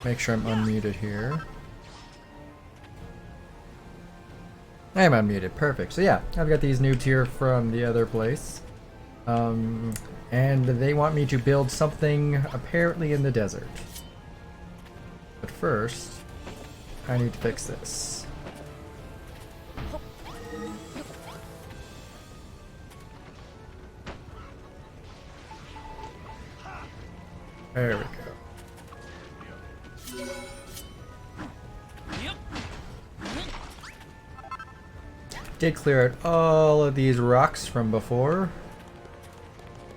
Make sure I'm unmuted here. I am unmuted, perfect. So yeah, I've got these noobs here from the other place. And they want me to build something apparently in the desert. But first, I need to fix this. There we go. Did clear out all of these rocks from before.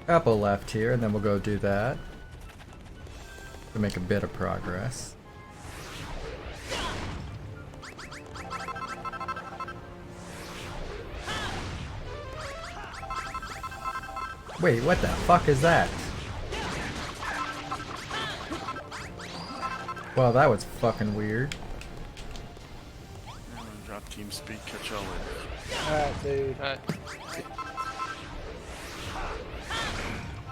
Couple left here, and then we'll go do that to make a bit of progress. Wait, what the fuck is that? Well, that was fucking weird. I'm gonna drop team speak, catch y'all later. Alright, dude.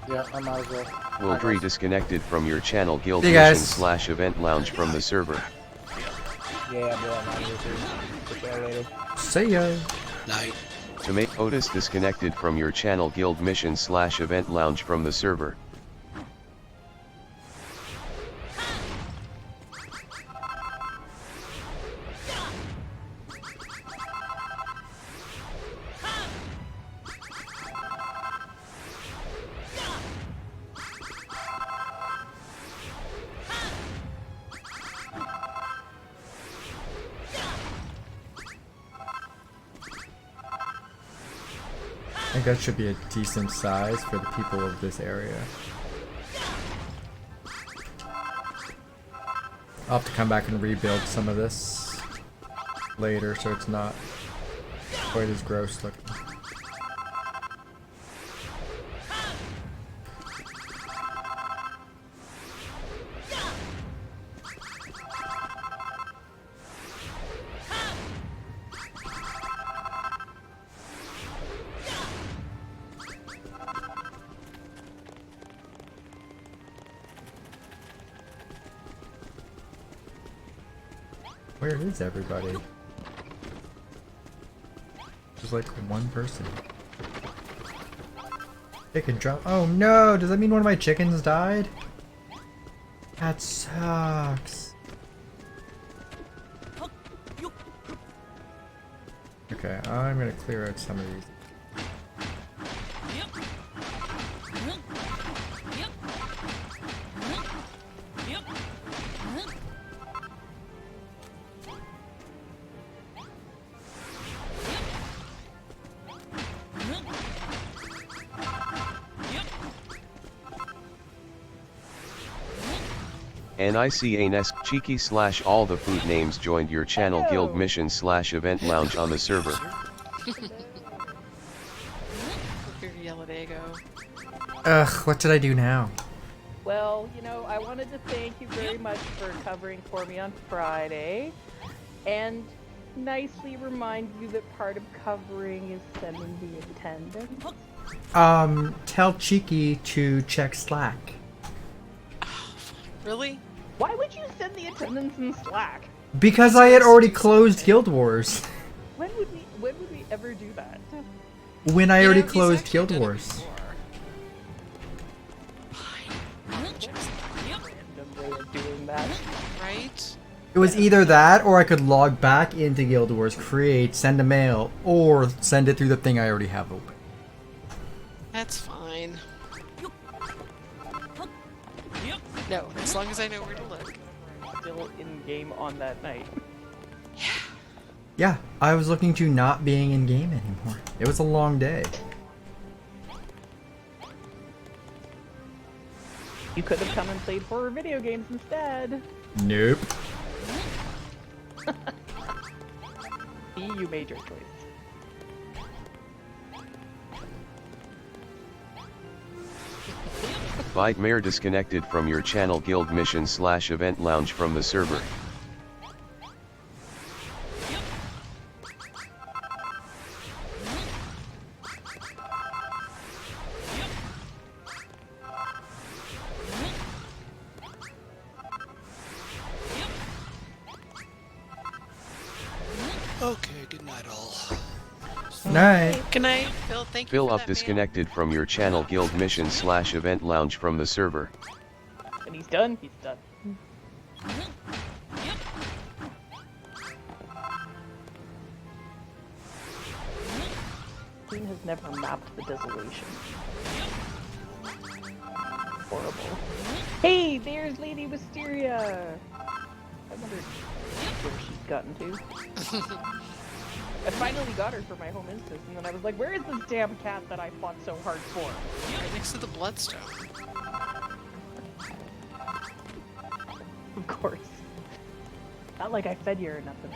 Yeah, I might as well. Wildry disconnected from your channel guild Hey, mission guys. / event lounge from the server. Yeah, bro, I'm out of here too. Catch y'all later. See ya. Night. Otis disconnected from your channel guild mission / event lounge from the server. I think that should be a decent size for the people of this area. I'll have to come back and rebuild some of this later so it's not quite as gross looking. Where is everybody? Just like one person. Chicken drop. Oh no! Does that mean one of my chickens died? That sucks. Okay, I'm gonna clear out some of these. NICANS cheeky / all the food names joined your channel guild mission / event lounge on the server. Yell at Eggo. Ugh, what did I do now? Well, you know, I wanted to thank you very much for covering for me on Friday, and nicely remind you that part of covering is sending the attendance. Tell Cheeky to check Slack. Really? Why would you send the attendance in Slack? Because I had already closed Guild Wars. When would we ever do that? When I You already know, he's closed actually Guild done it Wars. before. Random way of doing that. Right? It was either that, or I could log back into Guild Wars, create, send a mail, or send it through the thing I already have open. That's fine. No, as long as I know where to look. Still in game on that night. Yeah, I was looking to not being in game anymore. It was a long day. You could have come and played horror video games instead. Nope. See, you made your choice. Bytemare disconnected from your channel guild mission / event lounge from the server. Okay, good night all. Night. Good night, Phil. Thank you Phil for up that disconnected from your channel guild mission / event lounge from the server. And he's done. He's done. Queen has never mapped the desolation. Horrible. Hey, there's Lady Wisteria! I wonder where she's gotten to. I finally got her for my home instance, and then I was like, where is this damn cat that I fought so hard for? Right next to the bloodstone. Of course. Not like I fed you or nothing.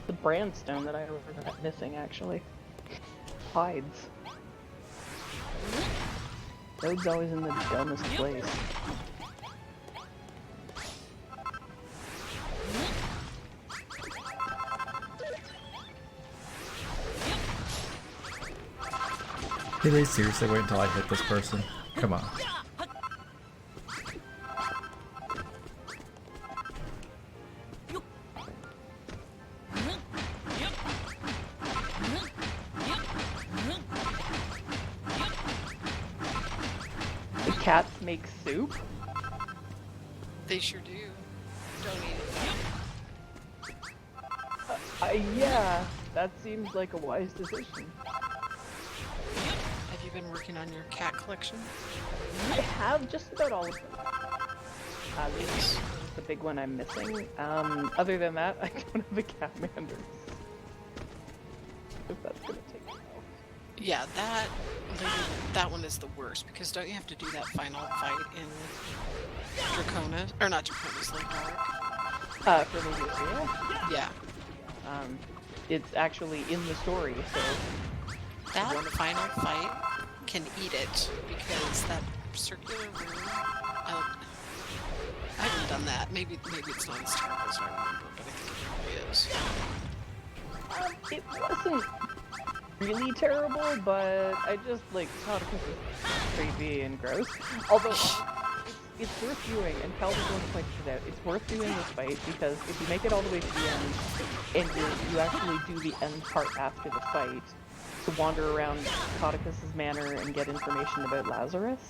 The brandstone that I remember missing, actually. Hides. Road's always in the dumbest place. Did they seriously wait until I hit this person? Come on. The cats make soup? They sure do. Don't eat it. Yeah, that seems like a wise decision. Have you been working on your cat collection? I have just about all of them. This is the big one I'm missing. Other than that, I don't have a Catmanders. If that's gonna take a while. Yeah, that one is the worst, because don't you have to do that final fight in Dracona? Or not Dracona's Lake Dark? For the Lucia? Yeah. It's actually in the story, so... That final fight can eat it, because that circular room... I haven't done that. Maybe it's not as terrible as I remember, but I think it probably is. It wasn't really terrible, but I just, like, thought it was creepy and gross. Although, it's worth doing, and Cal was going to point it out, it's worth doing this fight, because if you make it all the way to the end, and you actually do the end part after the fight, to wander around Codicus's manor and get information about Lazarus,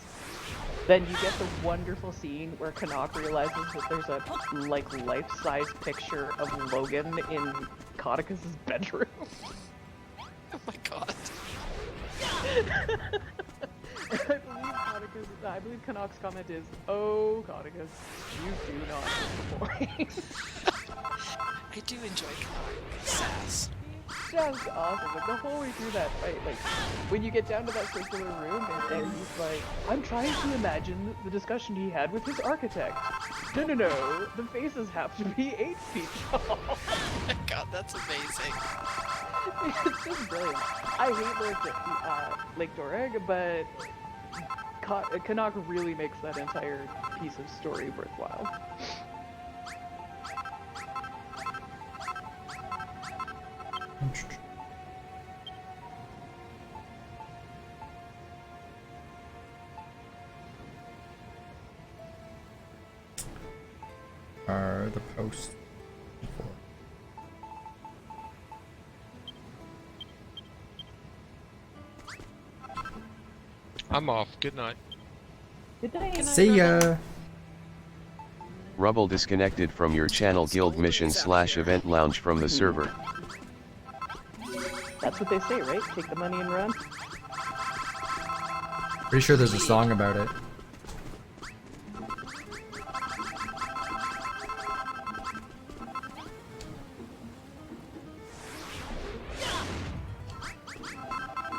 then you get the wonderful scene where Canuck realizes that there's a, like, life-size picture of Logan in Codicus's bedroom. Oh my god. I believe Canuck's comment is, "Oh, Codicus, you do not disappoint." I do enjoy Canuck sass. Just awesome. Like, the whole way through that fight, like, when you get down to that circular room, and he's like, I'm trying to imagine the discussion he had with his architect. No, the faces have to be 8 feet tall. Oh my god, that's amazing. It's just brilliant. I hate Lake Doreg, but Canuck really makes that entire piece of story worthwhile. Are the posts for? I'm off. Good night. Good night. See ya! Rubble disconnected from your channel guild mission / event lounge from the server. That's what they say, right? Take the money and run. Pretty sure there's a song about it.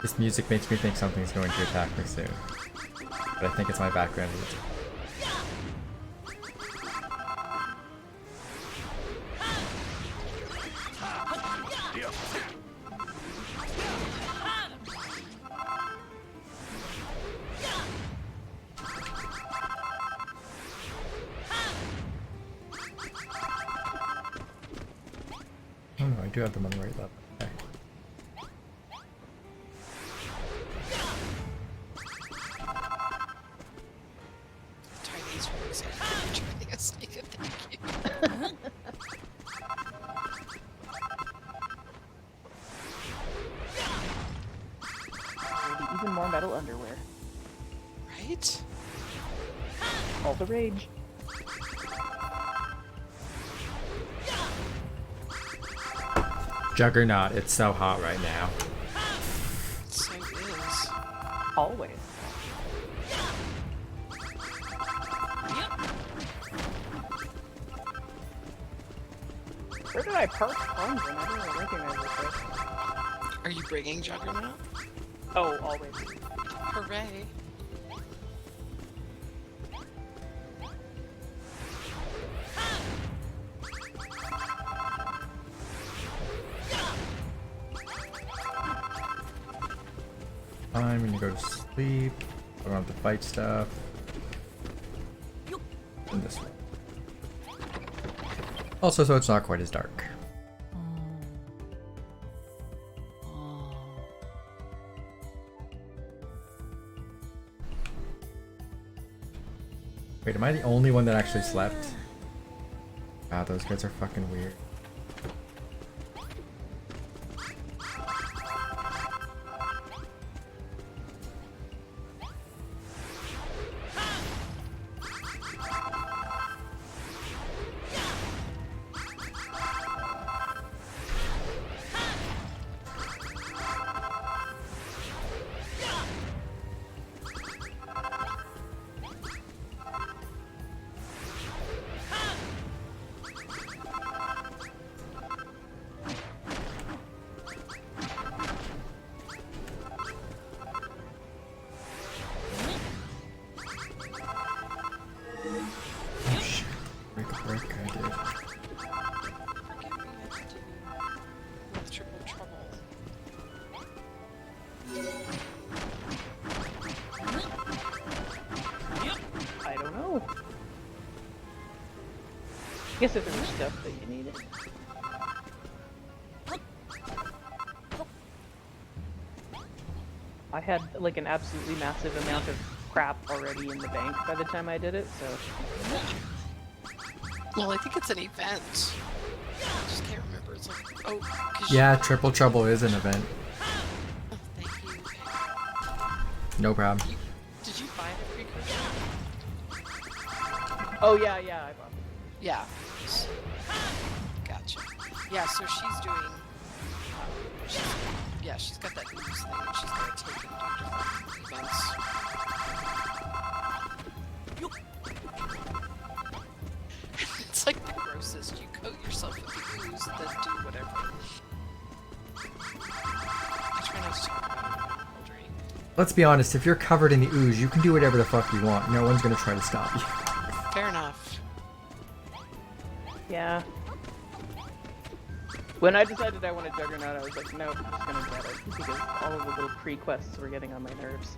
This music makes me think something's going to attack me soon. But I think it's my background music. Oh no, I do have them on the right level. Okay. Maybe even more metal underwear. Right? All the rage. Juggernaut, it's so hot right now. So is. Always. Where did I park Hargon? I don't even recognize this place. Are you bringing Juggernaut? Oh, always. Hooray. I'm gonna go to sleep. I don't have to fight stuff. And this one. Also, so it's not quite as dark. Wait, am I the only one that actually slept? God, those guys are fucking weird. With triple trouble. I don't know. Guess if there was stuff that you needed. I had like an absolutely massive amount of crap already in the bank by the time I did it, so Well, I think it's an event. I just can't remember. It's like, oh, 'cause Yeah, Triple Trouble is an event. oh, thank you. No problem. Did you buy the precursor? oh yeah, I bought it. Yeah. Gotcha. Yeah, so she's doing. She's got that ooze thing, and she's gonna take and do different events. It's like the grossest. You coat yourself with the ooze, then do whatever. I try not to talk about it while drinking. Let's be honest, if you're covered in the ooze, you can do whatever the fuck you want. No one's gonna try to stop you. Fair enough. Yeah. When I decided I wanted Juggernaut, I was like, nope, I'm just gonna get it. Because all of the little pre-quests were getting on my nerves.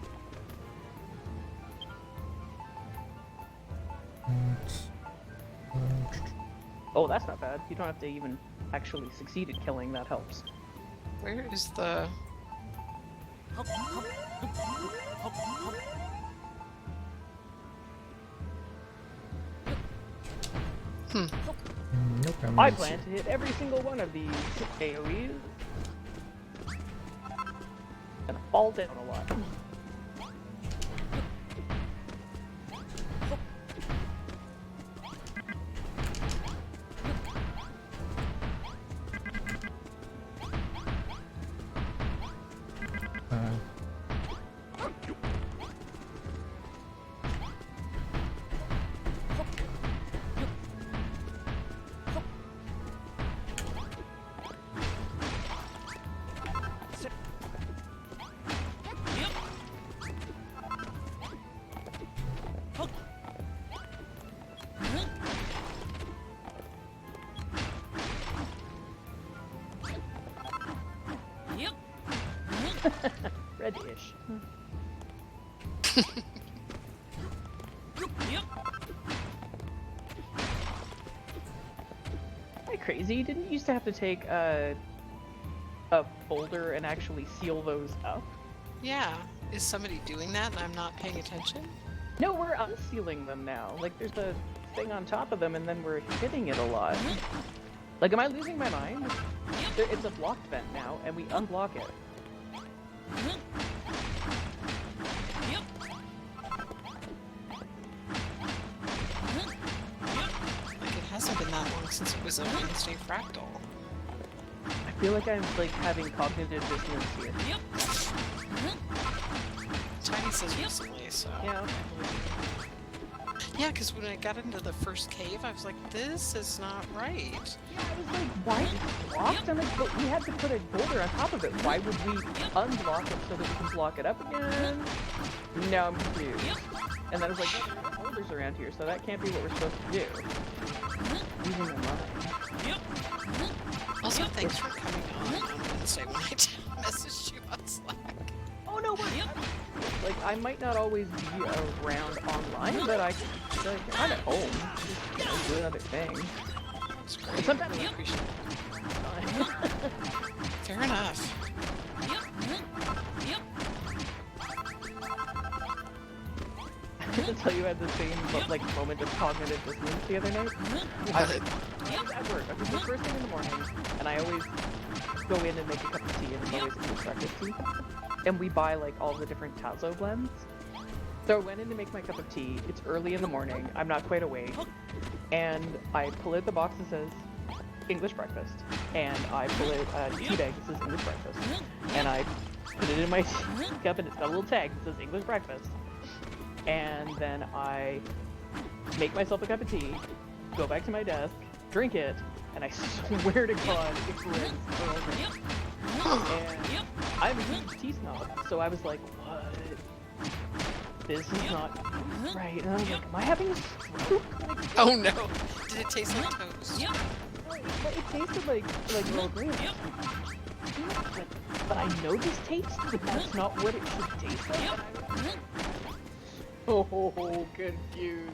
Oh, that's not bad. You don't have to even actually succeed at killing, that helps. Where is the... Nope, I'm I gonna plan to hit every single one of these AoEs. And fall down a lot. Reddish. Am I crazy? Didn't you used to have to take a folder and actually seal those up? Yeah. Is somebody doing that and I'm not paying attention? No, we're unsealing them now. Like, there's a thing on top of them, and then we're hitting it a lot. Like, am I losing my mind? It's a blocked vent now, and we unblock it. Like, it hasn't been that long since it was a Wednesday fractal. I feel like I'm, like, having cognitive dissonance here. Tiny says recently, so... Yeah. Yeah, because when I got into the first cave, I was like, this is not right. Yeah, I was like, why is it blocked? I'm like, but we had to put a boulder on top of it. Why would we unblock it so that we can block it up again? No, I'm confused. And then I was like, no, there are no boulders around here, so that can't be what we're supposed to do. Losing my mind. Also, thanks for coming on Wednesday when I messaged you on Slack. Oh no, what? Like, I might not always be around online, but I'm at home, just, you know, doing other things. That's great. And sometimes I appreciate it. Fair enough. I have to tell you, I had the same like moment of cognitive dissonance the other night. I was at work. I was the first thing in the morning, and I always go in and make a cup of tea, and it's always English breakfast tea. And we buy like all the different Tazo blends. So I went in to make my cup of tea. It's early in the morning. I'm not quite awake, and I pull out the box that says English breakfast, and I pull out a tea bag that says English breakfast, and I put it in my cup, and it's got a little tag that says English breakfast. And then I make myself a cup of tea, go back to my desk, drink it, and I swear to God, it was Earl Grey. And I'm a huge tea snob, so I was like, what? This is not right. And I was like, am I having a stroke? Like, Oh no! Did it taste like toast? it tasted like Earl Grey. But I know this taste, but that's not what it should taste like. Oh, confused.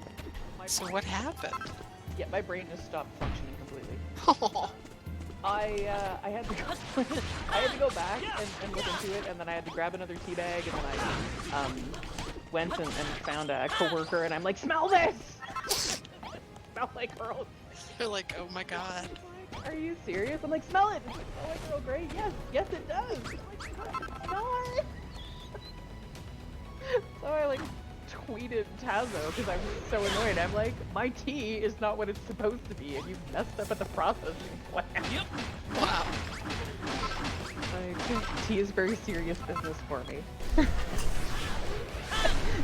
So what happened? Yeah, my brain just stopped functioning completely. Oh, I had to go, I had to go back and look into it, and then I had to grab another tea bag, and then I went and found a coworker, and I'm like, smell this! Smell like Earl. you're like, oh my god. Are you serious? I'm like, smell it! Does it smell like Earl Grey? Yes it does! I'm like, smell it! So I like tweeted Tazo because I was so annoyed. I'm like, my tea is not what it's supposed to be, and you've messed up at the processing plant. Wow. Like, tea is very serious business for me.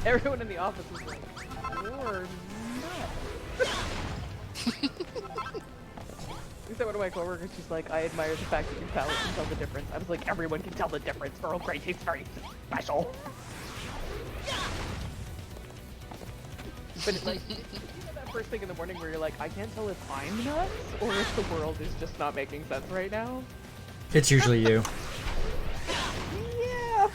Everyone in the office is like, you're nuts. You said one of my coworkers, she's like, I admire the fact that your palate can tell the difference. I was like, everyone can tell the difference. Earl Grey tastes very special. But it's like, you know that first thing in the morning where you're like, I can't tell if I'm nuts or if the world is just not making sense right now. It's usually you. Yeah.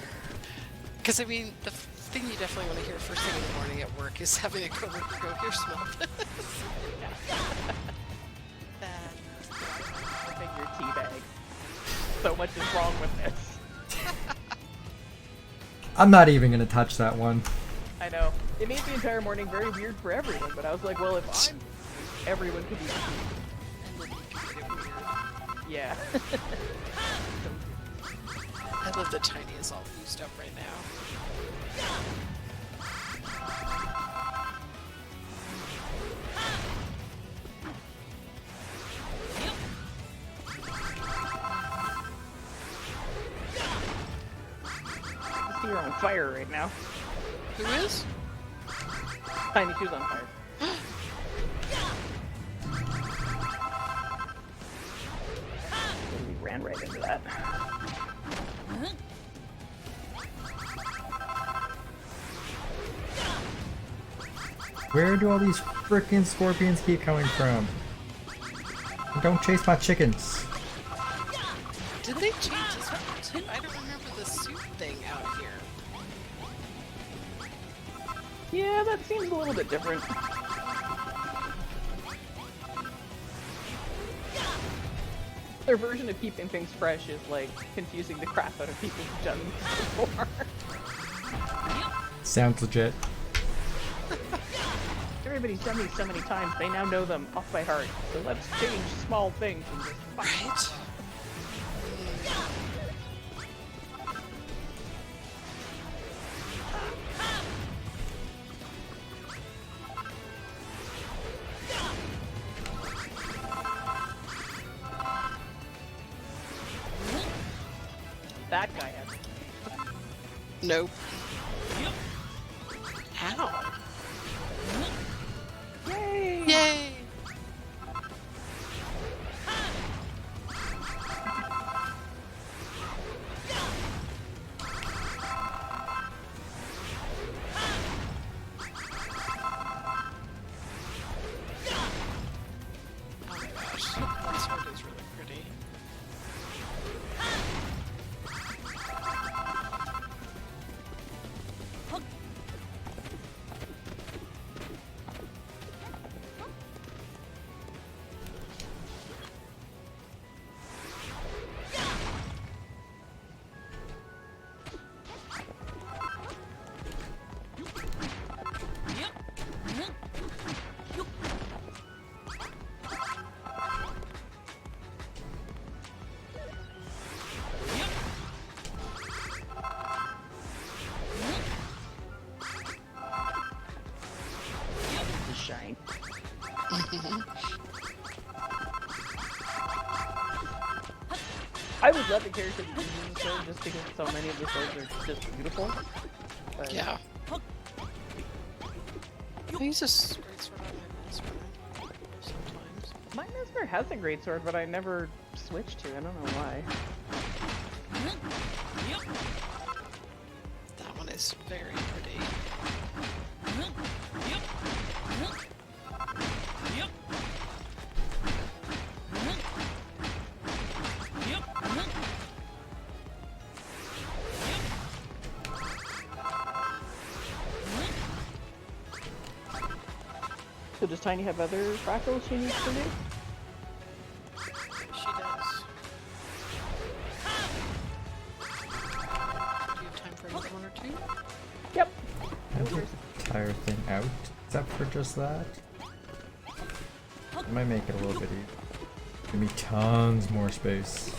Because I mean, the thing you definitely want to hear first thing in the morning at work is having a coworker go, here, smell this. I think your tea bag. So much is wrong with this. I'm not even gonna touch that one. I know. It made the entire morning very weird for everyone, but I was like, well, if I'm... everyone could be... Yeah. I love that Tiny is all used up right now. I see you're on fire right now. Who is? Tiny Shoes on fire. We ran right into that. Where do all these frickin' scorpions keep coming from? Don't chase my chickens. Did they change this one too? I don't remember the suit thing out here. Yeah, that seems a little bit different. Their version of keeping things fresh is like confusing the crap out of people who've done this before. Sounds legit. There everybody's done these so many times, they now know them off by heart. So let's change small things and just Right? that guy has. Nope. How? Yay! Yay! Oh my gosh, that sword is really pretty. The shine. I would love the character to use the sword just because so many of the swords are just beautiful. But Yeah. I use a great sword on my Mesmer sometimes. my Mesmer has a great sword, but I never switched to. I don't know why. That one is very pretty. So does Tiny have other fractals she needs to do? She does. Do you have time for another one or two? Yep. I can entire thing out, except for just that. It might make it a little bit easier. Give me tons more space.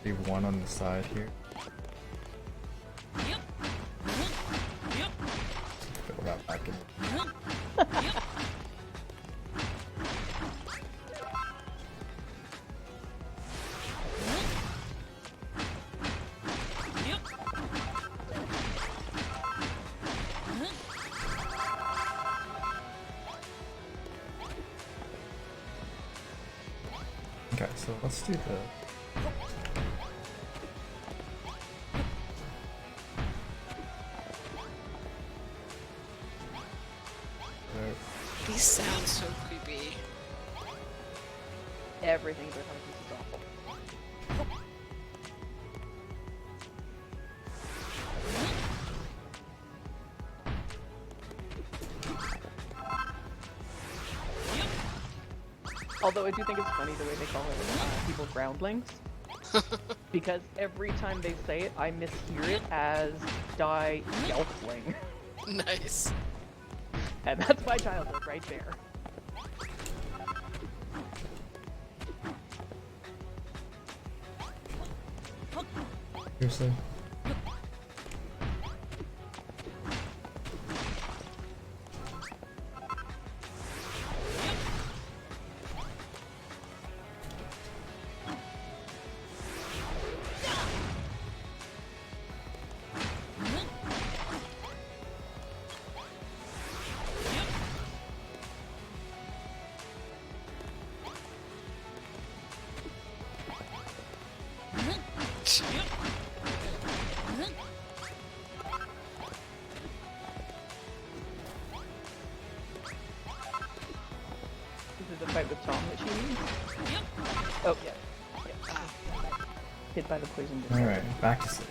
Leave one on the side here. Put that back in. Okay, so let's do the. These sound so creepy. Everything about Harkness is awful. Although I do think it's funny the way they call it people groundlings. Because every time they say it, I mishear it as die gelfling. Nice. And that's my childhood right there. Seriously? Is it the fight with Tom that she needs? Oh, yeah. Ah, Hit by the poison. Alright, back to sleep.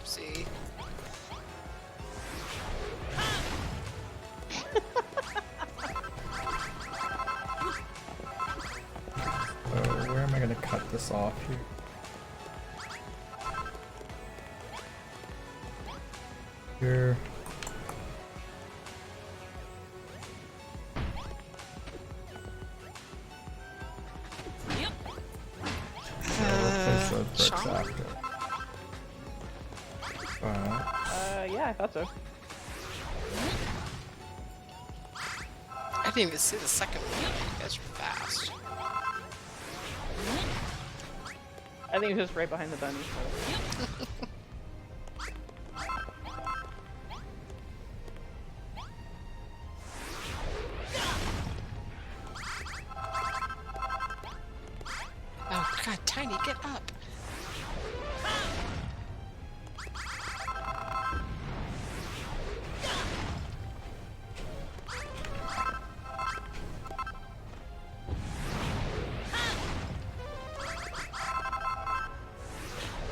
Oopsie. So where am I gonna cut this off here? Here. Replace those bricks Shaman? after. Yeah, I thought so. I didn't even see the second one. You guys are fast. I think it was just right behind the bunny. So. Oh god, Tiny, get up!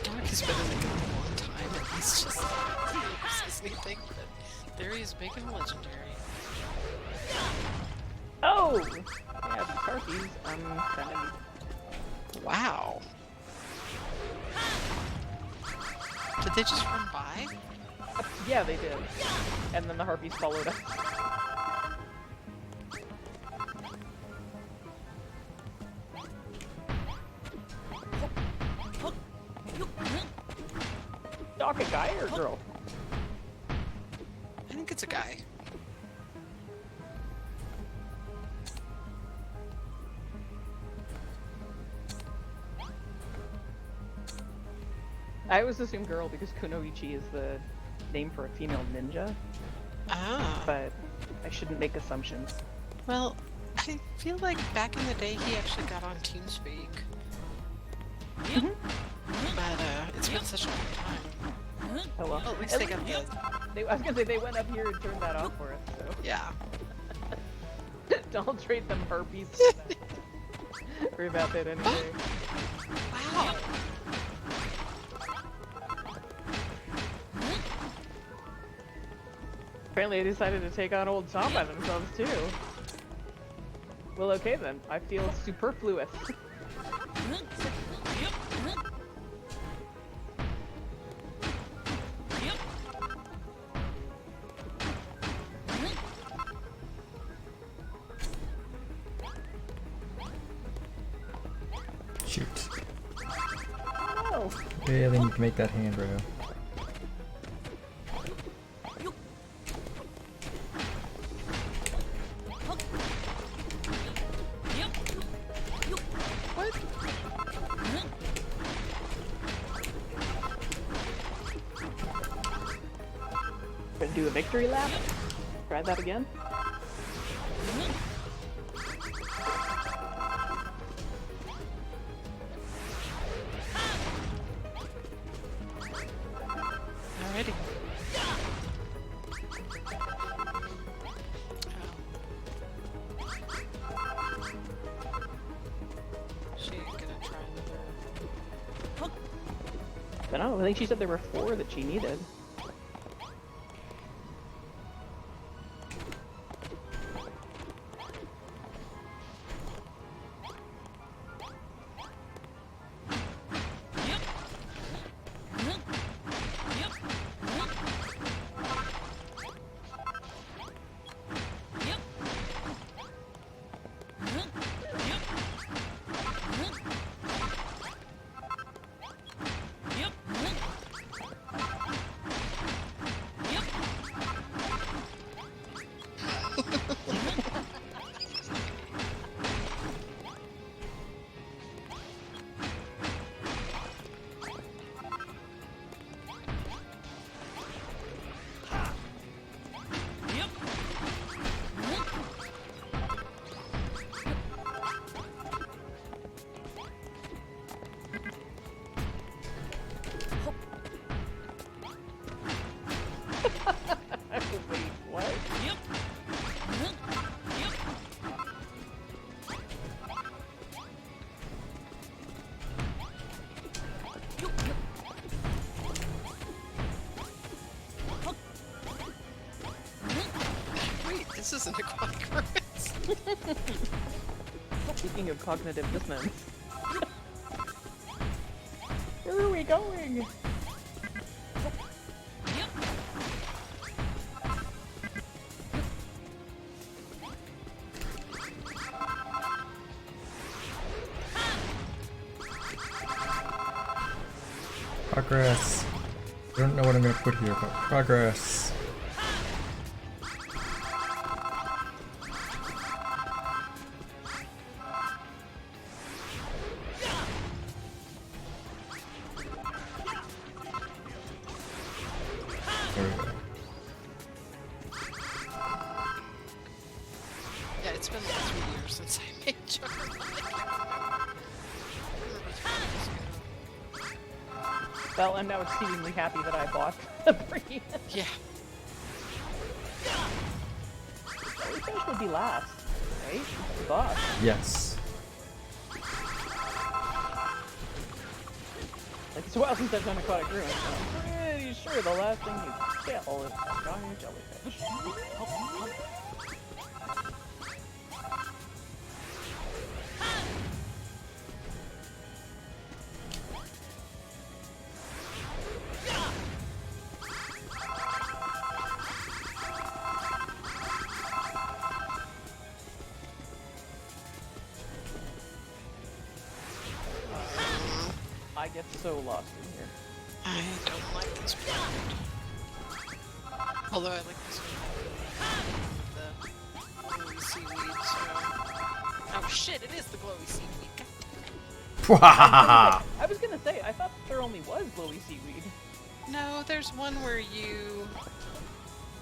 Dark has been in the game a long time, and he's just says anything, but there he is big and legendary. Oh! Yeah, these harpies, kind of... Wow. Did they just run by? Yeah, they did. And then the harpies followed us. Doc, a guy or a girl? I think it's a guy. I always assume girl because Kunoichi is the name for a female ninja, Ah. but I shouldn't make assumptions. Well, I feel like back in the day he actually got on TeamSpeak. But it's been such a long time. Oh well. Well, at least they got the... I was gonna say they went up here and turned that off for us, so. Yeah. Don't trade them harpies. Worry about that anyway. Wow. Apparently they decided to take on old Tom by themselves too. Well, okay then. I feel superfluous. Shoot. Oh. Really need to make that hand row. Gonna do a victory lap? Try that again? Alrighty. She gonna try another... I don't know. I think she said there were 4 that she needed. Wait, what? This isn't a congruence. Speaking of cognitive dissonance. Where are we going? Progress. I don't know what I'm gonna put here, but progress. There we go. Yeah, it's been like 3 years since I made Juggernaut. Well, I'm now exceedingly happy that I bought the breed. Yeah. Jellyfish would be last, right? It's the boss. Yes. Like, it's a while since I've done aquatic ruins, but I'm pretty sure the last thing you kill is a giant jellyfish. I get so lost in here. I don't like this planet. Although I like this one. The glowy seaweed, so... Oh shit, it is the glowy seaweed. I was gonna say, I thought there only was glowy seaweed. No, there's one where you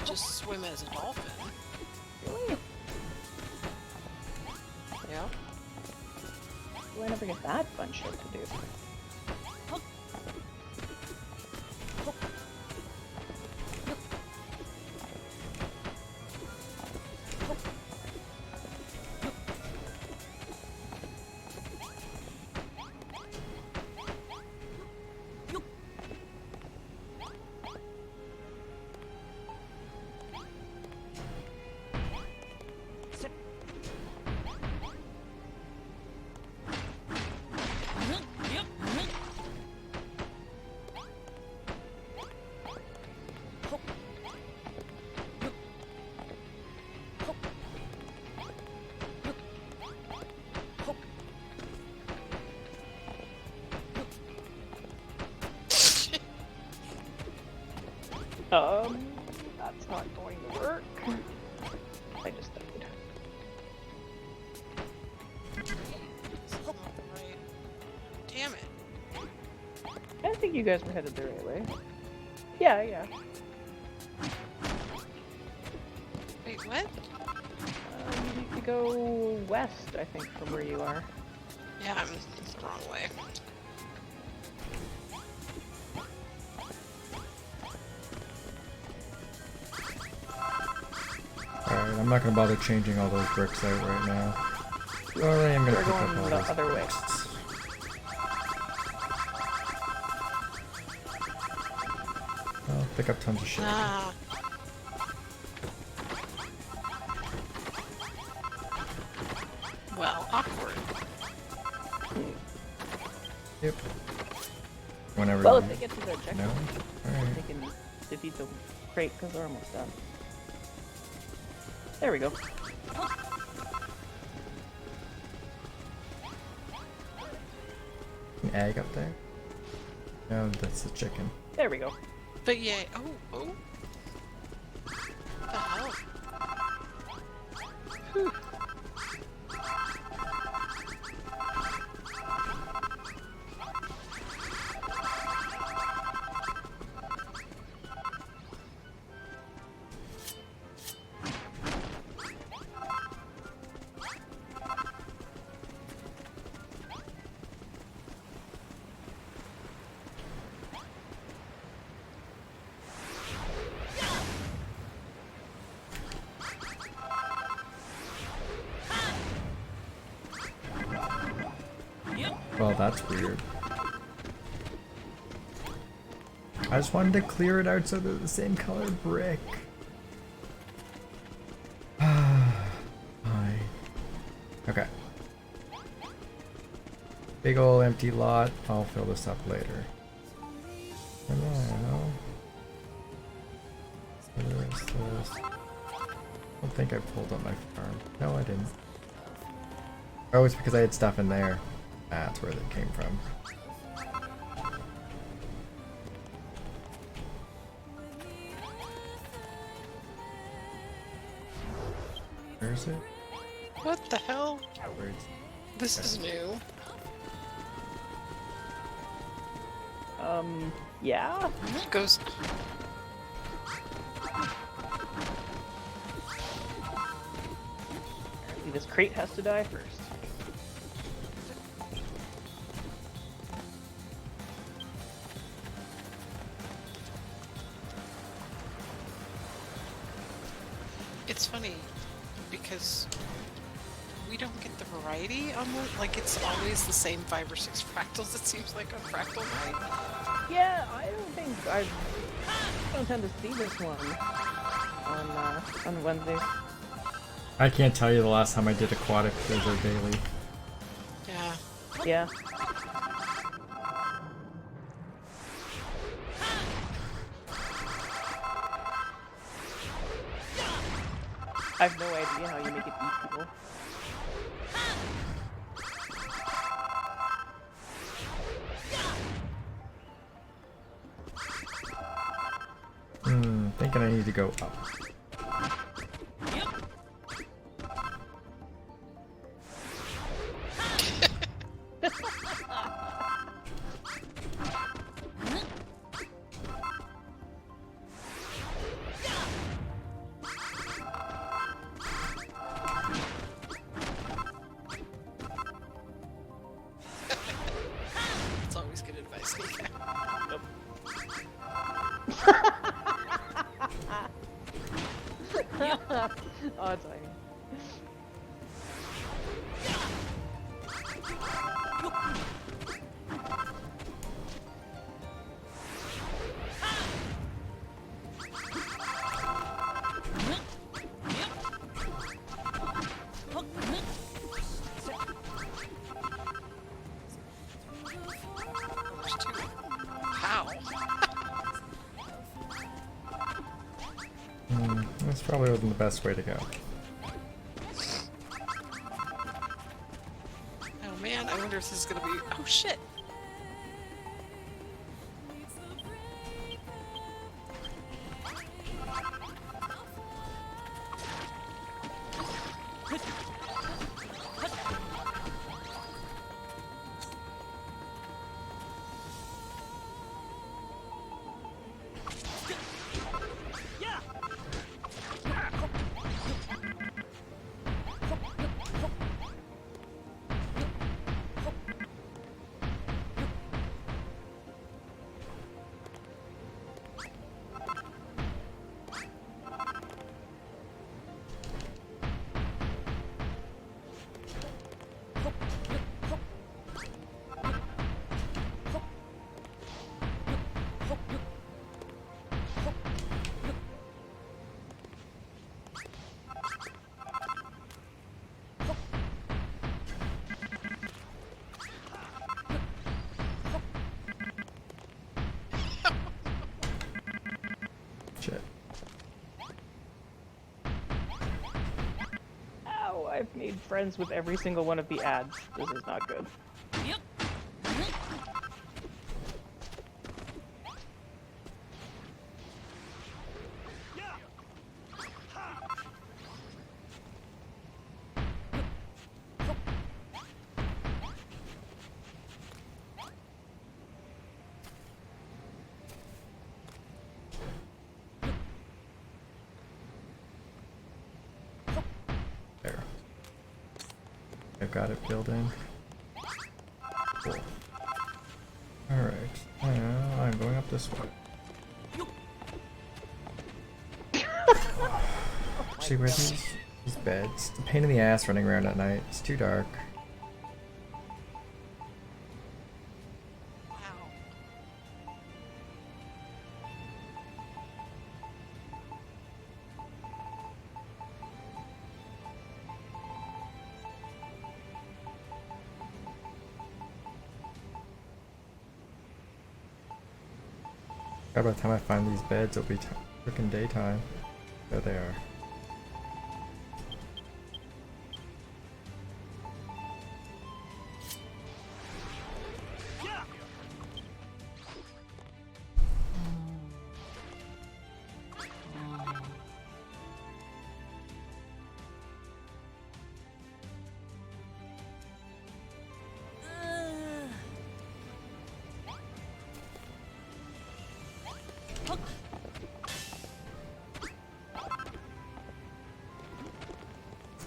just swim as a dolphin. Really? Yeah. Do I never get that fun shit to do? That's not going to work. I just died. This is not the right... Damn it. I think you guys were headed the right way. Yeah, yeah. Wait, what? You need to go west, I think, from where you are. Yeah, I'm the wrong way. Alright, I'm not gonna bother changing all those bricks out right now. Well, I am gonna We're pick going up all the those other way. bricks. I'll pick up tons of shit. Ah. Well, awkward. Yep. Whenever Well, you if they get to their checkpoint, know. Alright. they can defeat the crate because they're almost done. There we go. An egg up there? No, that's the chicken. There we go. But yeah, oh. What the hell? Whew. Well, that's weird. I just wanted to clear it out so they're the same color brick. Big ol' empty lot. I'll fill this up later. For now. This. I don't think I pulled up my farm. No, I didn't. Oh, it's because I had stuff in there. That's where that came from. Where is it? What the hell? Where it's... This is new. Yeah? It goes. Apparently this crate has to die first. It's funny because we don't get the variety on the, like, it's always the same 5 or 6 fractals, it seems like, on Fractal Night. Yeah, I don't tend to see this one on Wednesdays. I can't tell you the last time I did aquatic lizard daily. Yeah. Yeah. I have no idea how you make it eat people. Thinking I need to go up. It's always good advice. Nope. Oh, it's fine. There's 2. How? This probably wasn't the best way to go. Oh man, I wonder if this is gonna be. Oh shit! Shit. Ow, I've made friends with every single one of the ads. This is not good. There. I've got it built in. Cool. Alright. I'm going up this way. See where these beds? It's a pain in the ass running around at night. It's too dark. Wow. By the time I find these beds, it'll be freaking daytime. There they are.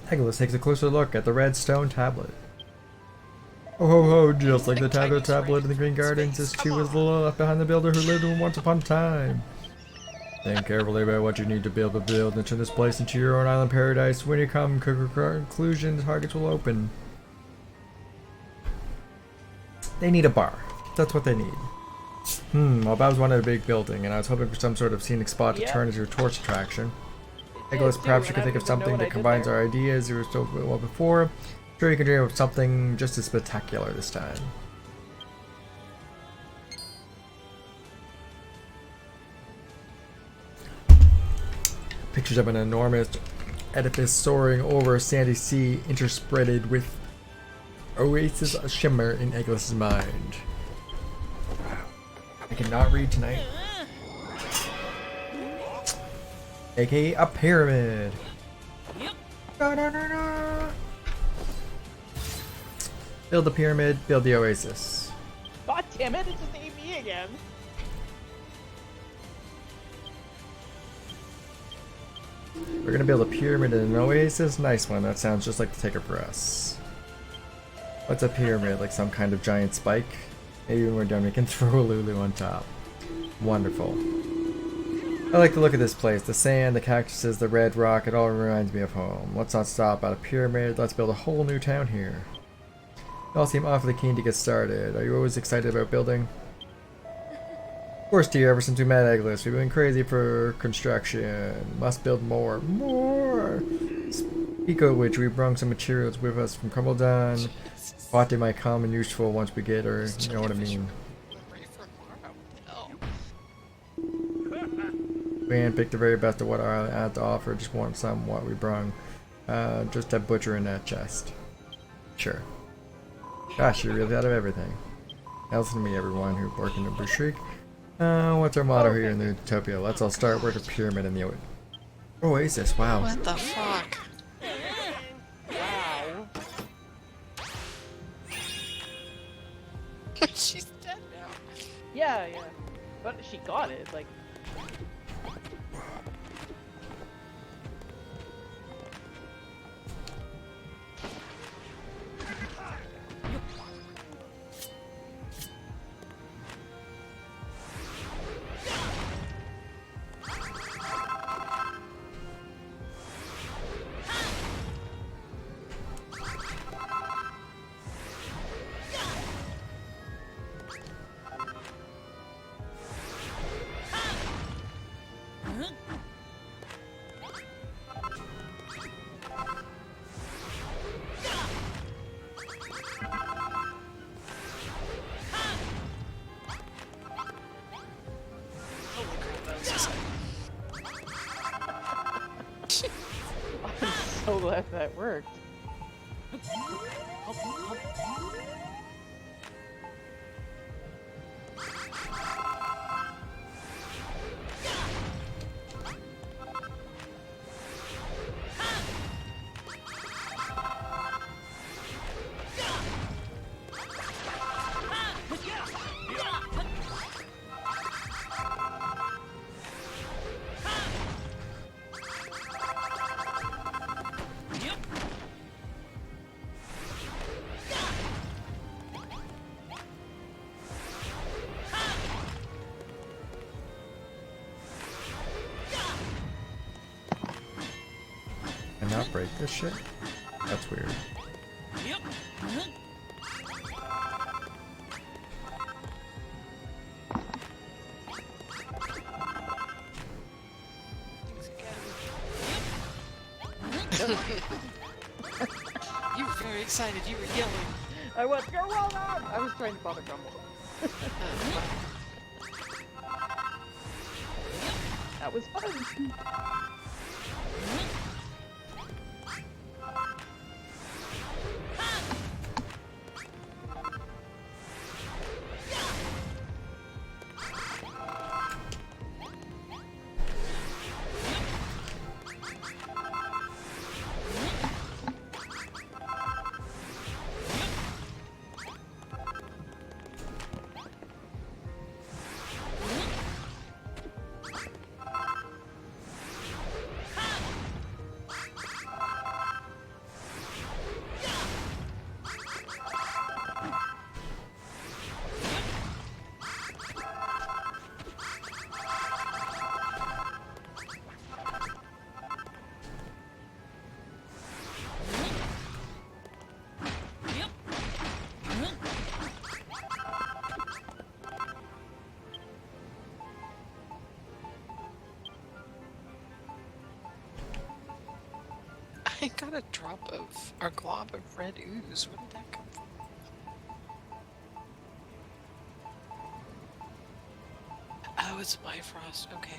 Eggoless takes a closer look at the red stone tablet. Oh ho ho, just like the tablet in the Green Gardens, this too was the left behind the builder who lived once upon a time. Think carefully about what you need to build and turn this place into your own island paradise. When you come to conclusion, targets will open. They need a bar. That's what they need. Well, I was wanted a big building, and I was hoping for some sort of scenic spot to turn into a tourist attraction. Eggoless, perhaps you can think of something that combines our ideas you were so well before. Sure, you can dream of something just as spectacular this time. Pictures of an enormous edifice soaring over a sandy sea interspreaded with Oasis shimmer in Eggoless's mind. I cannot read tonight. AKA a pyramid. Build the pyramid, build the oasis. God damn it, it just ate me again. We're gonna build a pyramid and an oasis? Nice one, that sounds just like the ticker for us. What's a pyramid? Like some kind of giant spike? Maybe when we're done we can throw a Lulu on top. Wonderful. I like the look of this place. The sand, the cactuses, the red rock, it all reminds me of home. Let's not stop at a pyramid, let's build a whole new town here. You all seem awfully keen to get started. Are you always excited about building? Of course, dear, ever since we met Eggoless, we've been crazy for construction. Must build more. More! Speak of which, we brought some materials with us from Crumbledon. What they might come and useful once we get her, you know what I mean. We handpicked the very best of what I had to offer, just want some what we brung. Just a butcher in that chest. Sure. Gosh, you're really out of everything. Now listen to me, everyone who work in the Bushrik. What's our motto here in the Utopia? Let's all start with a pyramid in the Oasis. Wow. What the fuck? Wow. She's dead now. Yeah. But she got it, like. I'm so glad that worked. Can not break this shit? That's weird. You were very excited, you were yelling. I went, go well done! I was trying to bother Grumble. was fun. I got a drop of, or glob of red ooze. Where did that come from? Oh, it's Bifrost. Okay.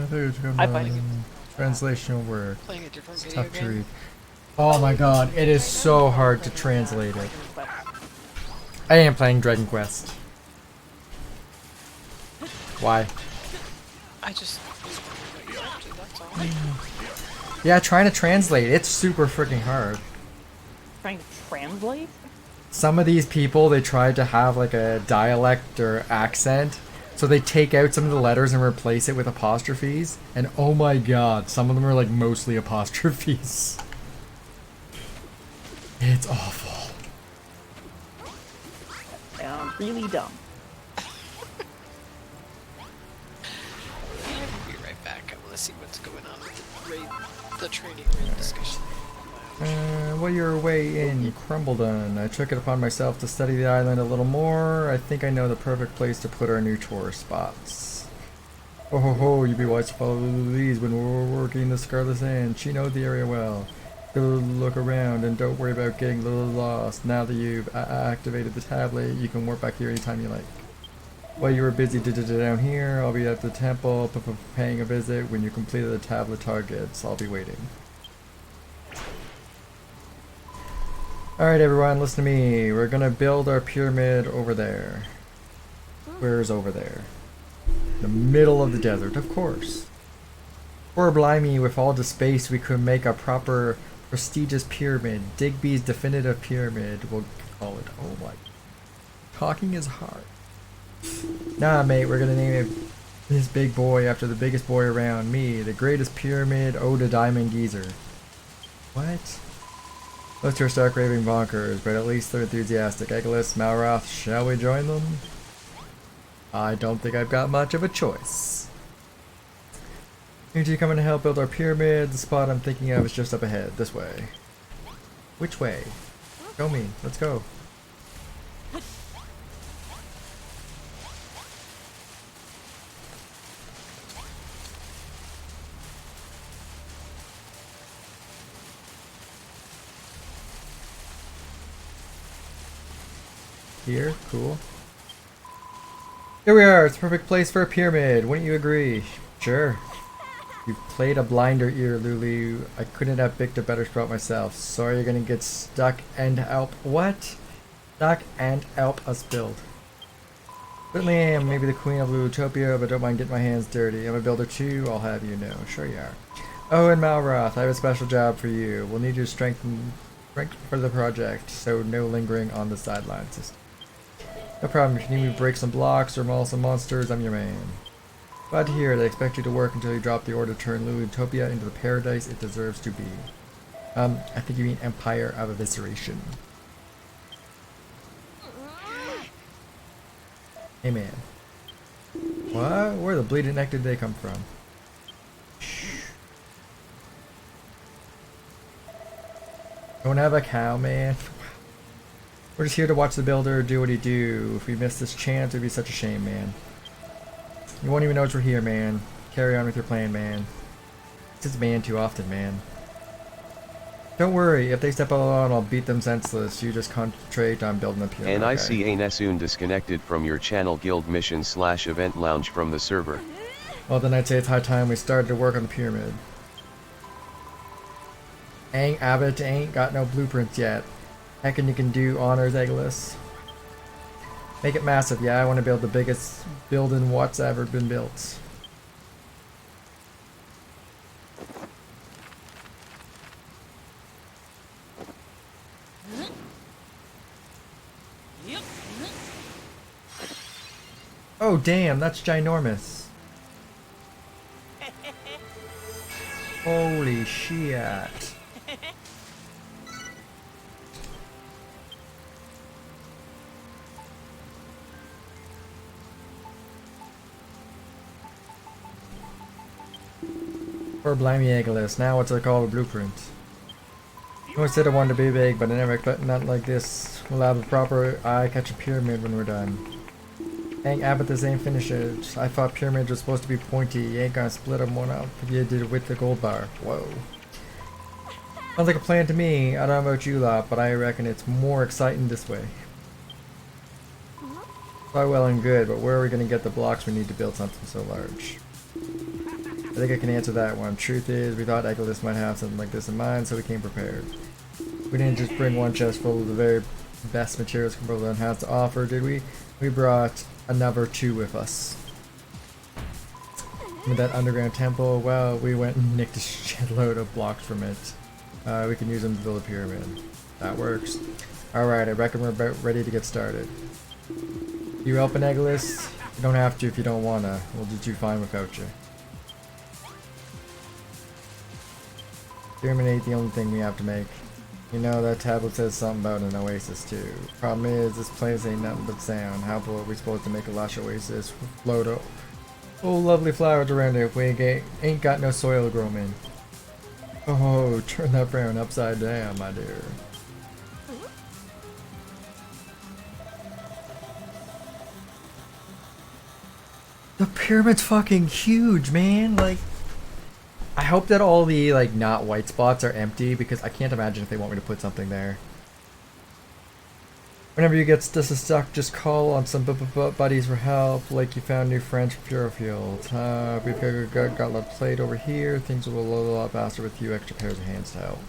There's I find it translation work. Playing a different It's video tough to game. read. Oh my god, it is so hard to translate it. I am playing Dragon Quest. Why? I just what you're up to, that's all. Yeah, trying to translate, it's super freaking hard. Trying to translate? Some of these people, they tried to have like a dialect or accent, so they take out some of the letters and replace it with apostrophes, and oh my god, some of them are like mostly apostrophes. It's awful. Sounds really dumb. I'll be right back. I want to see what's going on with the raid, the training raid discussion. While you're away in Crumbledon, I took it upon myself to study the island a little more. I think I know the perfect place to put our new tourist spots. Oh ho ho, you'd be wise to follow Louise when we're working the Scarlet Sand. She knows the area well. Go look around and don't worry about getting a little lost. Now that you've activated the tablet, you can warp back here anytime you like. While you were busy down here, I'll be at the temple paying a visit. When you completed the tablet targets, I'll be waiting. Alright everyone, listen to me. We're gonna build our pyramid over there. Where's over there? The middle of the desert, of course. Or blimey, with all the space we could make a proper prestigious pyramid. Digby's definitive pyramid, we'll call it. Oh my. Talking is hard. Nah mate, we're gonna name it this big boy after the biggest boy around me. The greatest pyramid, Oda Diamond Geezer. What? Those two are stark raving bonkers, but at least they're enthusiastic. Eggoless, Malroth, shall we join them? I don't think I've got much of a choice. Need you coming to help build our pyramid? The spot I'm thinking of is just up ahead. This way. Which way? Show me. Let's go. Here? Cool. Here we are. It's a perfect place for a pyramid. Wouldn't you agree? Sure. You played a blinder ear, Lulu. I couldn't have picked a better spot myself. Sorry you're gonna get stuck and help. What? Stuck and help us build. Certainly am. Maybe the queen of Lulutopia, but don't mind getting my hands dirty. I'm a builder too, I'll have you know. Sure you are. Oh, and Malroth, I have a special job for you. We'll need you to strengthen for the project, so no lingering on the sidelines. No problem. If you need me to break some blocks or maul some monsters, I'm your man. Glad to hear it. I expect you to work until you drop the order to turn Lulutopia into the paradise it deserves to be. I think you mean Empire of Evisceration. Hey man. What? Where the bleeding neck did they come from? Shh. Don't have a cow, man. We're just here to watch the builder do what he do. If we miss this chance, it'd be such a shame, man. You won't even know we're here, man. Carry on with your plan, man. This is man too often, man. Don't worry, if they step out on, I'll beat them senseless. You just concentrate on building up here. And I okay? see a Nessoon disconnected from your channel guild mission / event lounge from the server. Well, then I'd say it's high time we started to work on the pyramid. Abbott ain't got no blueprints yet. Heckin' you can do honors, Eggoless. Make it massive, yeah, I want to build the biggest building what's ever been built. Oh damn, that's ginormous. Holy shit. Or blimey Eggoless, now what's it called? A blueprint. I always said I wanted to be big, but I never expected nothing like this. We'll have a proper eye-catching pyramid when we're done. Dang, Abbott, this ain't finished it. I thought pyramids were supposed to be pointy. You ain't gonna split them one up if you did it with the gold bar. Whoa. Sounds like a plan to me. I don't know about you lot, but I reckon it's more exciting this way. Quite well and good, but where are we gonna get the blocks we need to build something so large? I think I can answer that one. Truth is, we thought Eggoless might have something like this in mind, so we came prepared. We didn't just bring one chest full of the very best materials Cumberland has to offer, did we? We brought another 2 with us. With that underground temple, well, we went and nicked a shitload of blocks from it. We can use them to build a pyramid. That works. Alright, I reckon we're about ready to get started. You helping, Eggoless? You don't have to if you don't wanna. We'll do fine without you. Pyramid ain't the only thing we have to make. You know, that tablet says something about an oasis too. Problem is, this place ain't nothing but sand. How are we supposed to make a lush oasis with float oh, lovely flowers around it if we ain't got no soil to grow 'em in? Oh, turn that frown upside down, my dear. The pyramid's fucking huge, man. Like, I hope that all the, like, not white spots are empty, because I can't imagine if they want me to put something there. Whenever you get stuck, just call on some buddies for help, like you found new friends from Purefield. We've got a plate over here. Things will roll a lot faster with a few extra pairs of hands to help.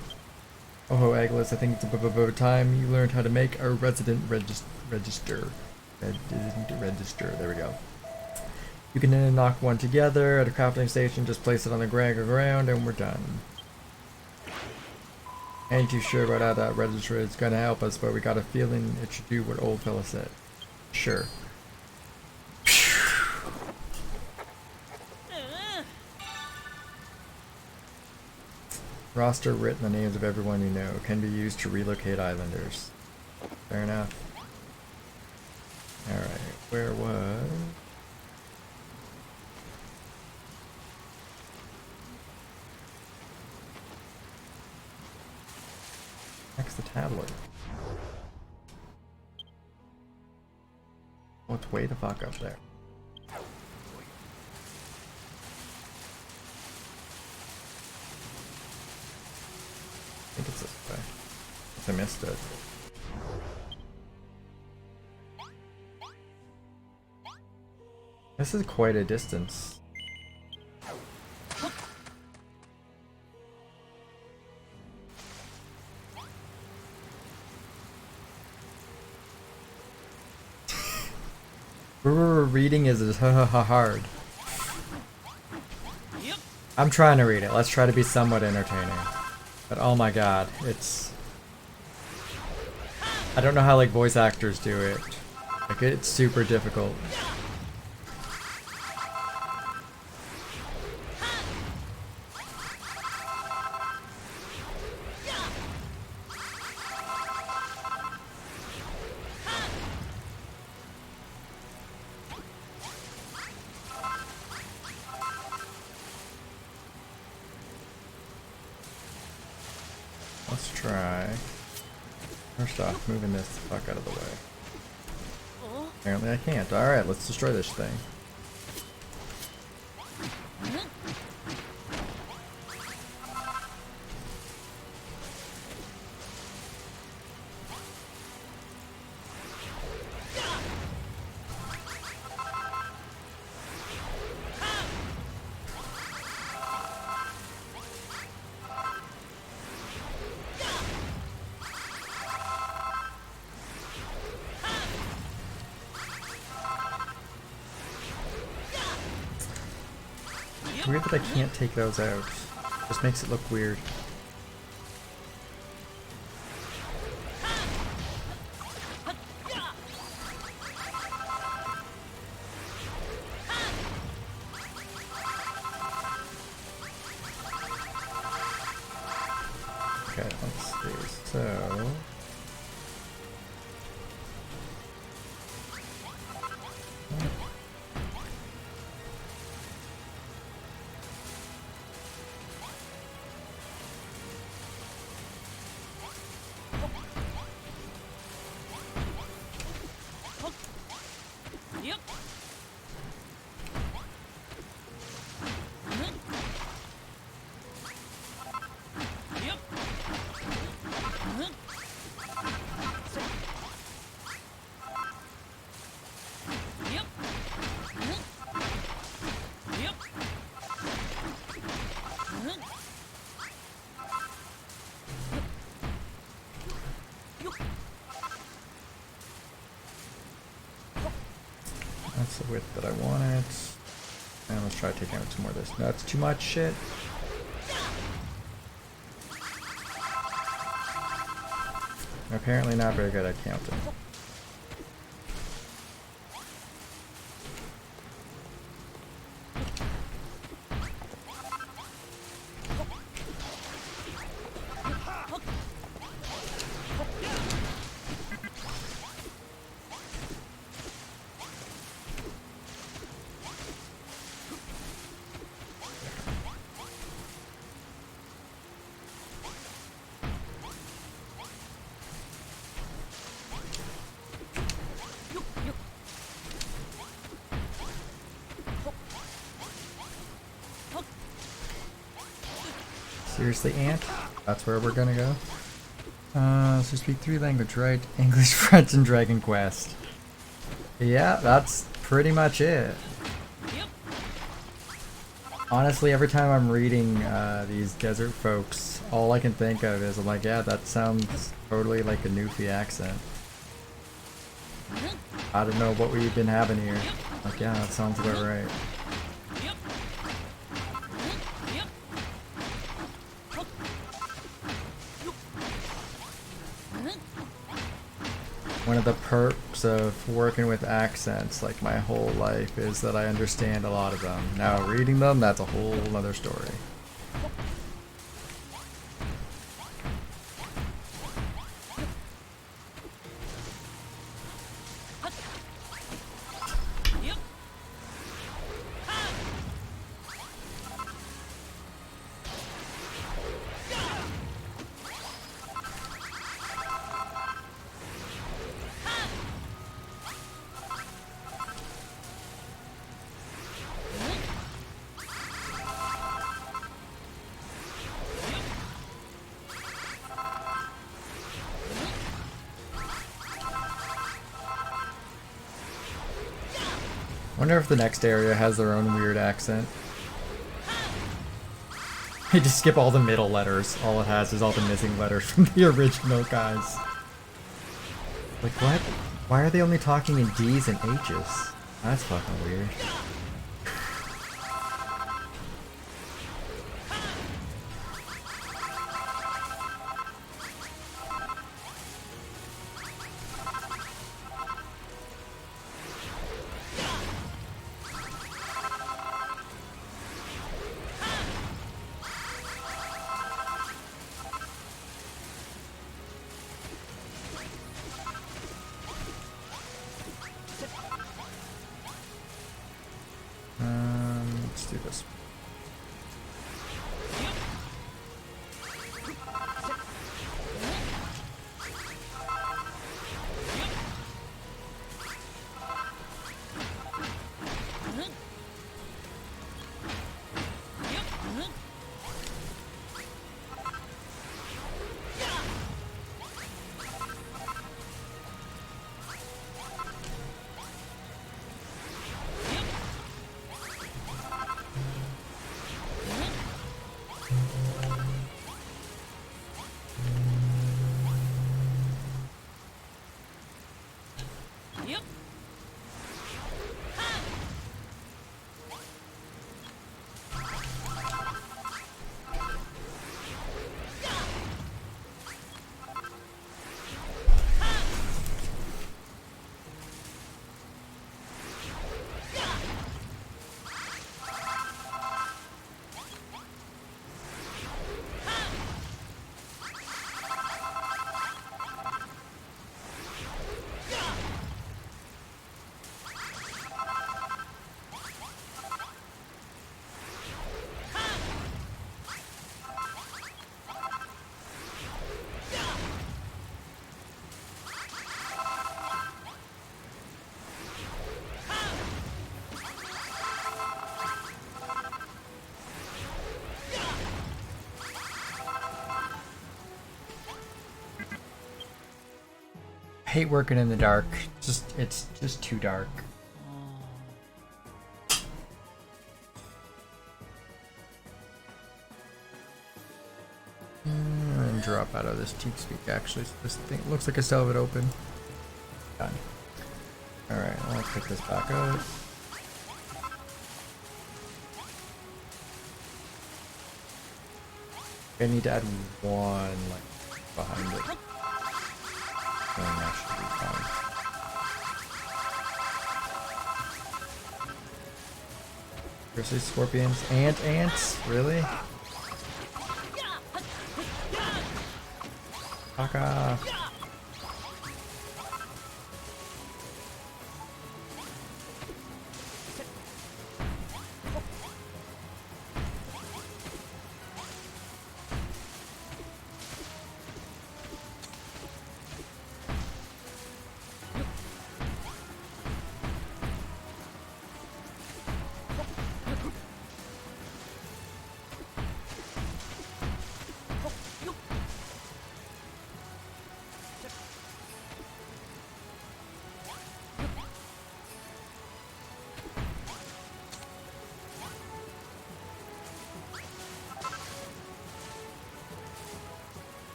Oh, Eggoless, I think it's about time you learned how to make a resident register. Resident register, there we go. You can then knock one together at a crafting station, just place it on the ground, and we're done. Ain't too sure about how that register is gonna help us, but we got a feeling it should do what old fella said. Sure. Roster written the names of everyone you know. Can be used to relocate islanders. Fair enough. Alright, where was... Next the tablet. Oh, it's way the fuck up there. I think it's this way. If I missed it. This is quite a distance. Reading is hard. I'm trying to read it. Let's try to be somewhat entertaining. But oh my god, it's... I don't know how like voice actors do it. Like it's super difficult. Let's try. First off, moving this fuck out of the way. Apparently I can't. Alright, let's destroy this thing. It's weird that I can't take those out. Just makes it look weird. Okay, let's see. So... That's the width that I wanted. And let's try taking out some more of this. No, that's too much shit. Apparently not very good at counting. Seriously, Ant? That's where we're gonna go? So speak 3 languages, right? English, French, and Dragon Quest. Yeah, that's pretty much it. Honestly, every time I'm reading these desert folks, all I can think of is I'm like, yeah, that sounds totally like a Newfie accent. I don't know what we've been having here. Like, yeah, that sounds about right. One of the perks of working with accents, like my whole life, is that I understand a lot of them. Now reading them, that's a whole other story. Wonder if the next area has their own weird accent. You just skip all the middle letters. All it has is all the missing letters from the original guys. Like, what? Why are they only talking in D's and H's? That's fucking weird. Let's do this. Hate working in the dark. It's just too dark. And drop out of this TeamSpeak actually. So this thing looks like I still have it open. Done. Alright, I'll pick this back up. I need to add one like behind it. And that should be fine. Seriously, scorpions and ants? Really? Fuck off.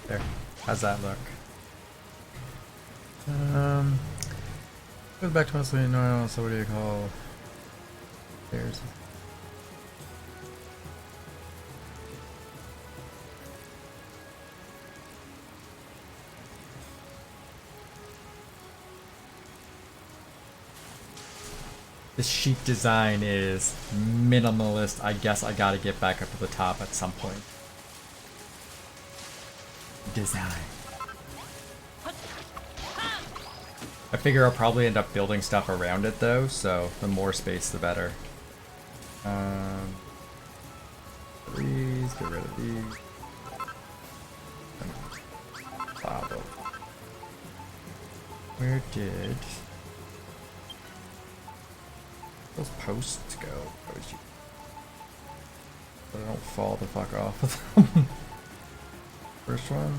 There. How's that look? Goes back to mostly normal, so what do you call there's this sheet design is minimalist. I guess I gotta get back up to the top at some point. Design. I figure I'll probably end up building stuff around it though, so the more space the better. These, get rid of these. Bobble. Where did those posts go? So they don't fall the fuck off of them. First one.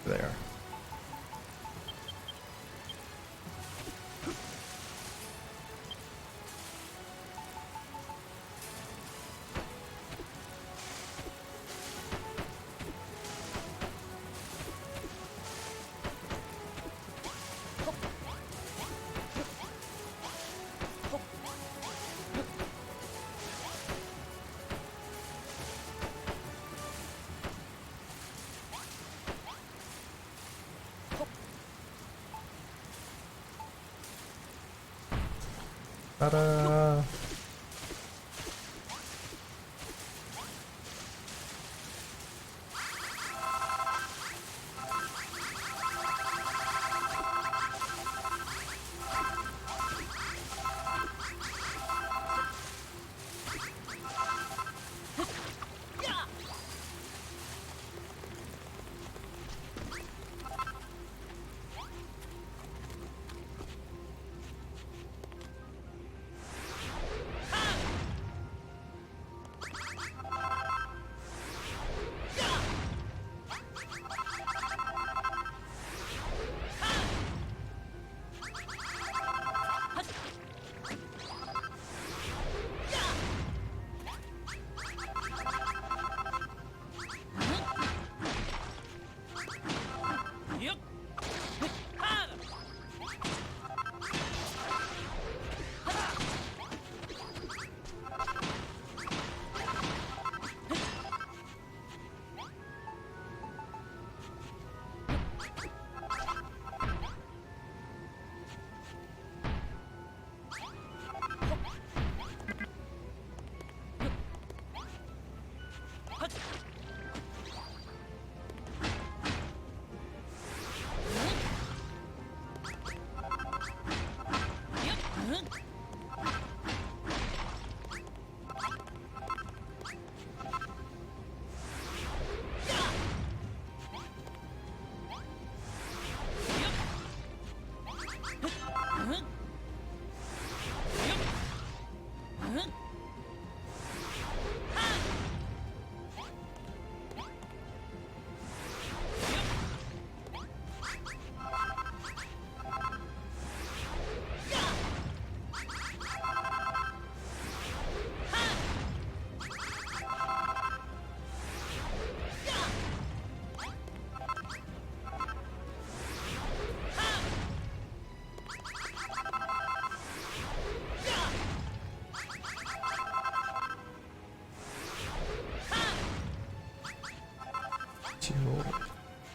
There. Ta-da!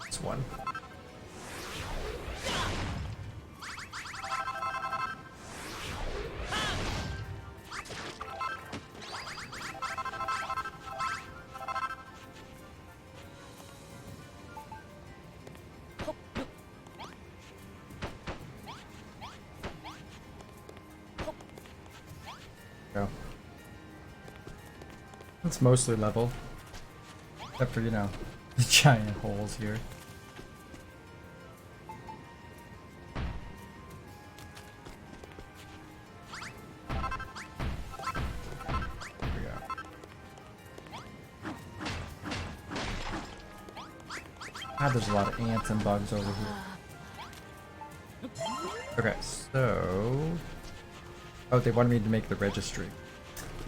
It's one. Go. It's mostly level. Except for, you know, the giant holes here. There we go. Ah, there's a lot of ants and bugs over here. Okay, so... Oh, they wanted me to make the registry.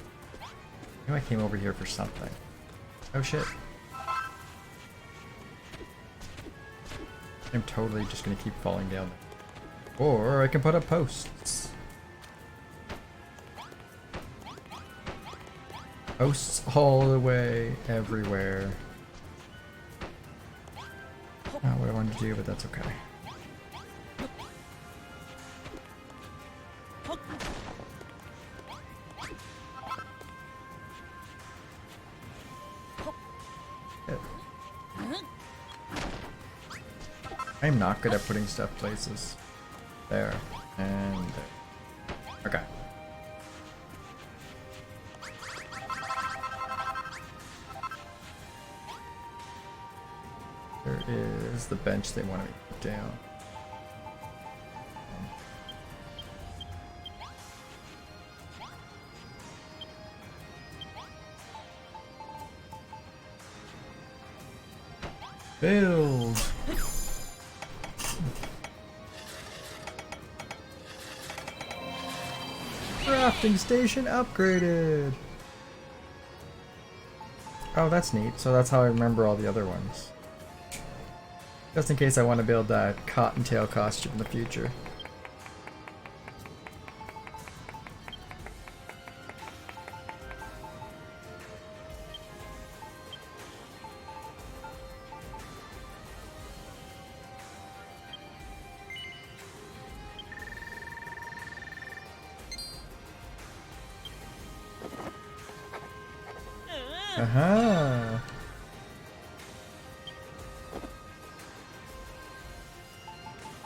I knew I came over here for something. Oh shit. I'm totally just gonna keep falling down. Or I can put up posts. Posts all the way, everywhere. Not what I wanted to do, but that's okay. I'm not good at putting stuff places. There. And there. Okay. There is the bench they want to put down. Build! Crafting station upgraded! Oh, that's neat. So that's how I remember all the other ones. Just in case I want to build that cottontail costume in the future. Aha!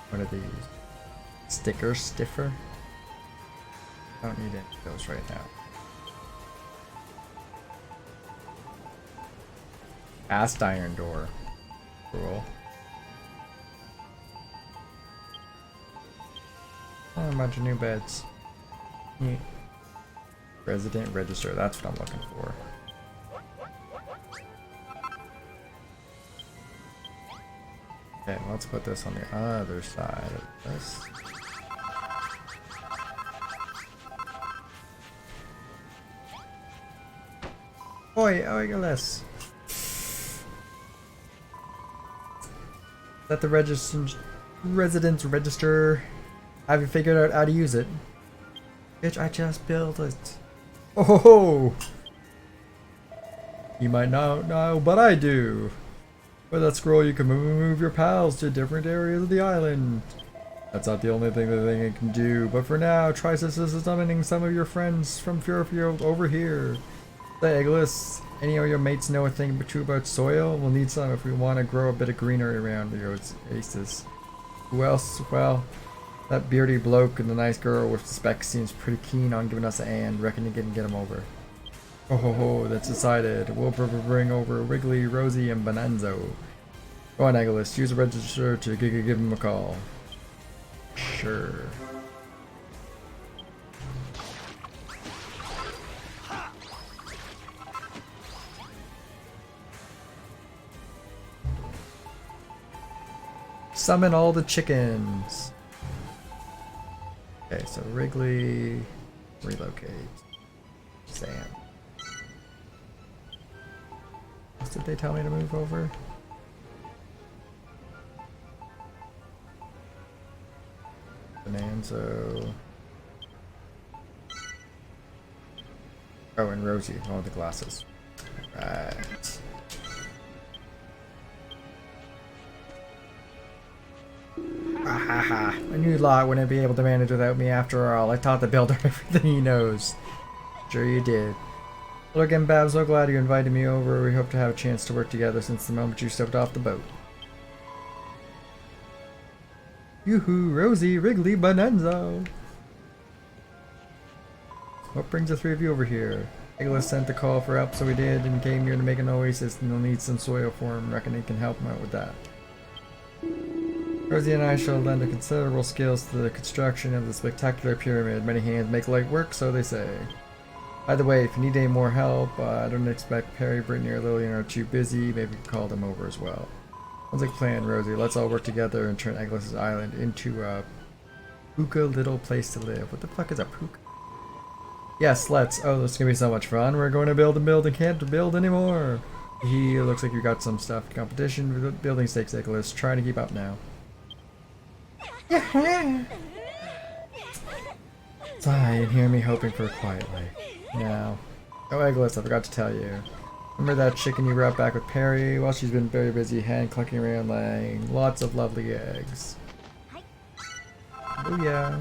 What are these? Sticker stiffer? I don't need any of those right now. Cast iron door. Cool. Oh, a bunch of new beds. Neat. Resident register, that's what I'm looking for. Okay, let's put this on the other side of this. Oi, Eggoless! Is that the residence register? Have you figured out how to use it? Bitch, I just built it. Oh ho ho! You might not know, but I do. With that scroll, you can move your pals to different areas of the island. That's not the only thing the thing it can do, but for now, try summoning some of your friends from Field over here. Say, Eggoless, any of your mates know a thing true about soil? We'll need some if we want to grow a bit of greenery around the Oasis. Who else? Well, that beardy bloke and the nice girl with the specs seems pretty keen on giving us a hand. Reckon you can get him over. Oh ho ho, that's decided. We'll bring over Wrigley, Rosie, and Bonanzo. Go on, Eggoless, use the register to give him a call. Sure. Summon all the chickens. Okay, so Wrigley, relocate. Sam. What did they tell me to move over? Bonanzo. Oh, and Rosie, all the glasses. Right. Ahaha. I knew Lot wouldn't be able to manage without me after all. I taught the builder everything he knows. Sure you did. Well, again, Bab, so glad you invited me over. We hope to have a chance to work together since the moment you stepped off the boat. Yoo-hoo, Rosie, Wrigley, Bonanzo. What brings the three of you over here? Eggoless sent the call for help, so we did, and came here to make an oasis, and you'll need some soil for him. Reckon he can help him out with that. Rosie and I shall lend a considerable skills to the construction of the spectacular pyramid. Many hands make light work, so they say. By the way, if you need any more help, I don't expect Perry, Brittany, or Lillian are too busy. Maybe we can call them over as well. Sounds like a plan, Rosie. Let's all work together and turn Eggoless' island into a puka little place to live. What the fuck is a puka? Yes, let's. Oh, this is gonna be so much fun. We're going to build and build and can't build anymore. He looks like you got some stuff. Competition, building stakes, Eggoless. Trying to keep up now. Yeah. Sigh and hear me hoping for a quiet life. Now, oh Eggoless, I forgot to tell you. Remember that chicken you brought back with Perry? Well, she's been very busy hand clucking around laying lots of lovely eggs. Oh yeah.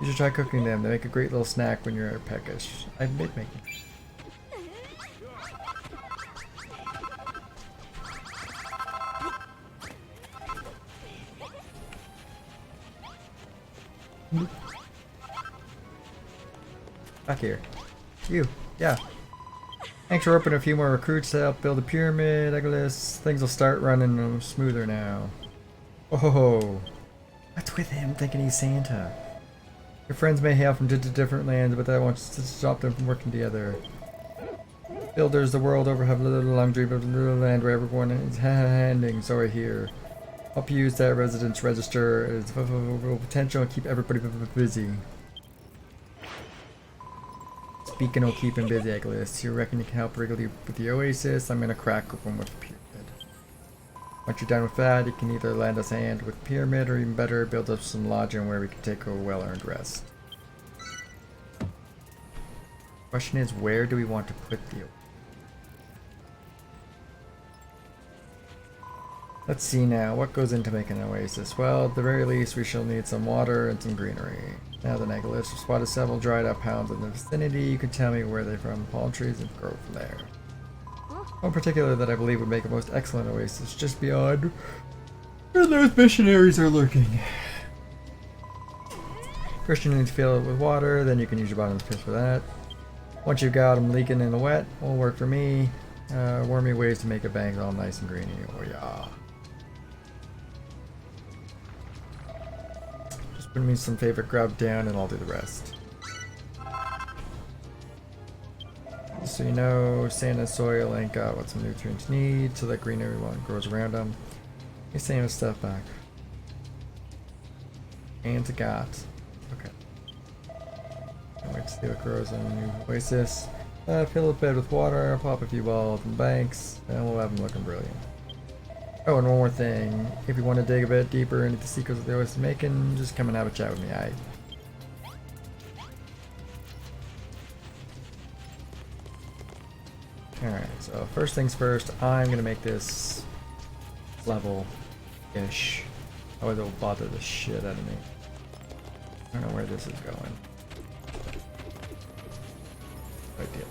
You should try cooking them. They make a great little snack when you're peckish. I've made making. Back here. You. Yeah. Thanks for opening a few more recruits to help build a pyramid, Eggoless. Things will start running smoother now. Oh, what's with him thinking he's Santa? Your friends may hail from different lands, but that won't stop them from working together. Builders the world over have a little long dream of a little land where everyone is handing, so we're here. Help you use that residence register as potential and keep everybody busy. Speaking of keeping busy, Eggoless, you reckon you can help Wrigley with the Oasis? I'm gonna crack open with the pyramid. Once you're done with that, you can either lend us a hand with the pyramid, or even better, build up some lodging where we can take a well-earned rest. Question is, where do we want to put the Oasis? Let's see now, what goes into making an oasis? Well, at the very least, we shall need some water and some greenery. Now then, Eggoless, you've spotted several dried up hounds in the vicinity. You can tell me where they're from, palm trees, and grow from there. One particular that I believe would make a most excellent oasis, just beyond where those missionaries are lurking. First you need to fill it with water, then you can use your bottomless pit for that. Once you've got them leaking in the wet, will work for me. Wormy ways to make a bank all nice and greeny. Oh yeah. Just put me some favorite grub down and I'll do the rest. So you know, sand and soil ain't got what some nutrients need, so that greenery one grows around them. You sand the stuff back. And to got. Okay. Can't wait to see what grows on the new oasis. Fill the bed with water, pop a few balls and banks, and we'll have them looking brilliant. Oh, and one more thing. If you want to dig a bit deeper into the secrets of the oasis making, just come and have a chat with me. Alright, so first things first, I'm gonna make this level-ish. Otherwise it'll bother the shit out of me. I don't know where this is going. Idea.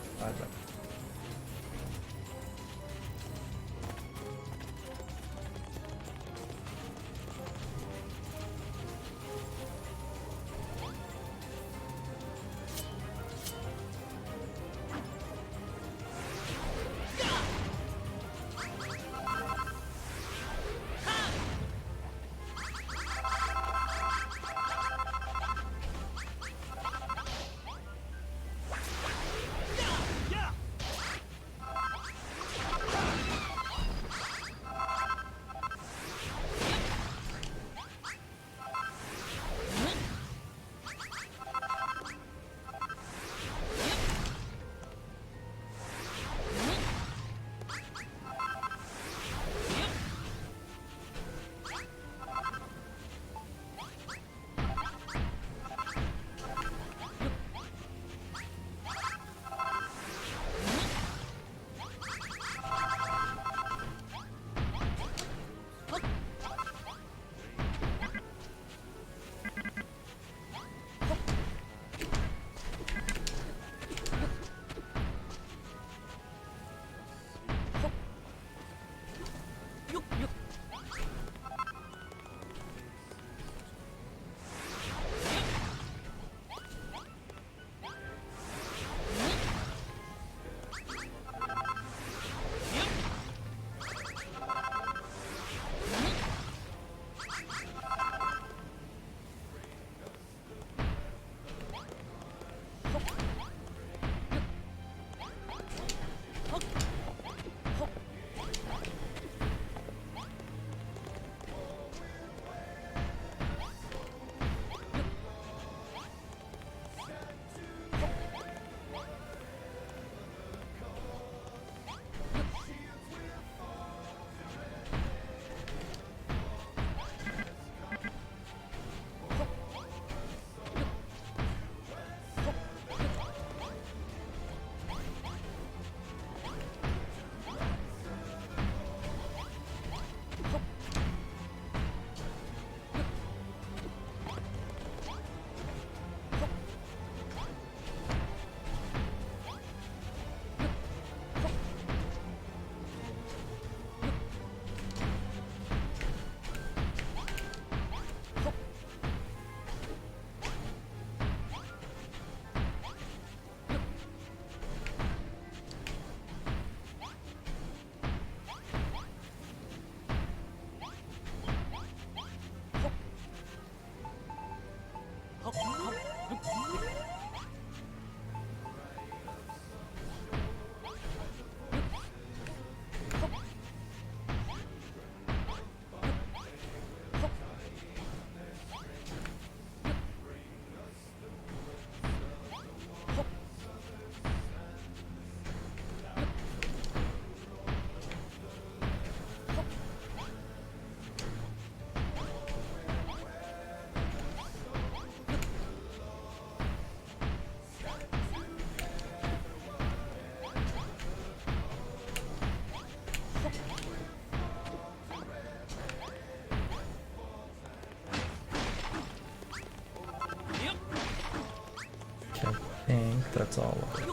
that's all of it.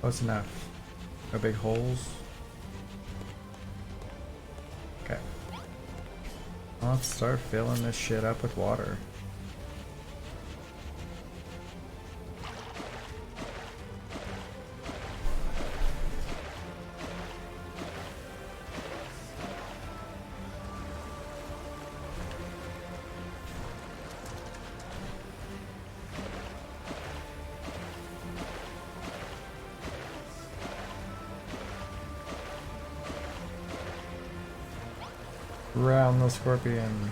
Close enough. No big holes. Okay. Let's start filling this shit up with water. Round the scorpion.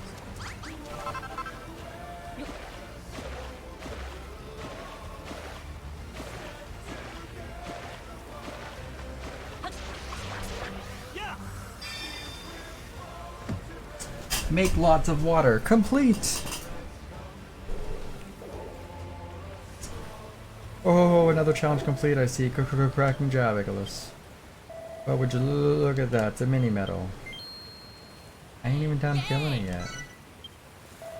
Make lots of water. Complete! Oh, another challenge complete. I see. Cracking job, Eggoless. But would you look at that? It's a mini medal. I ain't even done killing it yet.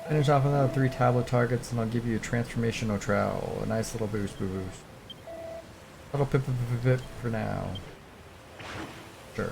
Finish off another 3 tablet targets and I'll give you a transformational trowel. A nice little boost. Little pip for now. Sure.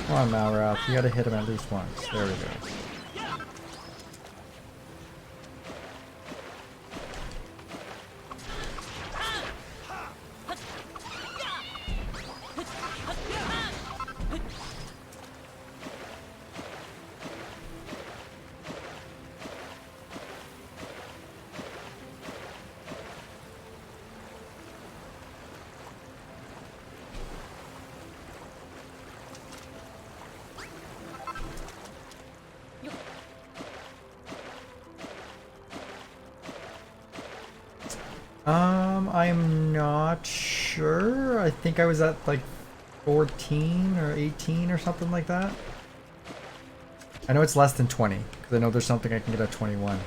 Come on, Malrath, you gotta hit him at least once. There we go. I'm not sure. I think I was at like 14 or 18 or something like that. I know it's less than 20, because I know there's something I can get at 21.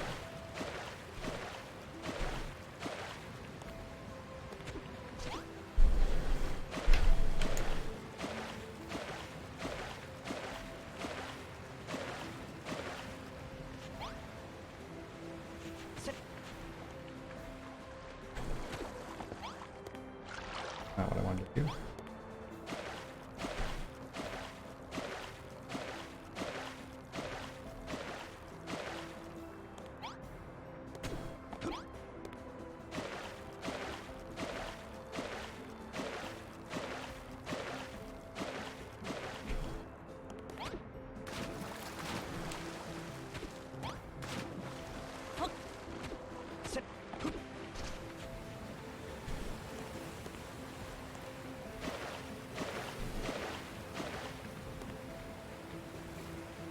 Not what I wanted to do.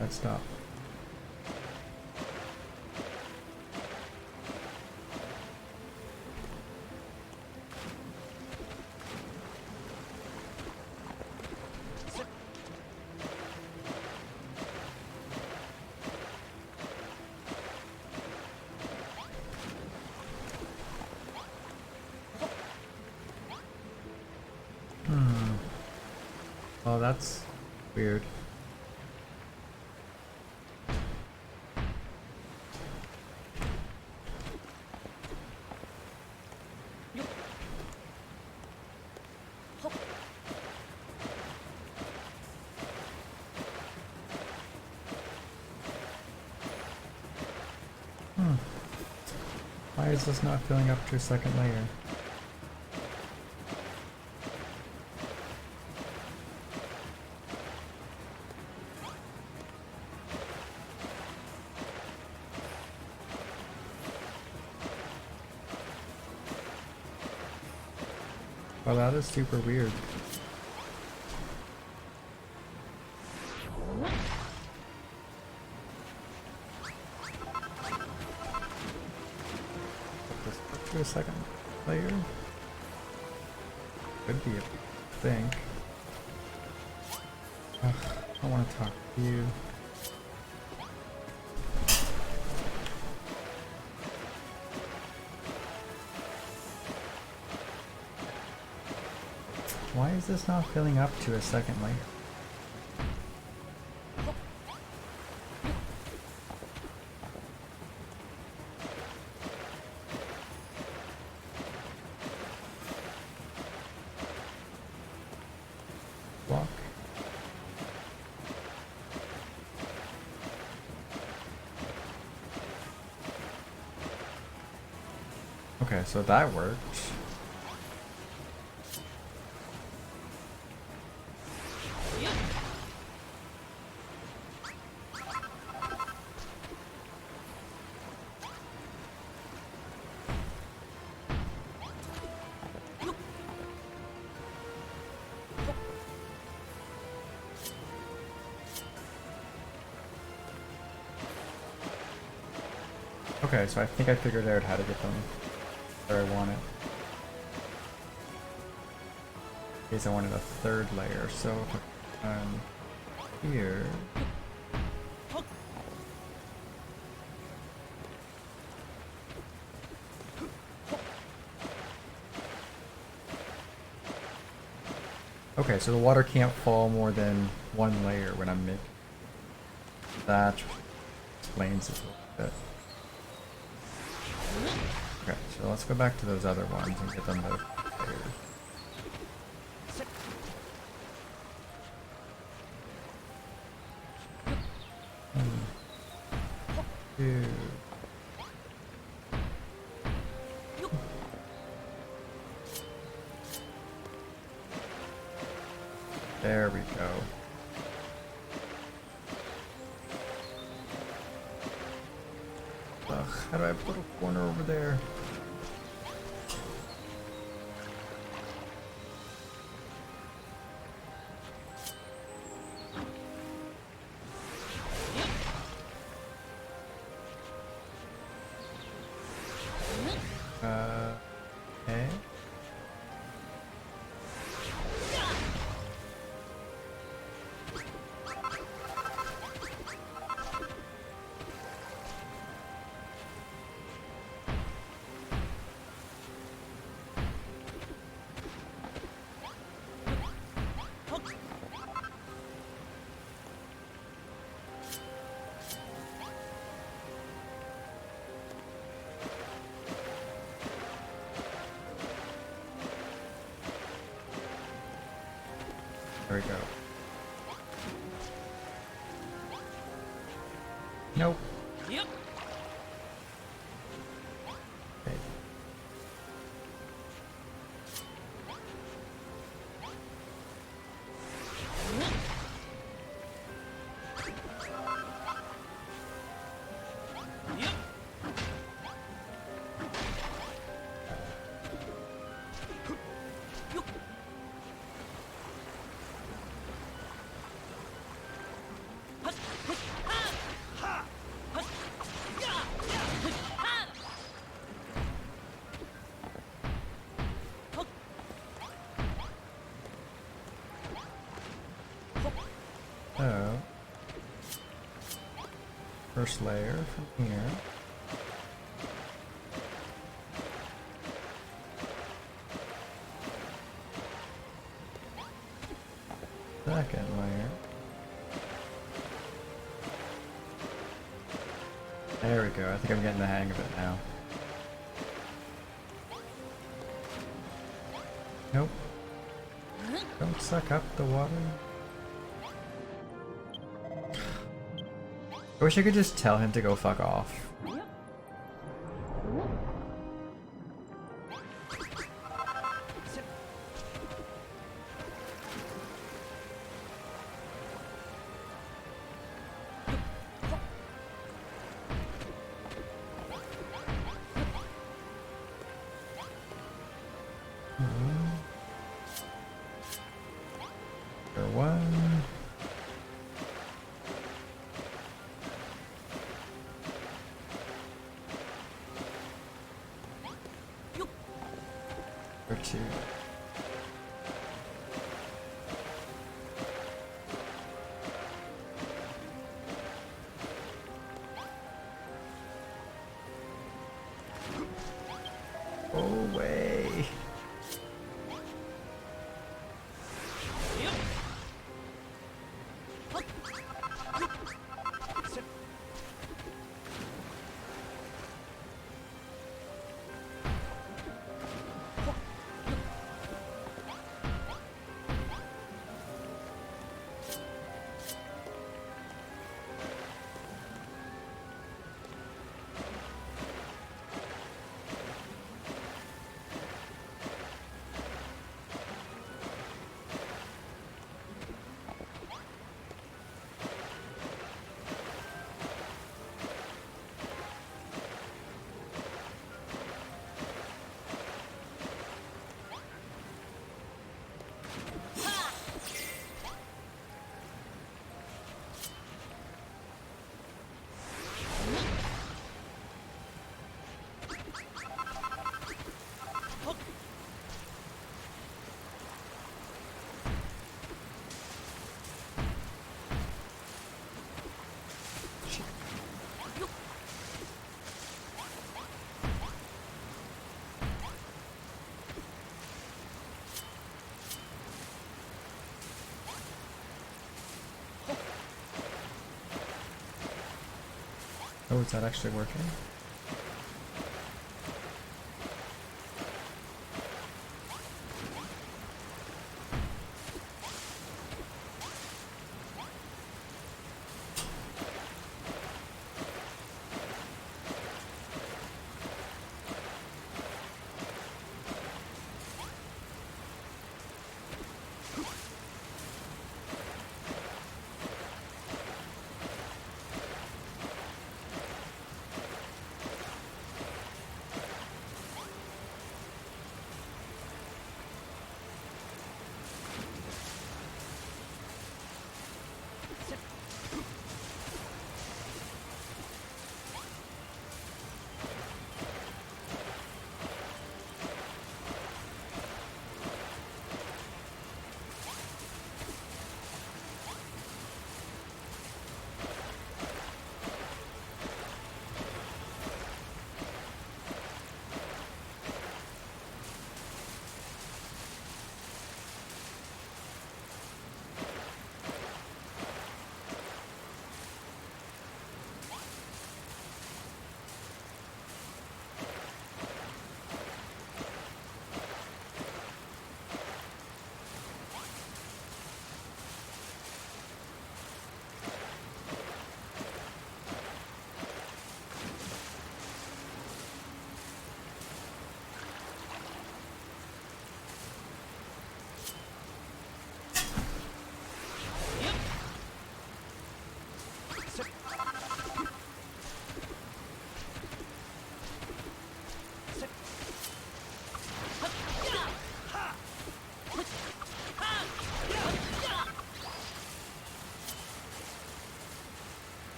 Let's stop. Oh, that's weird. Why is this not filling up to a second layer? Well, that is super weird. Put this up to a second layer. Could be a thing. Ugh, I want to talk to you. Why is this not filling up to a second layer? Block. Okay, so that worked. Okay, so I think I figured out how to get them where I want it. In case I wanted a third layer, so here. Okay, so the water can't fall more than one layer when I'm making. That explains it a little bit. Okay, so let's go back to those other ones and get them to layer. Two. There we go. Ugh, how do I put a corner over there? Okay. There we go. Nope. Yep. Okay. So, first layer from here. Second layer. There we go. I think I'm getting the hang of it now. Nope. Don't suck up the water. I wish I could just tell him to go fuck off. For one. For two. Away. Oh, is that actually working?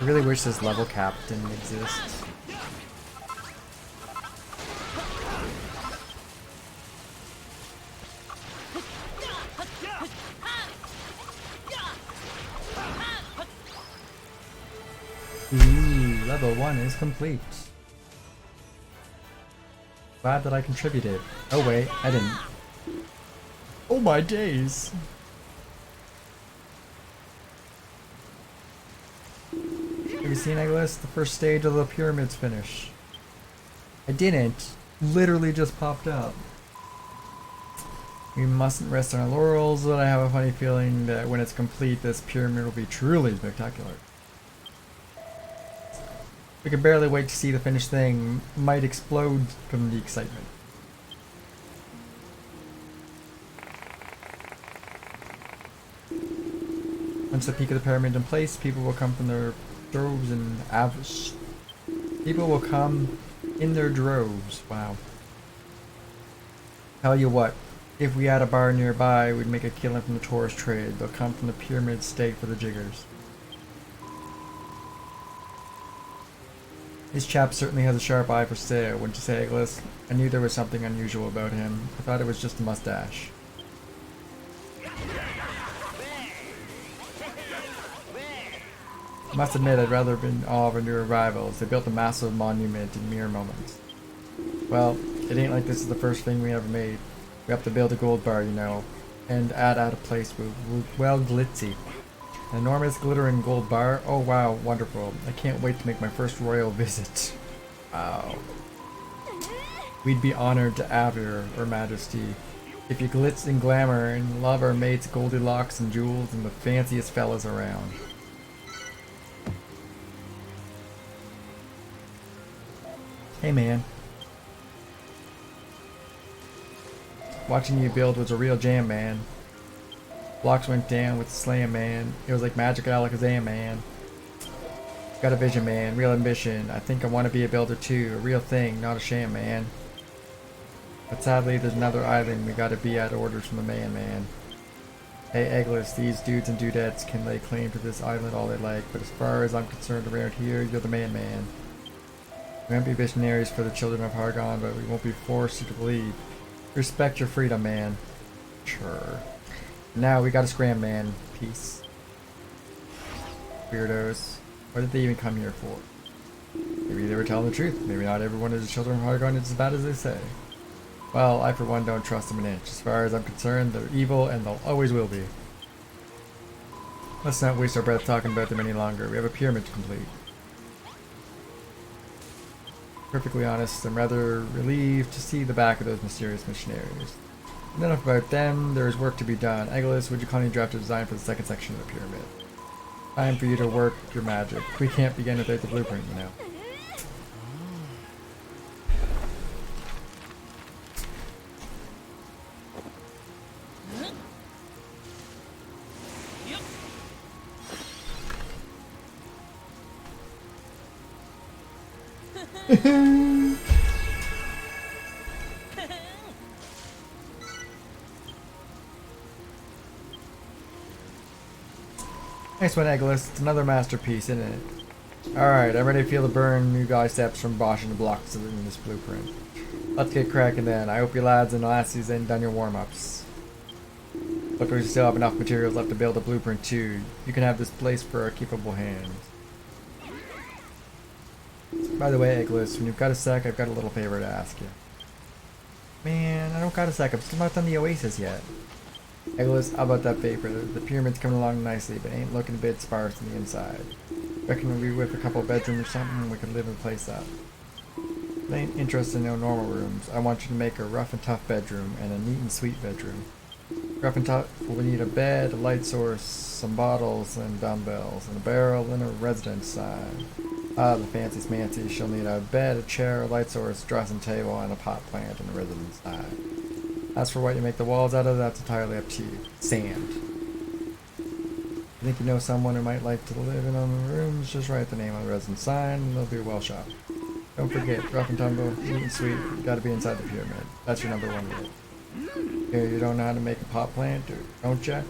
I really wish this level cap didn't exist. Ooh, level 1 is complete. Glad that I contributed. Oh wait, I didn't. Oh my days! Have you seen Eggoless? The first stage of the pyramid's finish. I didn't. literally just popped up. We mustn't rest on our laurels, but I have a funny feeling that when it's complete, this pyramid will be truly spectacular. We can barely wait to see the finished thing. Might explode from the excitement. Once the peak of the pyramid in place, people will come from their droves and people will come in their droves. Wow. Tell you what, if we had a bar nearby, we'd make a killing from the tourist trade. They'll come from the pyramid state for the jiggers. This chap certainly has a sharp eye for sale, wouldn't you say, Eggoless? I knew there was something unusual about him. I thought it was just a mustache. I must admit, I'd rather have been awe of our new arrivals. They built a massive monument in mere moments. Well, it ain't like this is the first thing we ever made. We have to build a gold bar, you know, and add out a place with well glitzy. An enormous glittering gold bar? Oh wow, wonderful. I can't wait to make my first royal visit. Wow. We'd be honored to have your majesty. If you glitz and glamour and love our mates Goldilocks and Jules and the fanciest fellas around. Hey man. Watching you build was a real jam, man. Blocks went down with the slam, man. It was like magic alakazam, man. Got a vision, man. Real ambition. I think I want to be a builder too. A real thing, not a sham, man. But sadly, there's another island we gotta be at orders from the man. Hey, Eggoless, these dudes and dudettes can lay claim to this island all they like, but as far as I'm concerned around here, you're the man. We won't be visionaries for the Children of Hargon, but we won't be forced to believe. Respect your freedom, man. Sure. Now we gotta scram, man. Peace. Weirdos. What did they even come here for? Maybe they were telling the truth. Maybe not everyone is the Children of Hargon is as bad as they say. Well, I for one don't trust them an inch. As far as I'm concerned, they're evil and they'll always will be. Let's not waste our breath talking about them any longer. We have a pyramid to complete. Perfectly honest, I'm rather relieved to see the back of those mysterious missionaries. Enough about them, there is work to be done. Eggoless, would you kindly draft a design for the second section of the pyramid? Time for you to work your magic. We can't begin without the blueprint, you know. Nice one, Eggoless. It's another masterpiece, isn't it? Alright, I'm ready to feel the burn new guy steps from boshing the blocks in this blueprint. Let's get cracking then. I hope you lads and lassies ain't done your warm-ups. Look, we still have enough materials left to build a blueprint too. You can have this place for our capable hands. By the way, Eggoless, when you've got a sec, I've got a little favor to ask you. Man, I don't got a sec. I'm still not done the Oasis yet. Eggoless, how about that paper? The pyramid's coming along nicely, but ain't looking a bit sparse on the inside. Reckon we with a couple bedrooms or something, we could live and place up. I ain't interested in no normal rooms. I want you to make a rough and tough bedroom and a neat and sweet bedroom. Rough and tough will need a bed, a light source, some bottles and dumbbells, and a barrel and a residence sign. Ah, the fancy smancy. She'll need a bed, a chair, a light source, dressing table, and a pot plant and a residence sign. As for what you make the walls out of, that's entirely up to you. Sand. You think you know someone who might like to live in on the rooms? Just write the name on the residence sign and they'll be well shot. Don't forget, rough and tumble, neat and sweet, you gotta be inside the pyramid. That's your number one rule. Here, you don't know how to make a pot plant, don't ya?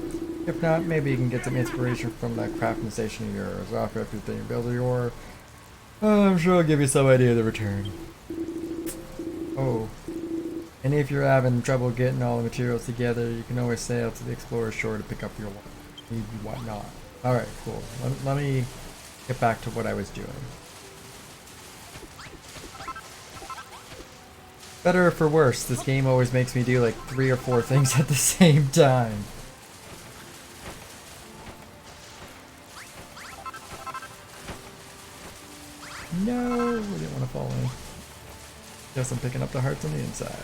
If not, maybe you can get some inspiration from that crafting station of yours. Offer everything you build your... I'm sure I'll give you some idea of the return. Oh. And if you're having trouble getting all the materials together, you can always sail to the Explorer's Shore to pick up your whatnot. Alright, cool. Let me get back to what I was doing. Better or for worse, this game always makes me do like 3 or 4 things at the same time. No, we didn't want to fall in. Guess I'm picking up the hearts on the inside.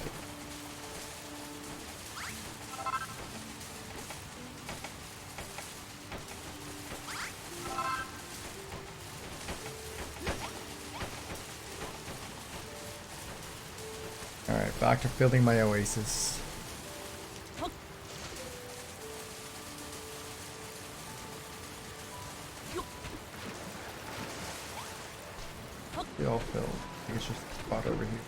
Alright, back to building my Oasis. They all filled. I think it's just a spot over here.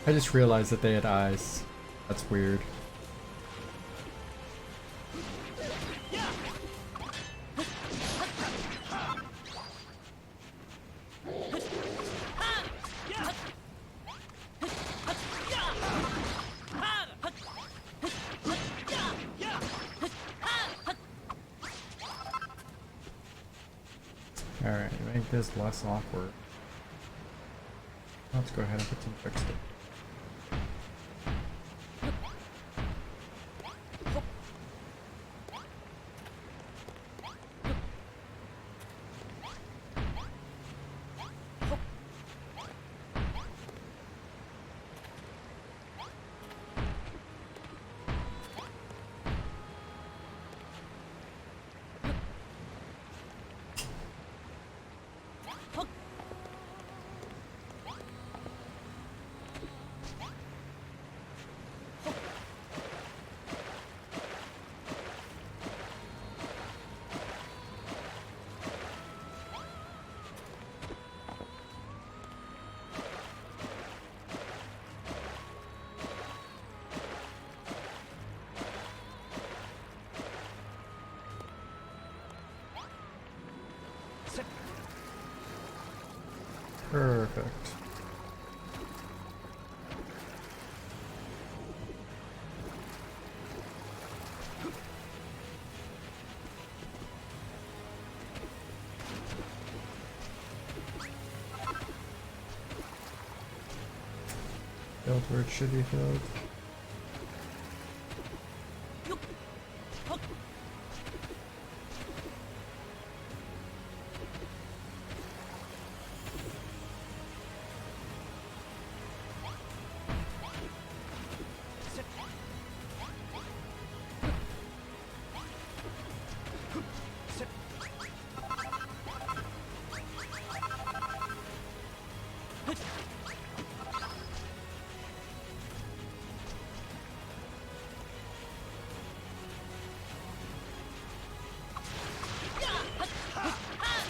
I just realized that they had eyes. That's weird. Alright, make this less awkward. Let's go ahead and put some fixed it. Perfect. Filled where it should be filled.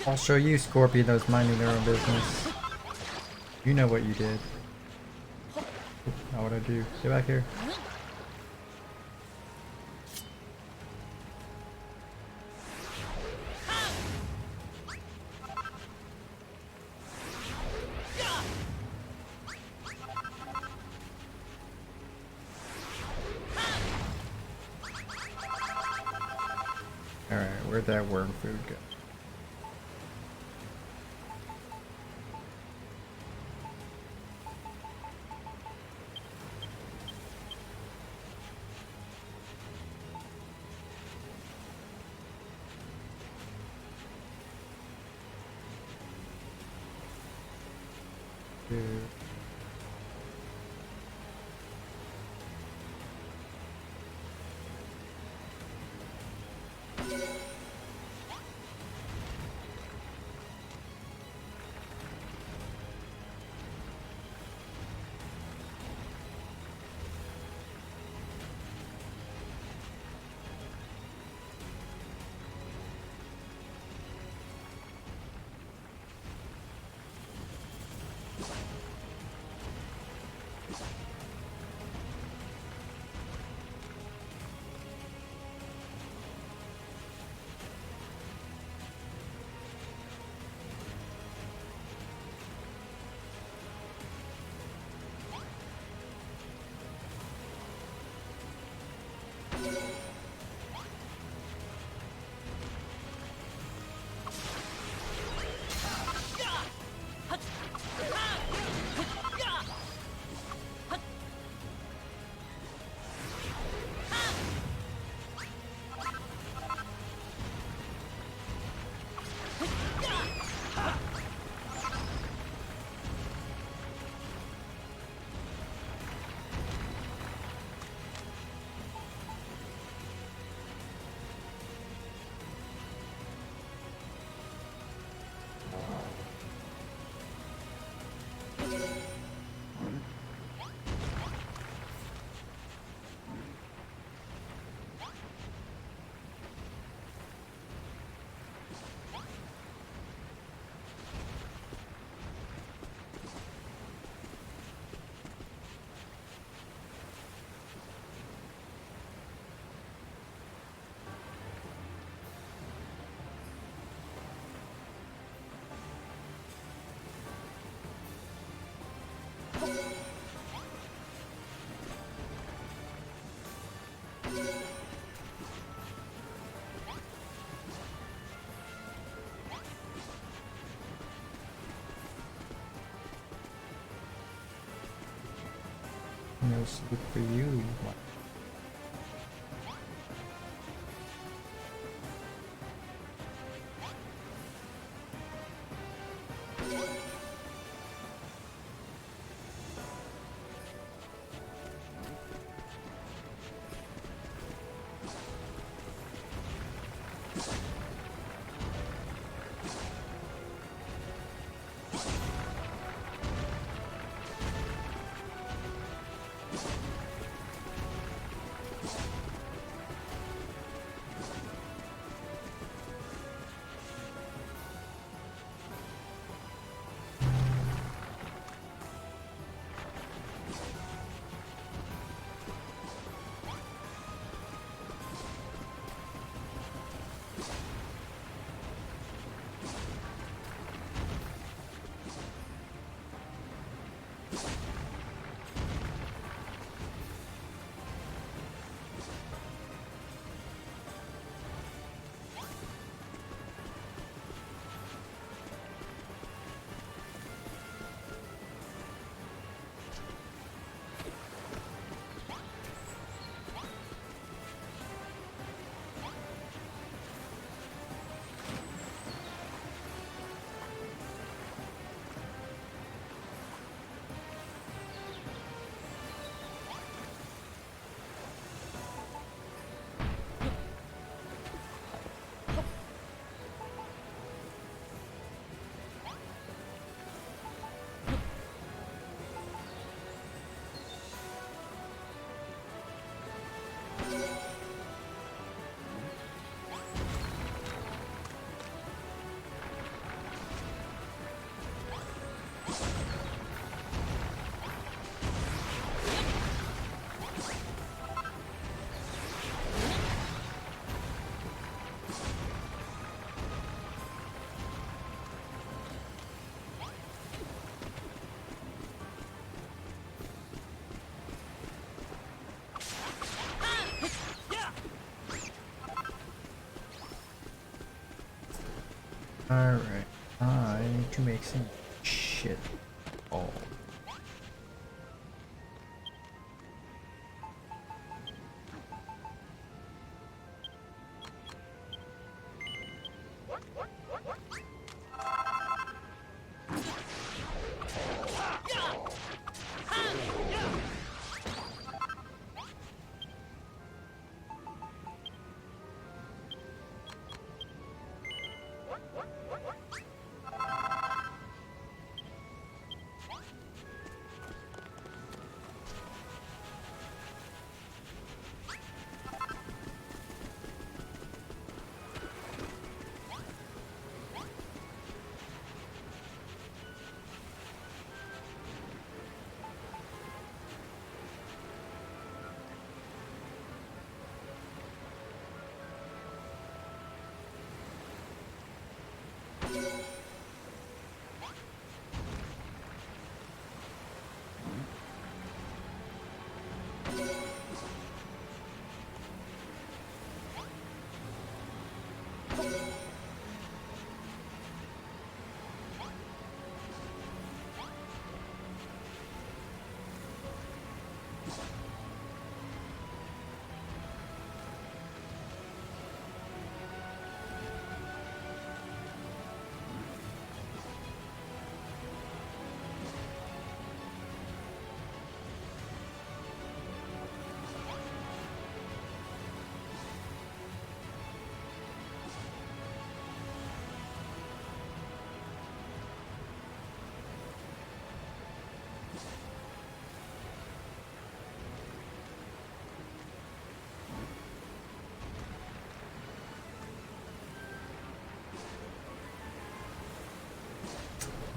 I'll show you, Scorpion, those minding their own business. You know what you did. Not what I do. Get back here. Alright, where'd that worm food go? No sleep for you. Alright, I need to make some shit. Oh.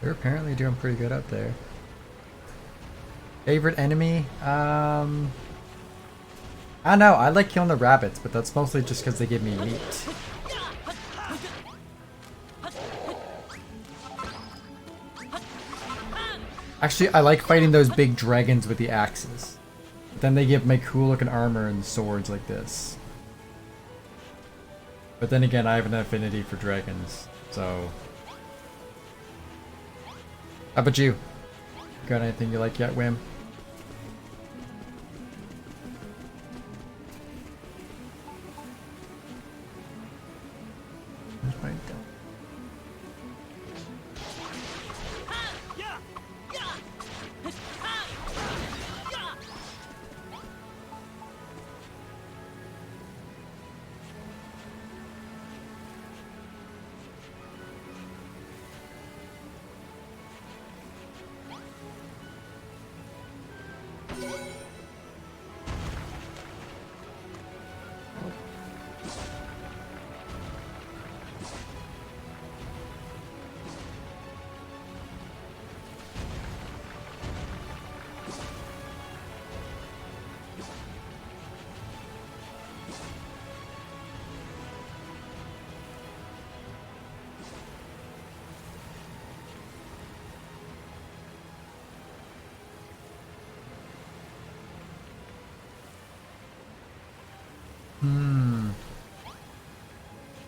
They're apparently doing pretty good up there. Favorite enemy? I don't know. I like killing the rabbits, but that's mostly just because they give me meat. Actually, I like fighting those big dragons with the axes. But then they give me cool looking armor and swords like this. But then again, I have an affinity for dragons, so... How about you? Got anything you like yet, Wim?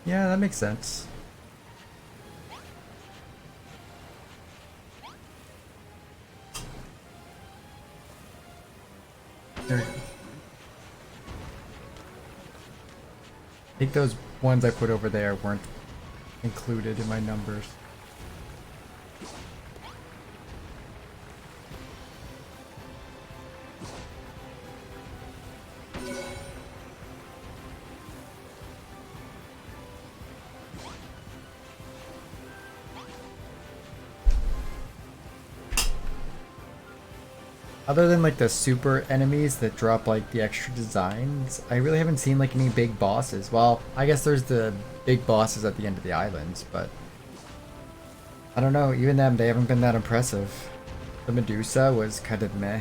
Yeah, that makes sense. There we go. I think those ones I put over there weren't included in my numbers. Other than like the super enemies that drop like the extra designs, I really haven't seen like any big bosses. Well, I guess there's the big bosses at the end of the islands, but I don't know, even them, they haven't been that impressive. The Medusa was kind of meh.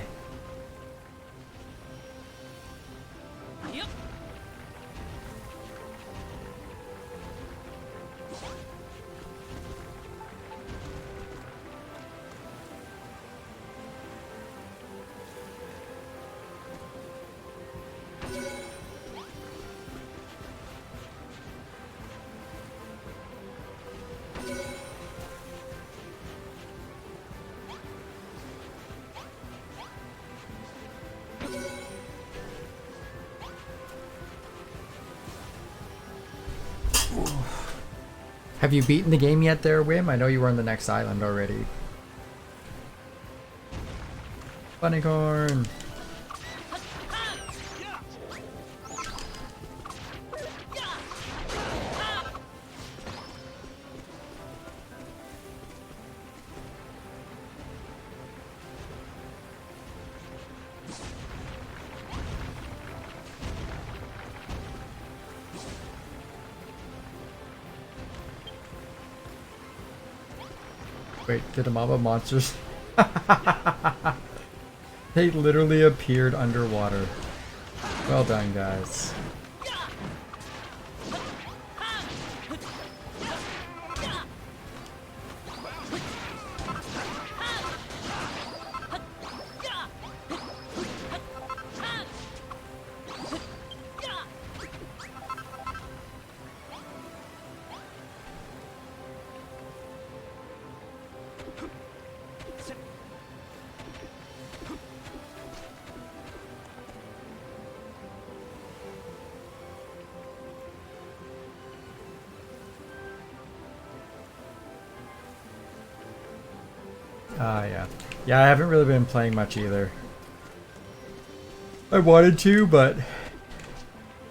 Have you beaten the game yet there, Wim? I know you were on the next island already. Bunnycorn! Wait, did a mob of monsters? They literally appeared underwater. Well done, guys. Yeah. Yeah, I haven't really been playing much either. I wanted to, but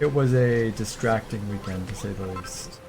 it was a distracting weekend, to say the least.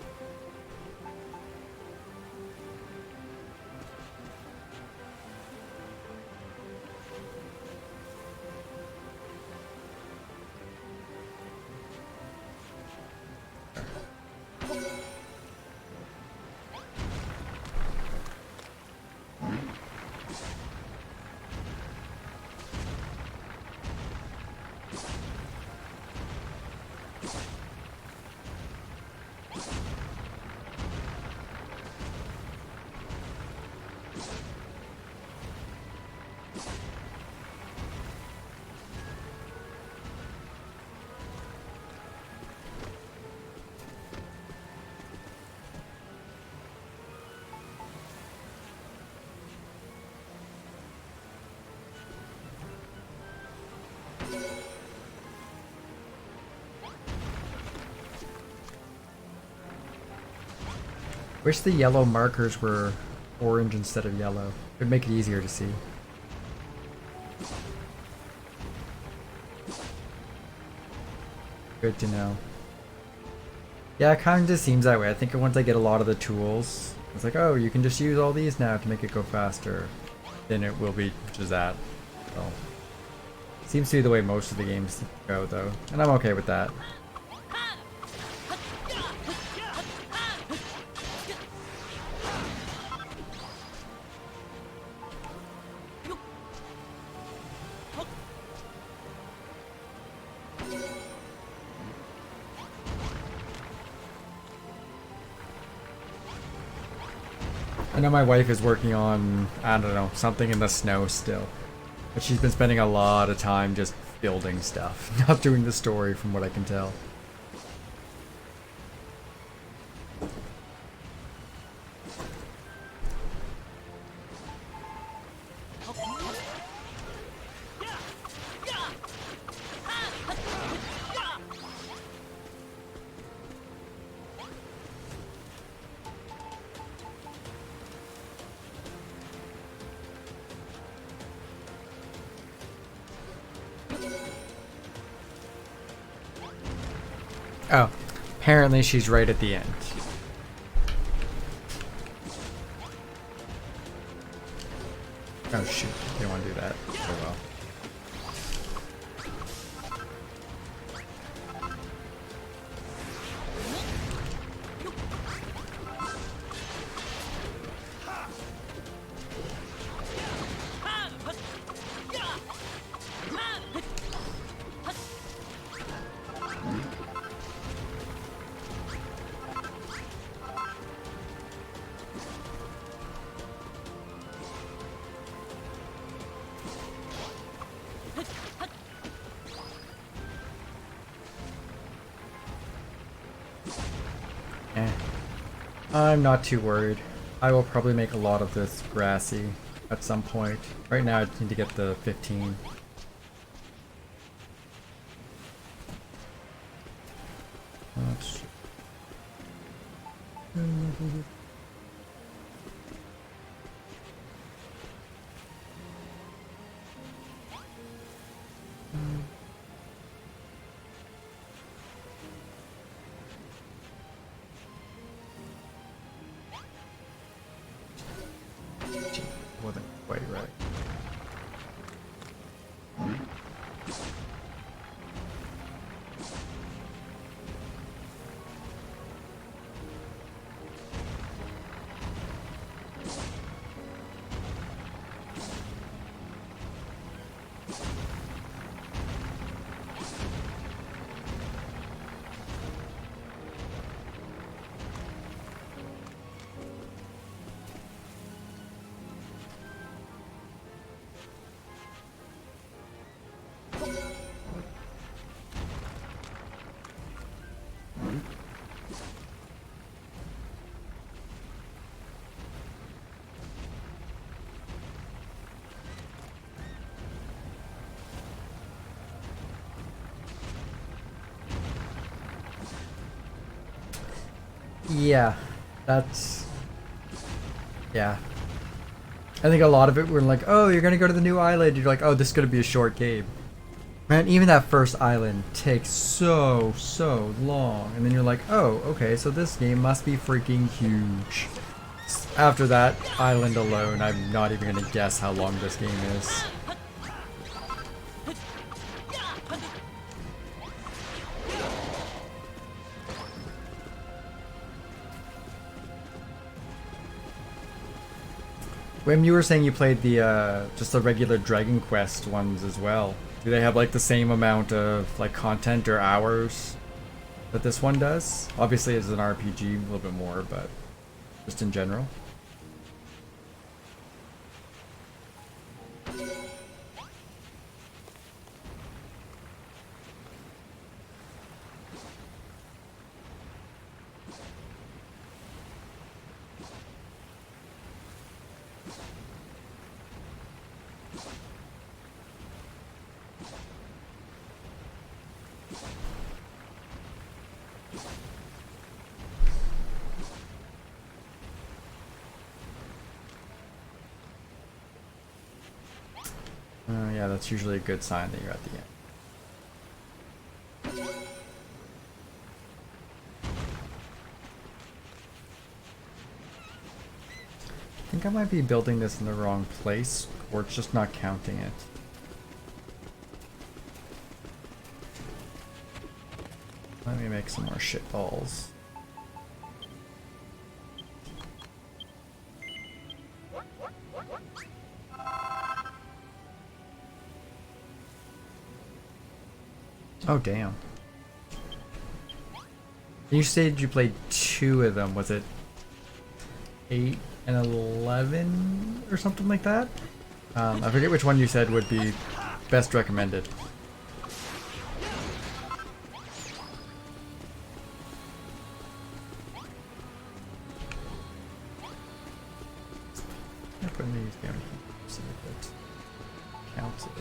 Wish the yellow markers were orange instead of yellow. It'd make it easier to see. Good to know. Yeah, it kind of just seems that way. I think once I get a lot of the tools, it's like, oh, you can just use all these now to make it go faster. Then it will be just that. So, seems to be the way most of the games go, though. And I'm okay with that. I know my wife is working on, I don't know, something in the snow still. But she's been spending a lot of time just building stuff, not doing the story from what I can tell. Oh, apparently she's right at the end. Oh shoot, they want to do that. Oh well. I'm not too worried. I will probably make a lot of this grassy at some point. Right now I need to get the 15. Oops. Wasn't quite right. Yeah, that's... yeah. I think a lot of it we're like, oh, you're gonna go to the new island. You're like, oh, this is gonna be a short game. Man, even that first island takes so long. And then you're like, oh, okay, so this game must be freaking huge. After that island alone, I'm not even gonna guess how long this game is. When you were saying you played the just the regular Dragon Quest ones as well, do they have like the same amount of like content or hours that this one does? Obviously it's an RPG, a little bit more, but just in general. Yeah, that's usually a good sign that you're at the end. I think I might be building this in the wrong place, or it's just not counting it. Let me make some more shit balls. Oh, damn. You said you played 2 of them. Was it 8 and 11 or something like that? I forget which one you said would be best recommended. I'm putting these down here so that counts it.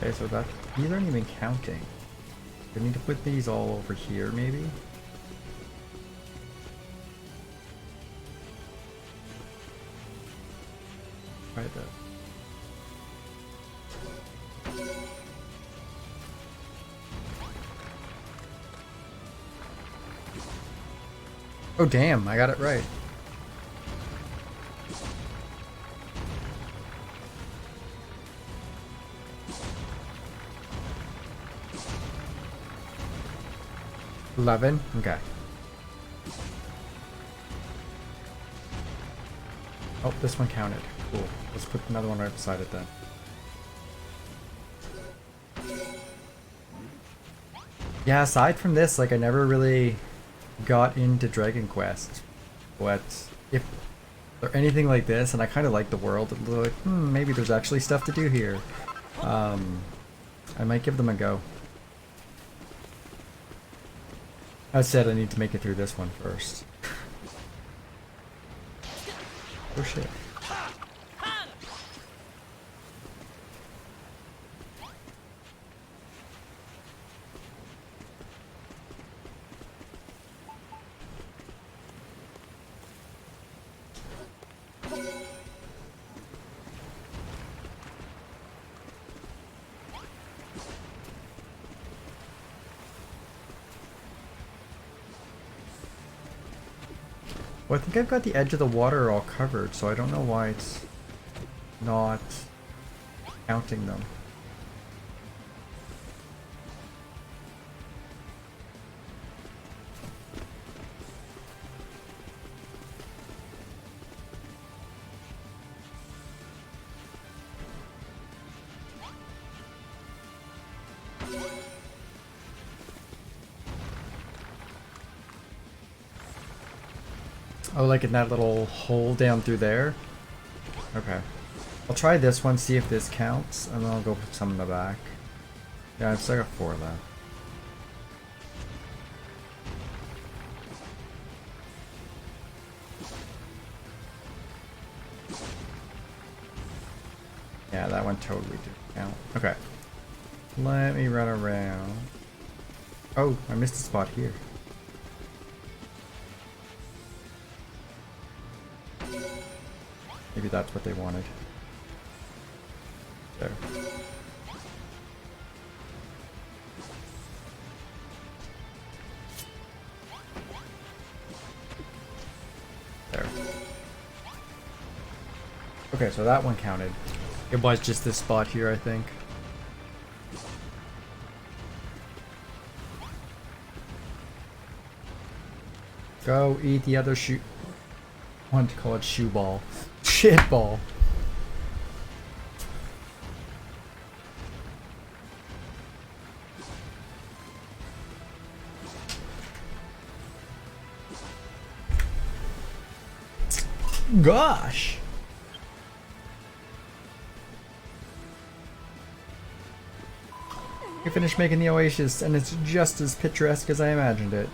Okay, so that these aren't even counting. We need to put these all over here, maybe? Try that. Oh damn, I got it right. $11? Okay. Oh, this one counted. Cool. Let's put another one right beside it then. Yeah, aside from this, like I never really got into Dragon Quest. But if or anything like this, and I kind of like the world, like, maybe there's actually stuff to do here. I might give them a go. I said I need to make it through this one first. Oh shit. Well, I think I've got the edge of the water all covered, so I don't know why it's not counting them. Oh, like in that little hole down through there? Okay. I'll try this one, see if this counts, and then I'll go put some in the back. Yeah, I've still got 4 left. Yeah, that one totally didn't count. Okay. Let me run around. Oh, I missed a spot here. Maybe that's what they wanted. There. There. Okay, so that one counted. It was just this spot here, I think. Go eat the other shoe. I wanted to call it shoe ball. Shit ball. Gosh. We finished making the Oasis, and it's just as picturesque as I imagined it.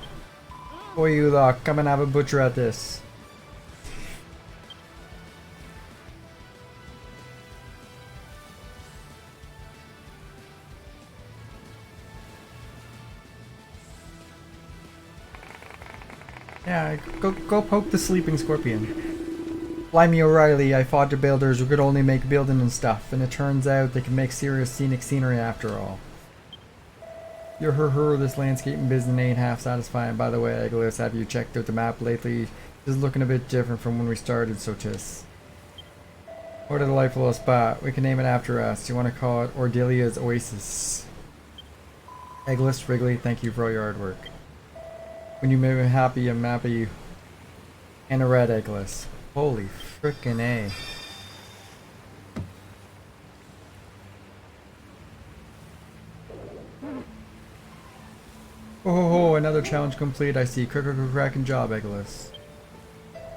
Boy, you lot, come and have a butcher at this. Yeah, go poke the sleeping scorpion. Blimey O'Reilly, I fought the builders who could only make building and stuff, and it turns out they can make serious scenic scenery after all. Your this landscaping business ain't half satisfying. By the way, Eggoless, have you checked out the map lately? This is looking a bit different from when we started, so tis. What a delightful spot. We can name it after us. You want to call it Ordelia's Oasis. Eggoless, Wrigley, thank you for all your hard work. When you make me happy, I'm happy. And a red Eggoless. Holy frickin' A. Oh, another challenge complete, I see. Cracking job, Eggoless.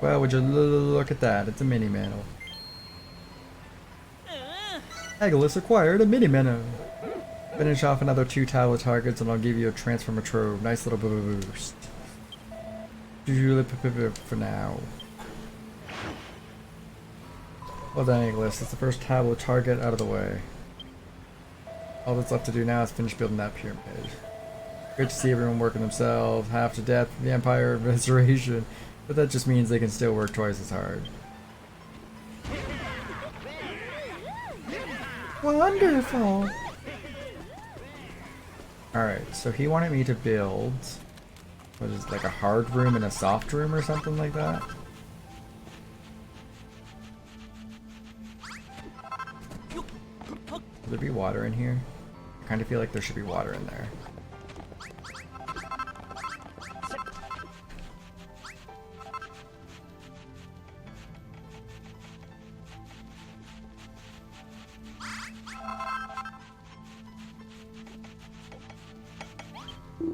Well, would you look at that? It's a mini mantle. Eggoless acquired a mini mantle. Finish off another 2 tablet targets and I'll give you a transformer trove. Nice little boost. For now. Well done, Eggoless. That's the first tablet target out of the way. All that's left to do now is finish building that pyramid. Good to see everyone working themselves, half to death for the Empire of Restoration, but that just means they can still work twice as hard. Wonderful! Alright, so he wanted me to build, what is it, like a hard room and a soft room or something like that? Will there be water in here? I kind of feel like there should be water in there.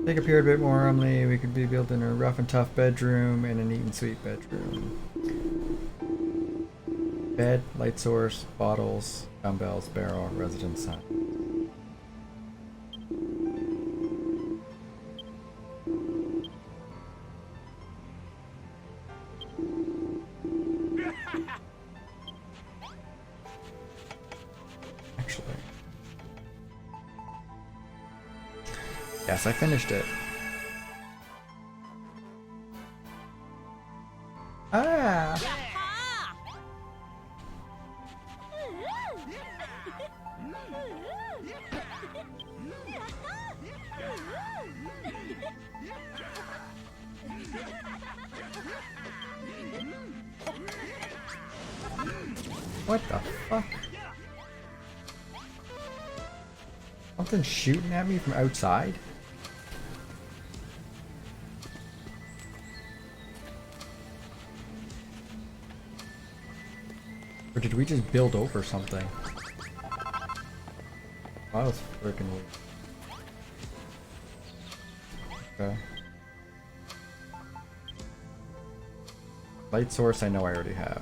Take a period a bit more only, we could be building a rough and tough bedroom and a neat and sweet bedroom. Bed, light source, bottles, dumbbells, barrel, residence hut. Actually. Yes, I finished it. Ah! What the fuck? Something shooting at me from outside? Or did we just build over something? That was freaking weird. Okay. Light source I know I already have.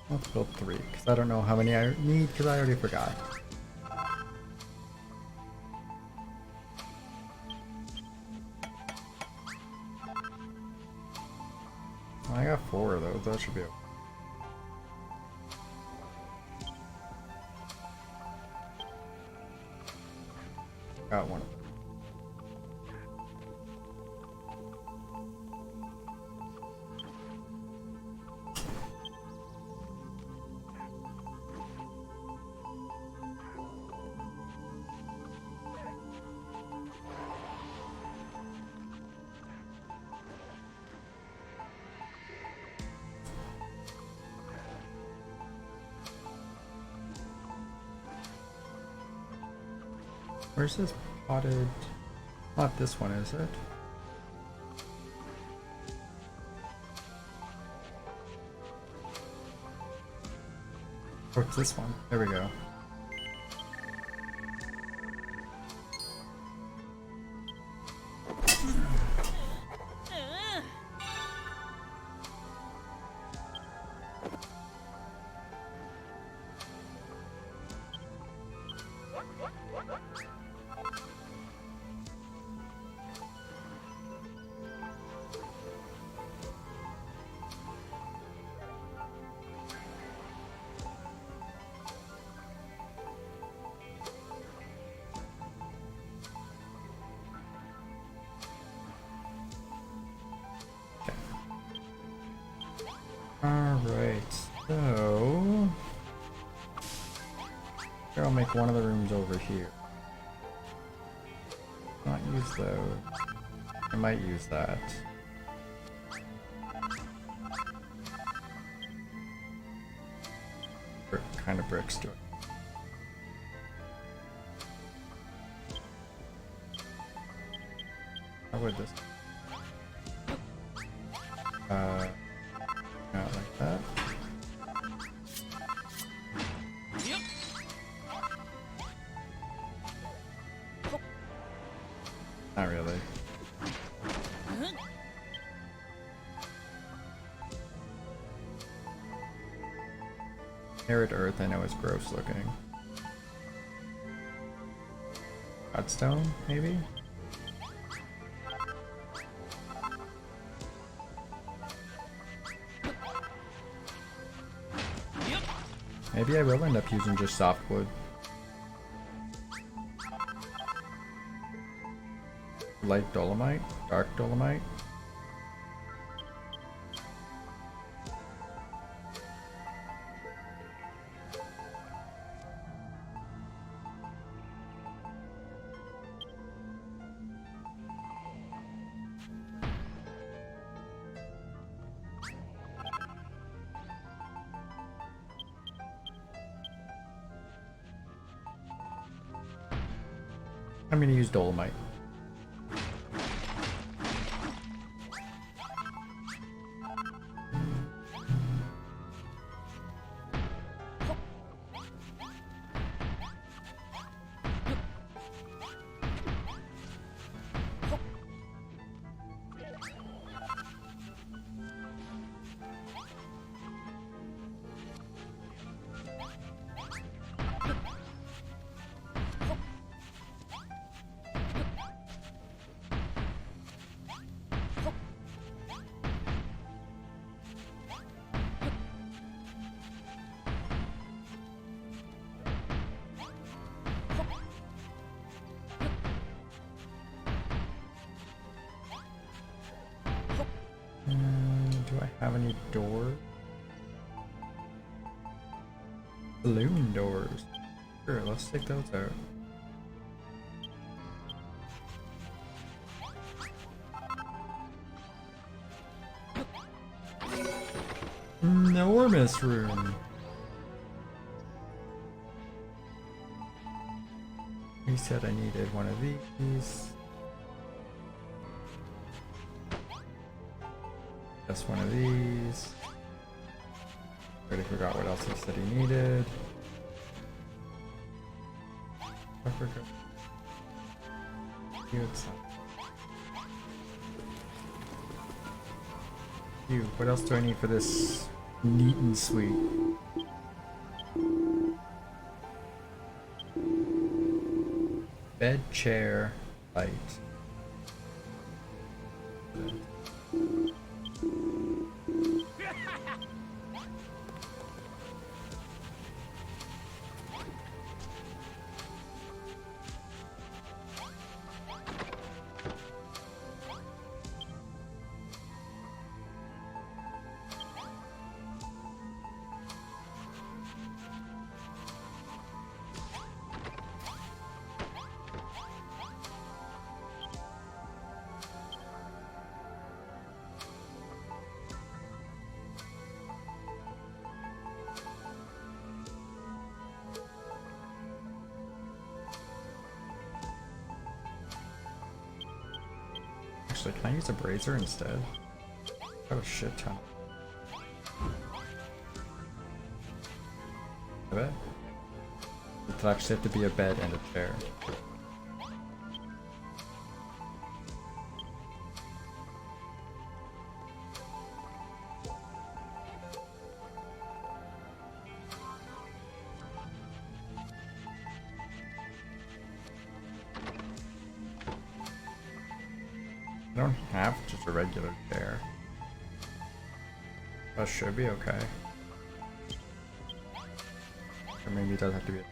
Let's build 3, because I don't know how many I need, because I already forgot. I got 4 of those, that should be okay. Got one. Where's this potted? Not this one, is it? Or it's this one. There we go. Alright, so here I'll make one of the rooms over here. Not use those. I might use that. What kind of bricks do I? How would this? Not like that. Not really. Arid earth, I know is gross looking. Godstone, maybe? Maybe I will end up using just softwood. Light dolomite, dark dolomite. I'm gonna use dolomite. Do I have any doors? Saloon doors. Sure, let's take those out. Enormous room. He said I needed one of these. Just one of these. Already forgot what else he said he needed. I forgot. What else do I need for this neat and sweet? Bed, chair, light. Actually, can I use a brazier instead? I have a shit ton. I bet. It'll actually have to be a bed and a chair. I don't have just a regular chair. That should be okay. Or maybe it does have to be a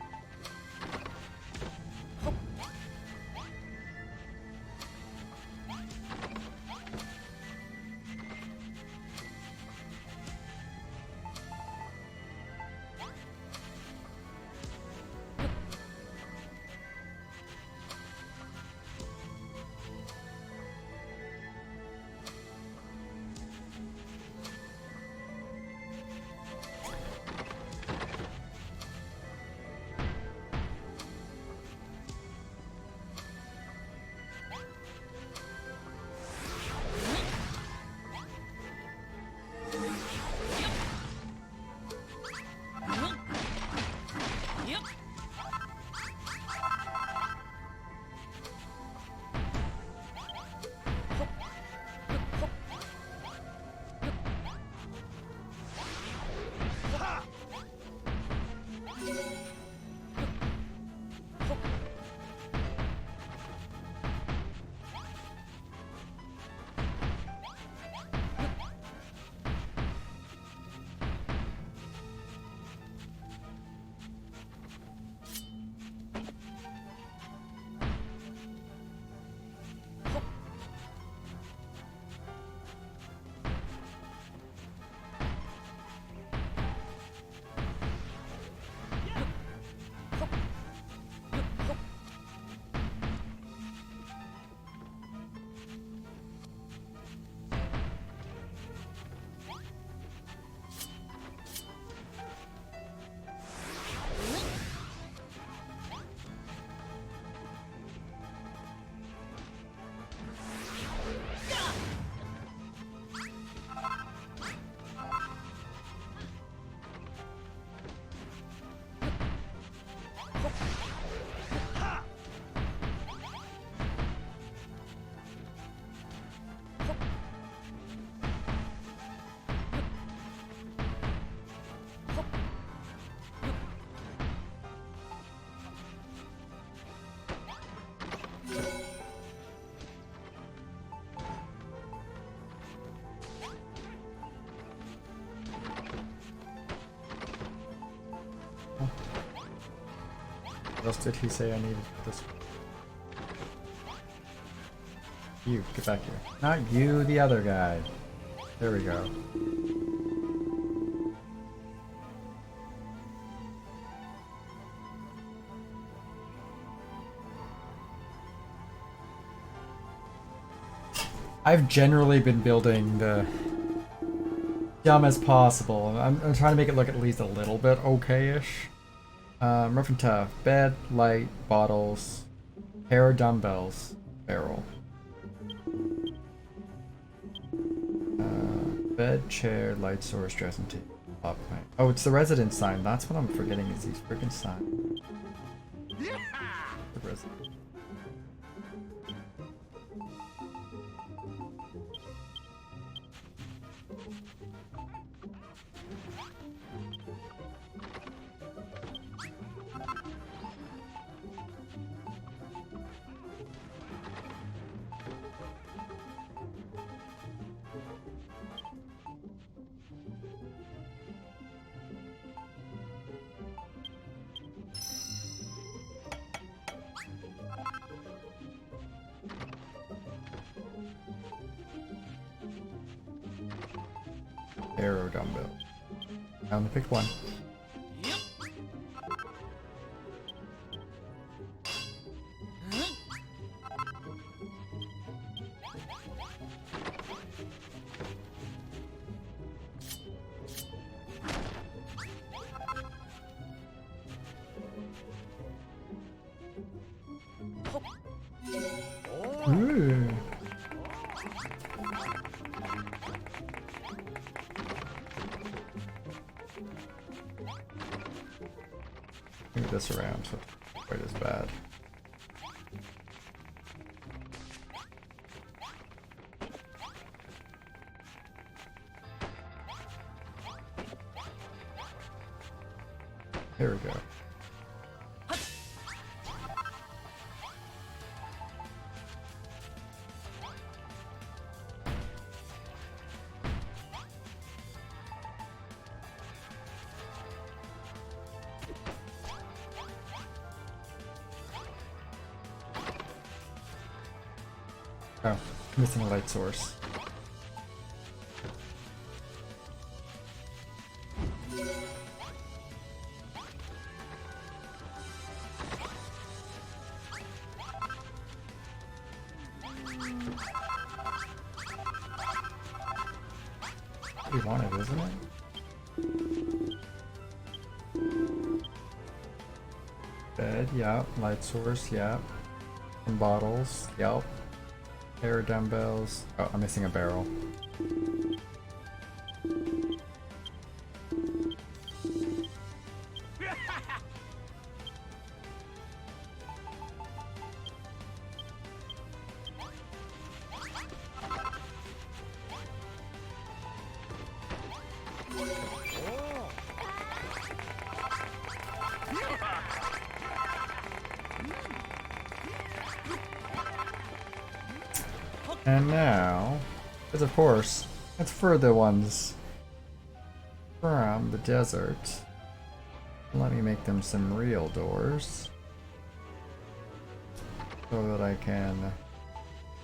What else did he say I needed for this? You, get back here. Not you, the other guy. There we go. I've generally been building the dumb as possible. I'm trying to make it look at least a little bit okay-ish. Rough and tough. Bed, light, bottles, pair of dumbbells, barrel. Bed, chair, light source, dressing table, top plank. Oh, it's the resident sign. That's what I'm forgetting is these freaking signs. The resident. Arrow dumbbell. I only picked one. Ooh. Move this around so it's not quite as bad. There we go. Oh, missing a light source. What we wanted, isn't it? Bed, yep. Light source, yep. Some bottles, yep. Pair of dumbbells. Oh, I'm missing a barrel. And now, because of course, let's further ones from the desert. Let me make them some real doors so that I can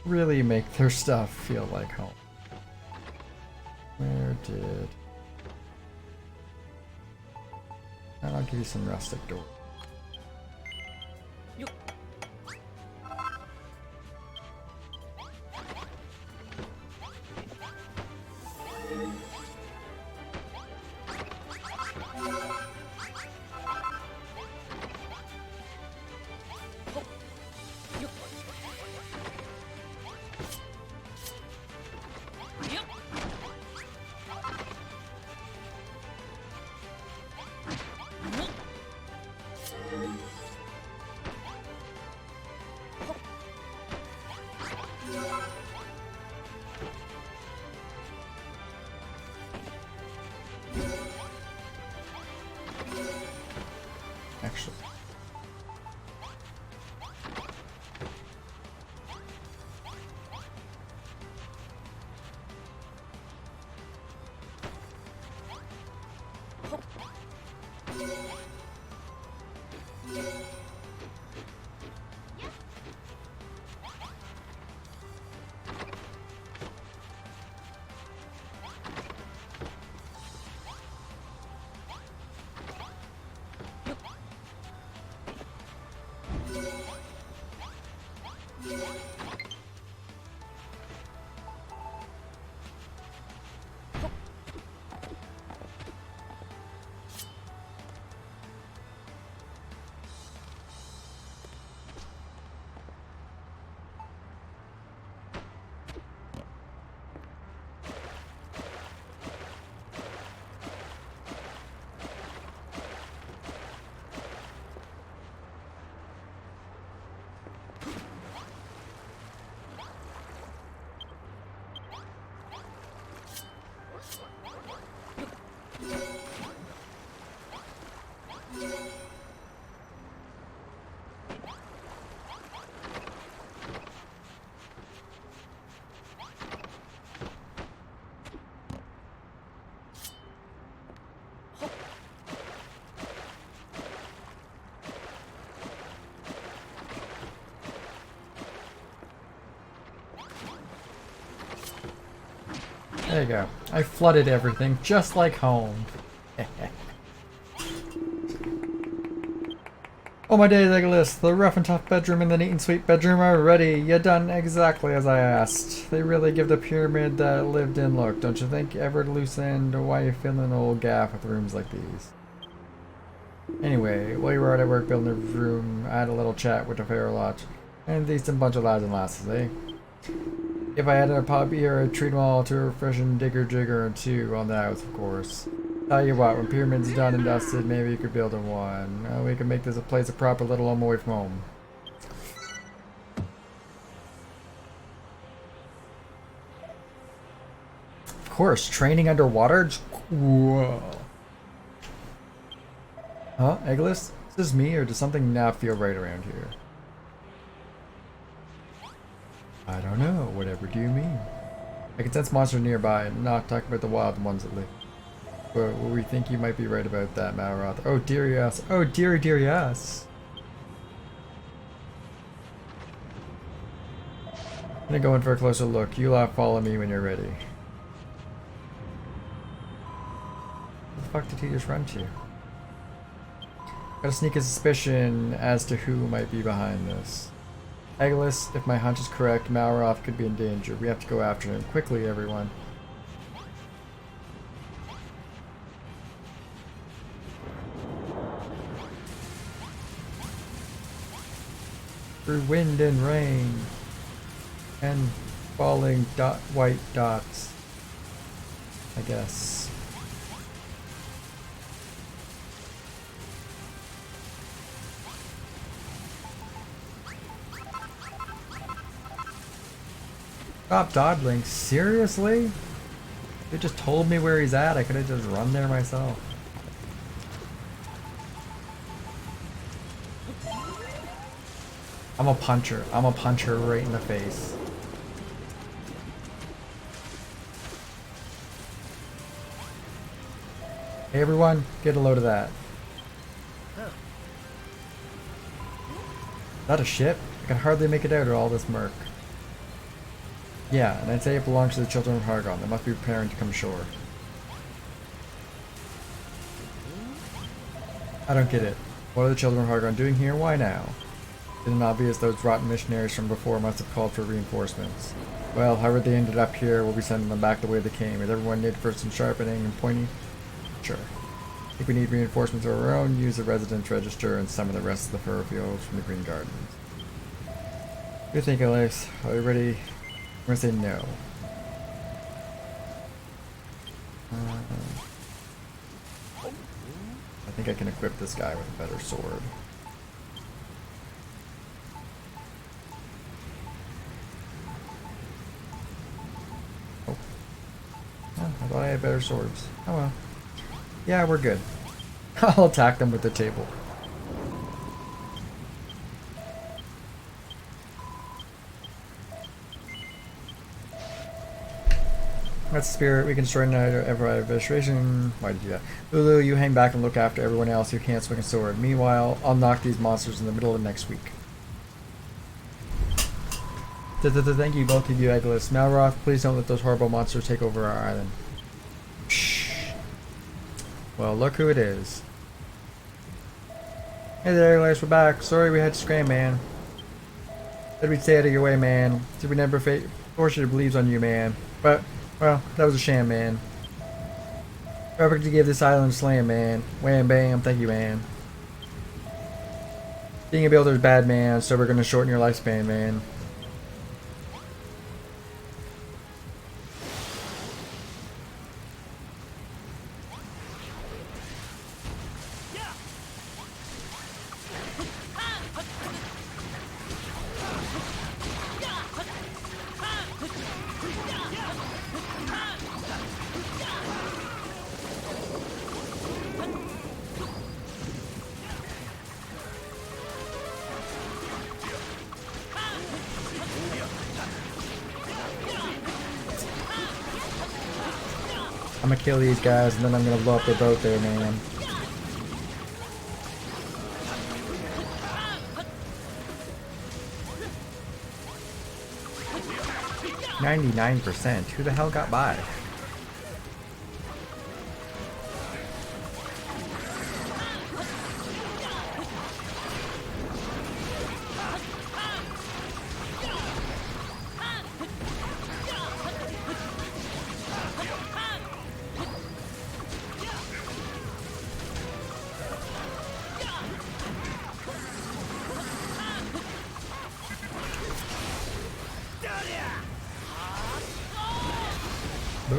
really make their stuff feel like home. Where did... And I'll give you some rustic doors. Actually. There you go. I flooded everything, just like home. Oh my days, Eggoless. The rough and tough bedroom and the neat and sweet bedroom are ready. You done exactly as I asked. They really give the pyramid that lived in look, don't you think? Ever loose end? Why you feeling old gaff with rooms like these? Anyway, while you were out at work building a room, I had a little chat with the fair lot. And a decent bunch of lads and lasses, eh? If I had a puppy or a treat them all to a refreshing digger jigger or two on the house, of course. Tell you what, when pyramid's done and dusted, maybe you could build a one. We could make this a place a proper little home away from home. Of course, training underwater? Whoa. Huh, Eggoless? Is this me, or does something not feel right around here? I don't know. Whatever do you mean? I can sense monsters nearby, not talking about the wild ones that live. But we think you might be right about that, Malroth. Oh dear yes. Oh dear yes. I'm gonna go in for a closer look. You lot follow me when you're ready. Where the fuck did he just run to? Got a sneaky suspicion as to who might be behind this. Eggoless, if my hunch is correct, Malroth could be in danger. We have to go after him. Quickly, everyone. Through wind and rain. And falling white dots. I guess. Stop dawdling. Seriously? You just told me where he's at. I could have just run there myself. I'm a puncher. I'm a puncher right in the face. Hey everyone, get a load of that. Is that a ship? I can hardly make it out of all this murk. Yeah, and I'd say it belongs to the Children of Hargon. They must be preparing to come ashore. I don't get it. What are the Children of Hargon doing here? Why now? Isn't it obvious those rotten missionaries from before must have called for reinforcements? Well, however they ended up here, we'll be sending them back the way they came. Is everyone needed for some sharpening and pointing? Sure. If we need reinforcements of our own, use the residence register and some of the rest of the fur fields from the Green Gardens. What do you think, Alex? Are you ready? I'm gonna say no. I think I can equip this guy with a better sword. Oh. Oh, I thought I had better swords. Oh well. Yeah, we're good. I'll attack them with the table. That's the spirit. We can destroy another ever administration. Why did you do that? Lulu, you hang back and look after everyone else who can't swing a sword. Meanwhile, I'll knock these monsters in the middle of next week. Thank you, both of you, Eggoless. Malroth, please don't let those horrible monsters take over our island. Shh. Well, look who it is. Hey there, Eggoless, we're back. Sorry we had to scram, man. Said we'd stay out of your way, man. Said we never forced you to believe on you, man. But, well, that was a sham, man. Perfect to give this island a slam, man. Wham bam, thank you, man. Being a builder is bad, man, so we're gonna shorten your lifespan, man. I'm gonna kill these guys and then I'm gonna blow up their boat there, man. "99%? Who the hell got by?"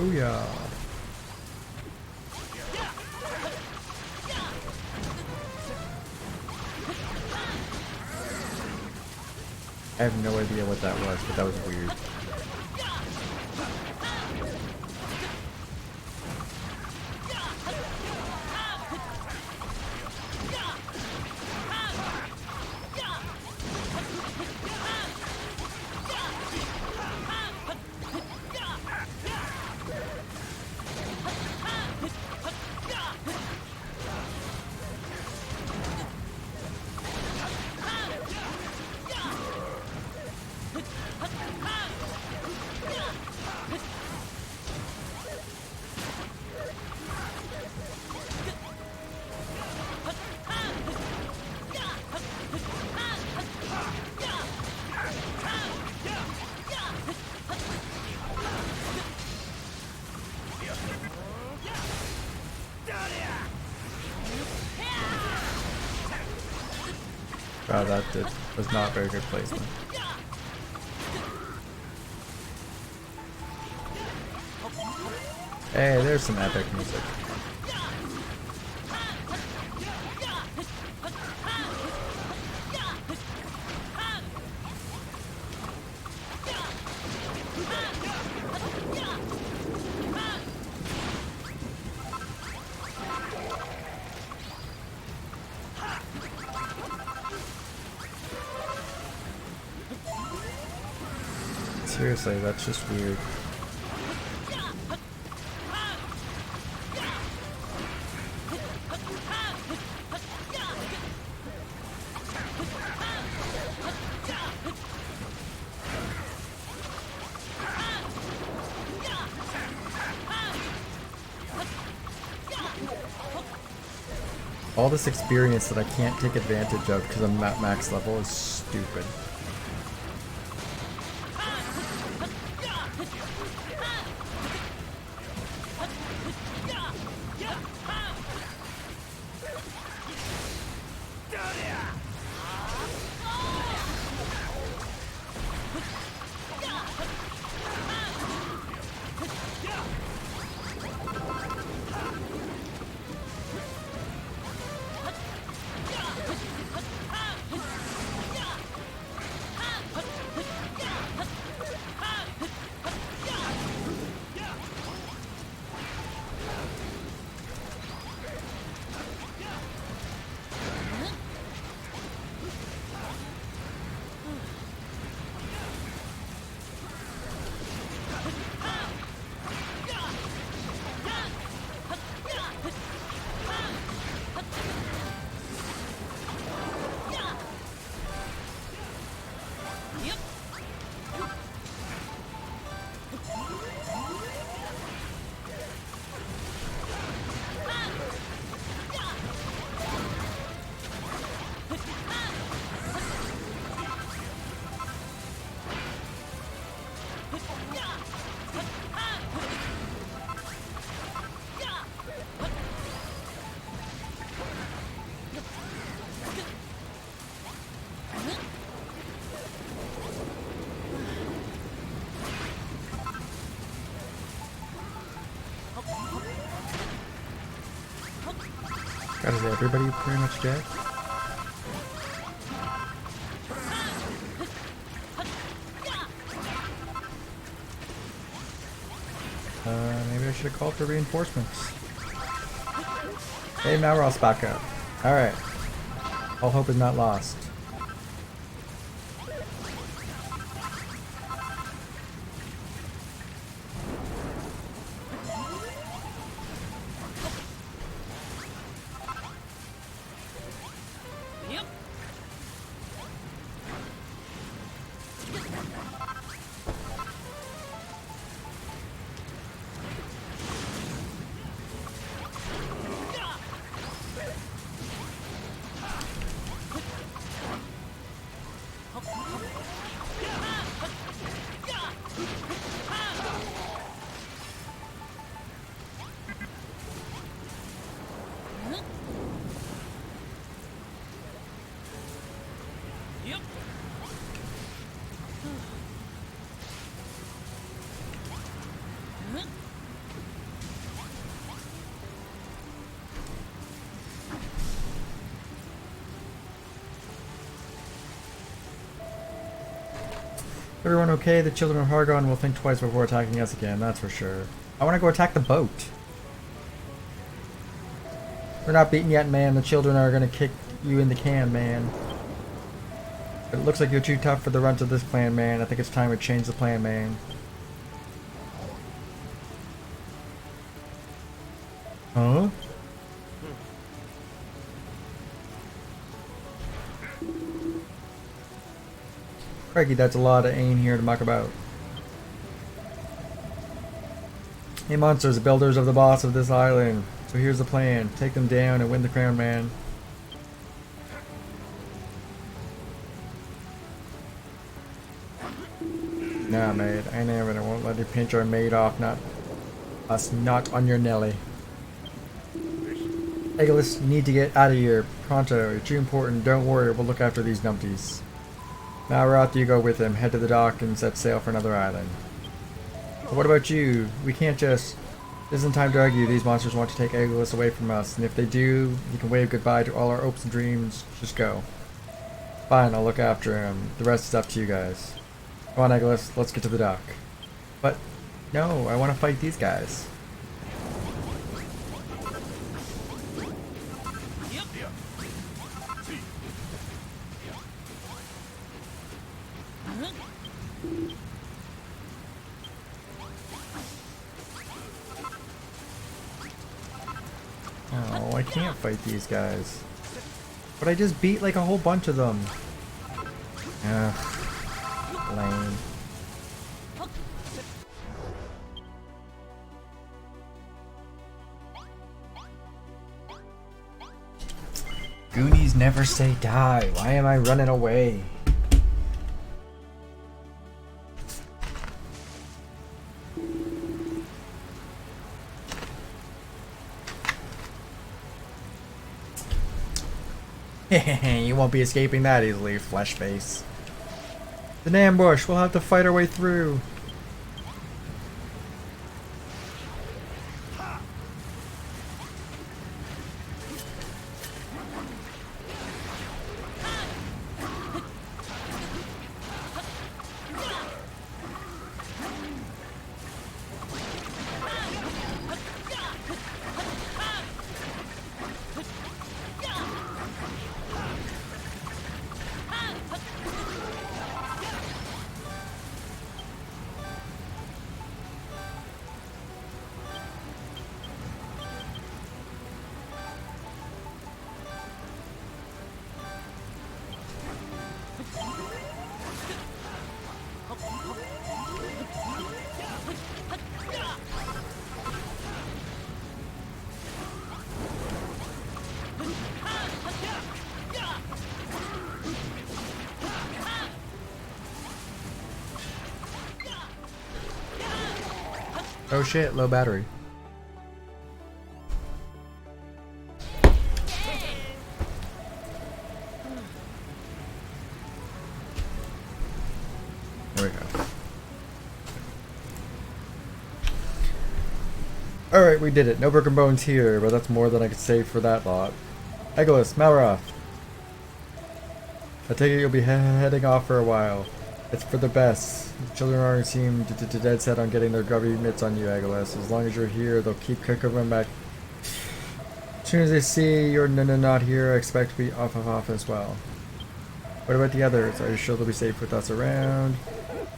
Booyah. I have no idea what that was, but that was weird. Wow, was not very good placement. Hey, there's some epic music. Seriously, that's just weird. All this experience that I can't take advantage of because I'm at max level is stupid. God, is everybody pretty much dead? Maybe I should have called for reinforcements. Hey, now we're all back up. Alright. All hope is not lost. Everyone okay? The Children of Hargon will think twice before attacking us again, that's for sure. I want to go attack the boat. We're not beaten yet, man. The children are gonna kick you in the can, man. It looks like you're too tough for the runt of this plan, man. I think it's time we change the plan, man. Huh? Crikey, that's a lot of aim here to muck about. Hey monsters, the builders of the boss of this island. So here's the plan. Take them down and win the crown, man. Nah, mate, I never won't let you pinch our maid off, not us, not on your Nelly. Eggoless, you need to get out of here. Pronto, it's too important. Don't worry, we'll look after these numpties. Malroth, you go with him. Head to the dock and set sail for another island. But what about you? We can't just... This isn't time to argue. These monsters want to take Eggoless away from us, and if they do, you can wave goodbye to all our hopes and dreams. Just go. Fine, I'll look after him. The rest is up to you guys. Come on, Eggoless, let's get to the dock. But, no, I want to fight these guys. Oh, I can't fight these guys. But I just beat like a whole bunch of them. Ugh. Lame. Goonies never say die. Why am I running away? You won't be escaping that easily, flesh face. It's an ambush. We'll have to fight our way through. Oh shit, low battery. There we go. Alright, we did it. No broken bones here, but that's more than I could save for that lot. Eggoless, Malroth. I take it you'll be heading off for a while. It's for the best. The children aren't seem dead set on getting their grubby mitts on you, Eggoless. As long as you're here, they'll keep coming back. As soon as they see you're not here, I expect to be off as well. What about the others? Are you sure they'll be safe with us around?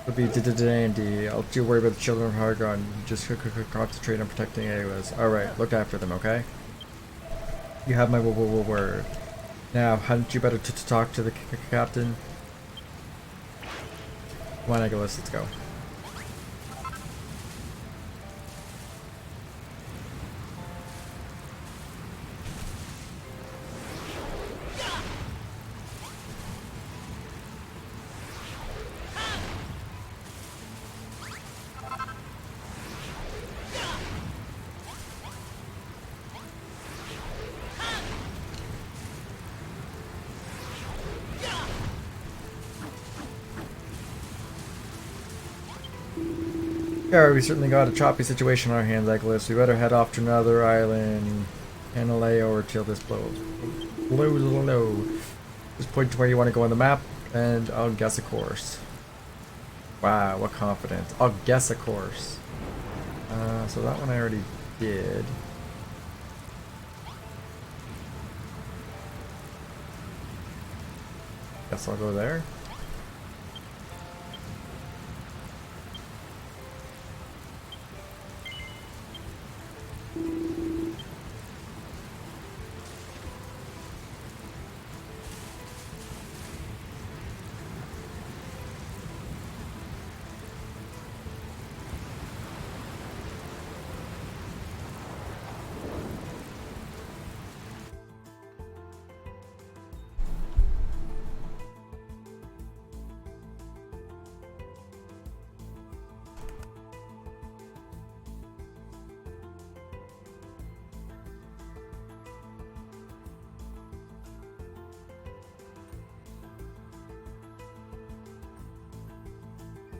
It'll be dandy. I'll do worry about the Children of Hargon. Just concentrate on protecting Eggoless. Alright, look after them, okay? You have my word. Now, hadn't you better talk to the captain? Come on, Eggoless, let's go. Yeah, we certainly got a choppy situation on our hands, Eggoless. We better head off to another island and lay over till this blows. Just point to where you want to go on the map, and I'll guess a course. Wow, what confidence. I'll guess a course. So that one I already did. Guess I'll go there.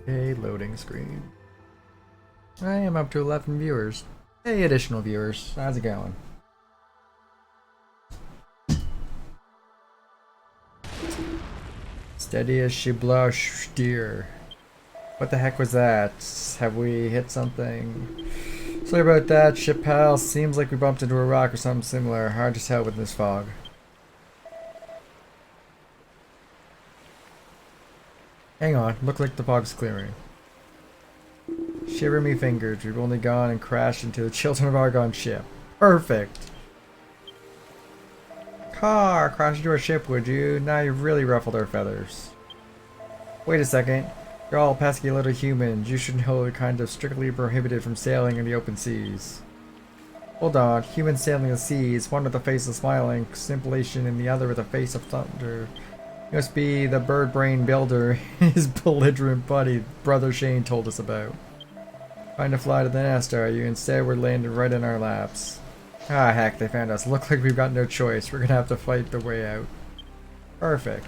Okay, loading screen. I am up to 11 viewers. Hey, additional viewers. How's it going? Steady as she blush, dear. What the heck was that? Have we hit something? Sorry about that, ship pal. Seems like we bumped into a rock or something similar. Hard to tell with this fog. Hang on, look like the fog's clearing. Shiver me fingers, we've only gone and crashed into the Children of Hargon ship. Perfect! Car, crash into our ship, would you? Now you've really ruffled our feathers. Wait a second. You're all pesky little humans. You should know you're kind of strictly prohibited from sailing in the open seas. Hold on, humans sailing the seas, one with a face of smiling scintillation and the other with a face of thunder. You must be the bird brain builder his belligerent buddy, Brother Shane, told us about. Trying to fly to the nest, are you? Instead, we're landing right in our laps. Ah, heck, they found us. Look like we've got no choice. We're gonna have to fight the way out. Perfect.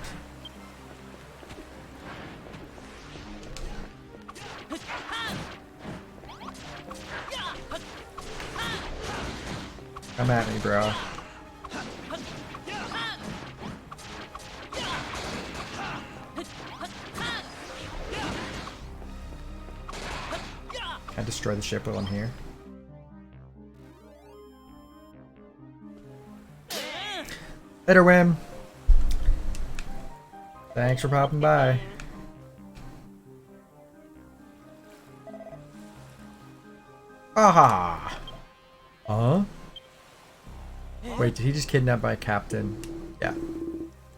Come at me, bro. I destroy the ship while I'm here. Later, Wim. Thanks for popping by. Aha! Huh? Wait, did he just kidnap my captain? Yeah.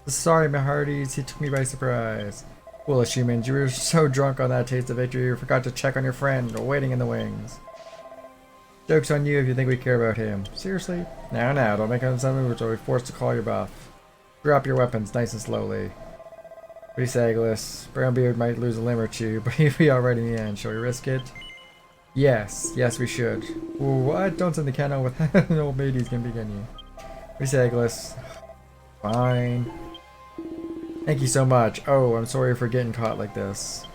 Sorry, my hearties. He took me by surprise. Foolish humans, you were so drunk on that taste of victory you forgot to check on your friend, waiting in the wings. Joke's on you if you think we care about him. Seriously? Now, don't make some moves or we're forced to call you buff. Drop your weapons nice and slowly. What do you say, Eggoless? Brownbeard might lose a limb or two, but he'll be alright in the end. Shall we risk it? Yes, we should. Ooh, what? Don't send the cannon with an old maid's gonna begin you. What do you say, Eggoless? Fine. Thank you so much. Oh, I'm sorry for getting caught like this.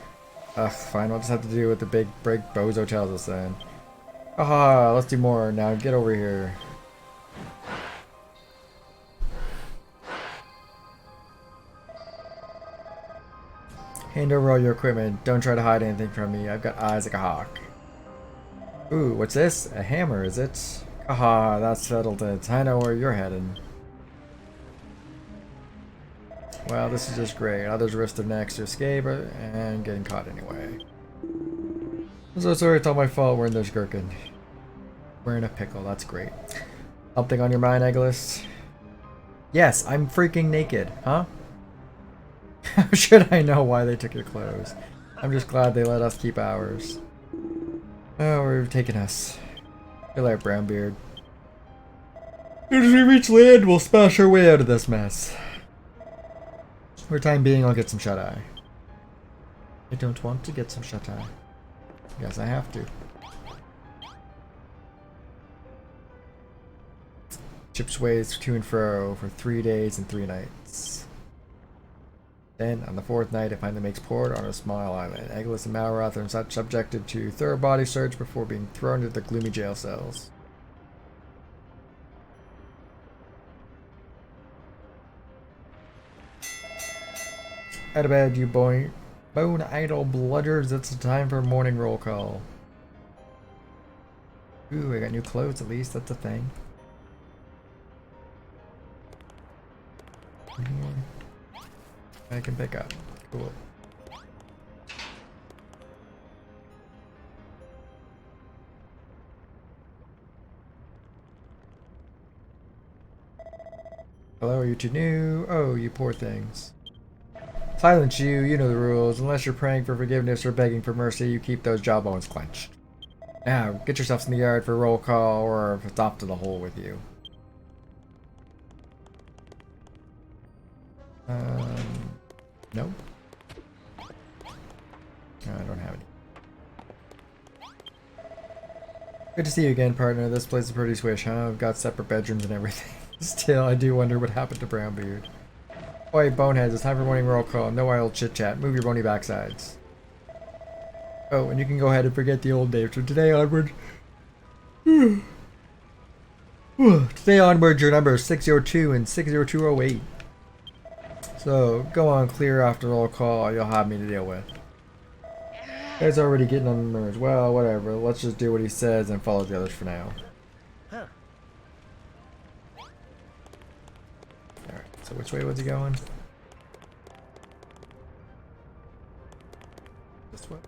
Ugh, fine, I'll just have to do what the big break bozo tells us then. Aha, let's do more. Now get over here. Hand over all your equipment. Don't try to hide anything from me. I've got eyes like a hawk. Ooh, what's this? A hammer, is it? Haha, that settled it. I know where you're heading. Well, this is just great. Others risk their necks to escape and getting caught anyway. I'm so sorry, it's all my fault we're in this gherkin. We're in a pickle, that's great. Something on your mind, Eggoless? Yes, I'm freaking naked, huh? How should I know why they took your clothes? I'm just glad they let us keep ours. Oh, we're taking us. Good luck, Brownbeard. As we reach land, we'll smash our way out of this mess. For the time being, I'll get some shut-eye. I don't want to get some shut-eye. Guess I have to. Ship sways to and fro for 3 days and 3 nights. Then, on the 4th night, it finally makes port on a small island. Eggoless and Malroth are such subjected to thorough body search before being thrown into the gloomy jail cells. Out of bed, you boy. Bone idle bludgers, it's time for morning roll call. Ooh, I got new clothes at least, that's a thing. I can pick up. Cool. Hello, are you two new? Oh, you poor things. Silence you, you know the rules. Unless you're praying for forgiveness or begging for mercy, you keep those jawbones clenched. Now, get yourselves in the yard for roll call, or if it's off to the hole with you. Nope. No, I don't have any. Good to see you again, partner. This place is pretty swish, huh? I've got separate bedrooms and everything. Still, I do wonder what happened to Brownbeard. Oi, boneheads, it's time for morning roll call. No idle chit-chat. Move your bony backsides. Oh, and you can go ahead and forget the old days. From today onward... today onward, your numbers 602 and 60208. So, go on, clear after roll call. You'll have me to deal with. Guy's already getting on the nerves. Well, whatever. Let's just do what he says and follow the others for now. Alright, so which way was he going? This way?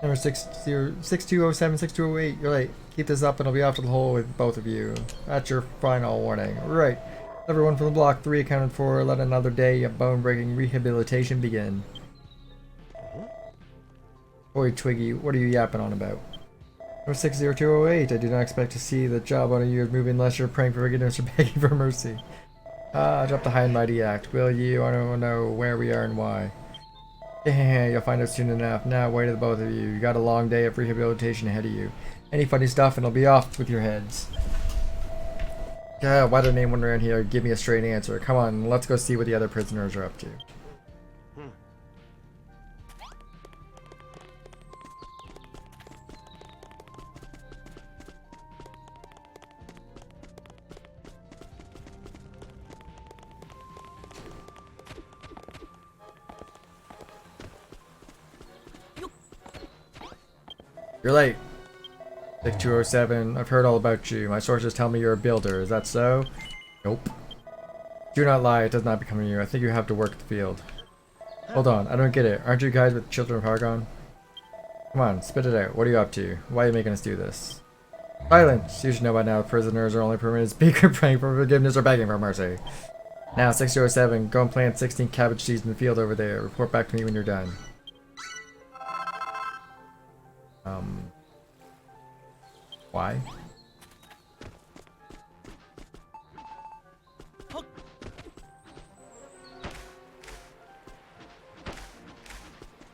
Number 6207, 6208. You're late. Keep this up and I'll be off to the hole with both of you. That's your final warning. Right. Everyone from the block 3 accounted for. Let another day of bone-breaking rehabilitation begin. Boy, Twiggy, what are you yapping on about? Number 60208. I do not expect to see the job on a year's movie unless you're praying for forgiveness or begging for mercy. Drop the high and mighty act, will you? I don't know where we are and why. Yeah, you'll find out soon enough. Now, wait to the both of you. You got a long day of rehabilitation ahead of you. Any funny stuff and I'll be off with your heads. Why did anyone around here give me a straight answer? Come on, let's go see what the other prisoners are up to. You're late. 6207, I've heard all about you. My sources tell me you're a builder. Is that so? Nope. Do not lie, it does not become you. I think you have to work the field. Hold on, I don't get it. Aren't you guys with Children of Hargon? Come on, spit it out. What are you up to? Why are you making us do this? Silence! You should know by now prisoners are only permitted to speak or praying for forgiveness or begging for mercy. Now, 6207, go and plant 16 cabbage seeds in the field over there. Report back to me when you're done. Why?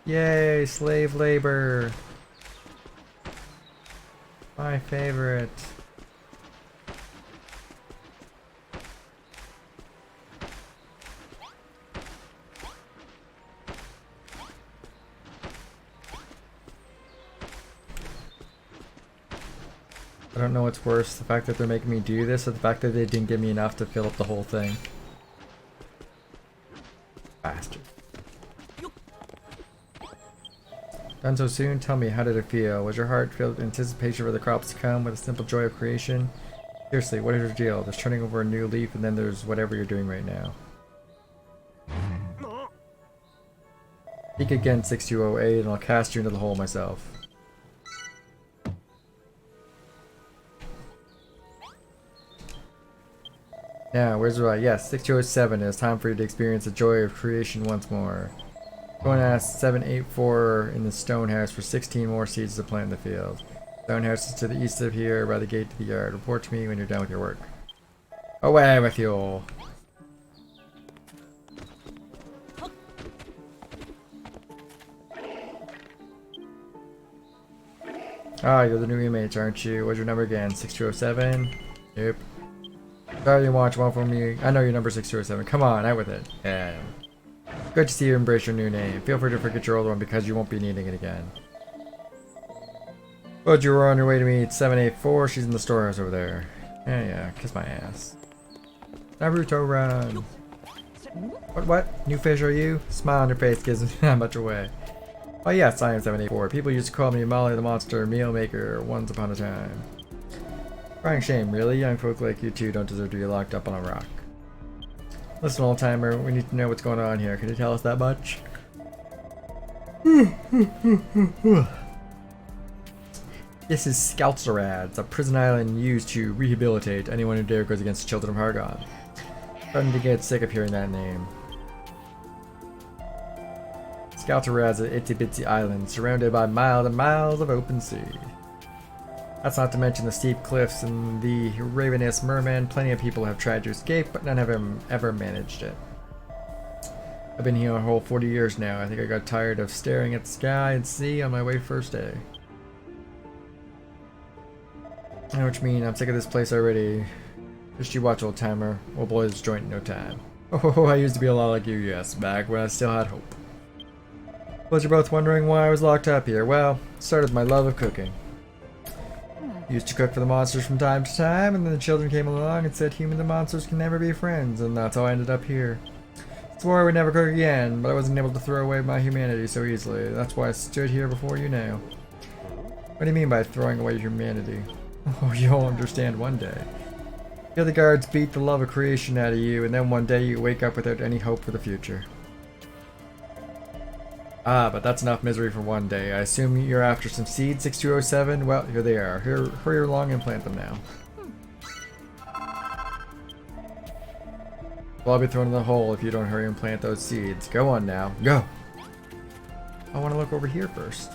Yay, slave labor. My favorite. I don't know what's worse, the fact that they're making me do this or the fact that they didn't give me enough to fill up the whole thing. Bastard. Done so soon? Tell me, how did it feel? Was your heart filled with anticipation for the crops to come with a simple joy of creation? Seriously, what is your deal? There's turning over a new leaf and then there's whatever you're doing right now. Speak again, 6208, and I'll cast you into the hole myself. Now, where's the right? Yes, 6207. It's time for you to experience the joy of creation once more. Go and ask 784 in the stone house for 16 more seeds to plant in the field. Stone house is to the east of here, by the gate to the yard. Report to me when you're done with your work. Away with you all. Ah, you're the new inmates, aren't you? What's your number again? 6207? Nope. Sorry you watch one for me. I know you're number 607. Come on, out with it. Yeah. Good to see you embrace your new name. Feel free to forget your old one because you won't be needing it again. But you were on your way to meet 784. She's in the storehouse over there. Yeah, kiss my ass. Naruto run. What? New fish are you? Smile on your face gives me that much away. Oh yes, I am 784. People used to call me Molly the Monster, Meal Maker, once upon a time. Crying shame, really? Young folk like you two don't deserve to be locked up on a rock. Listen, old timer, we need to know what's going on here. Can you tell us that much? This is Scoutserad, a prison island used to rehabilitate anyone who dare goes against the Children of Hargon. Starting to get sick of hearing that name. Scoutserad's an itsy-bitsy island surrounded by miles and miles of open sea. That's not to mention the steep cliffs and the ravenous merman. Plenty of people have tried to escape, but none have ever managed it. I've been here a whole 40 years now. I think I got tired of staring at the sky and sea on my way first day. I know what you mean. I'm sick of this place already. Just you watch, old timer. We'll blow this joint in no time. Oh, I used to be a lot like you, yes, back when I still had hope. But you're both wondering why I was locked up here. Well, it started with my love of cooking. Used to cook for the monsters from time to time, and then the children came along and said humans and monsters can never be friends, and that's how I ended up here. Swore I would never cook again, but I wasn't able to throw away my humanity so easily. That's why I stood here before you now. What do you mean by throwing away humanity? Oh, you'll understand one day. The guards beat the love of creation out of you, and then one day you wake up without any hope for the future. Ah, but that's enough misery for one day. I assume you're after some seeds, 6207? Well, here they are. Hurry along and plant them now. Well, I'll be thrown in the hole if you don't hurry and plant those seeds. Go on now. Go! I want to look over here first.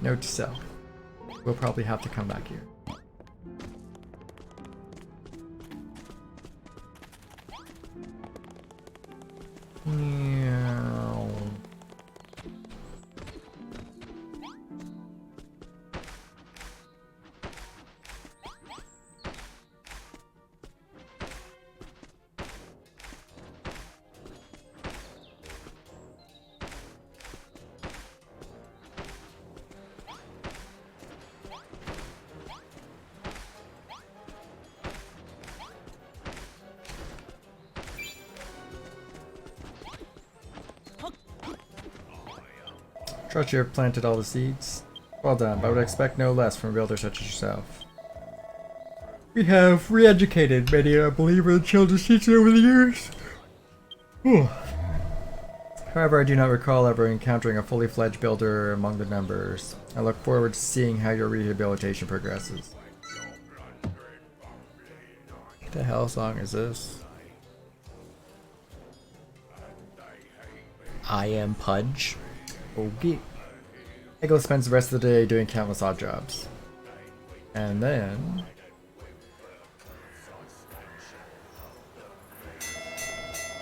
Note to self. We'll probably have to come back here. Meow. Trust you have planted all the seeds. Well done, but I would expect no less from a builder such as yourself. We have re-educated many a believer in children's teaching over the years. However, I do not recall ever encountering a fully fledged builder among the numbers. I look forward to seeing how your rehabilitation progresses. What the hell song is this? I am Pudge. Okay. Eggoless spends the rest of the day doing countless odd jobs. And then...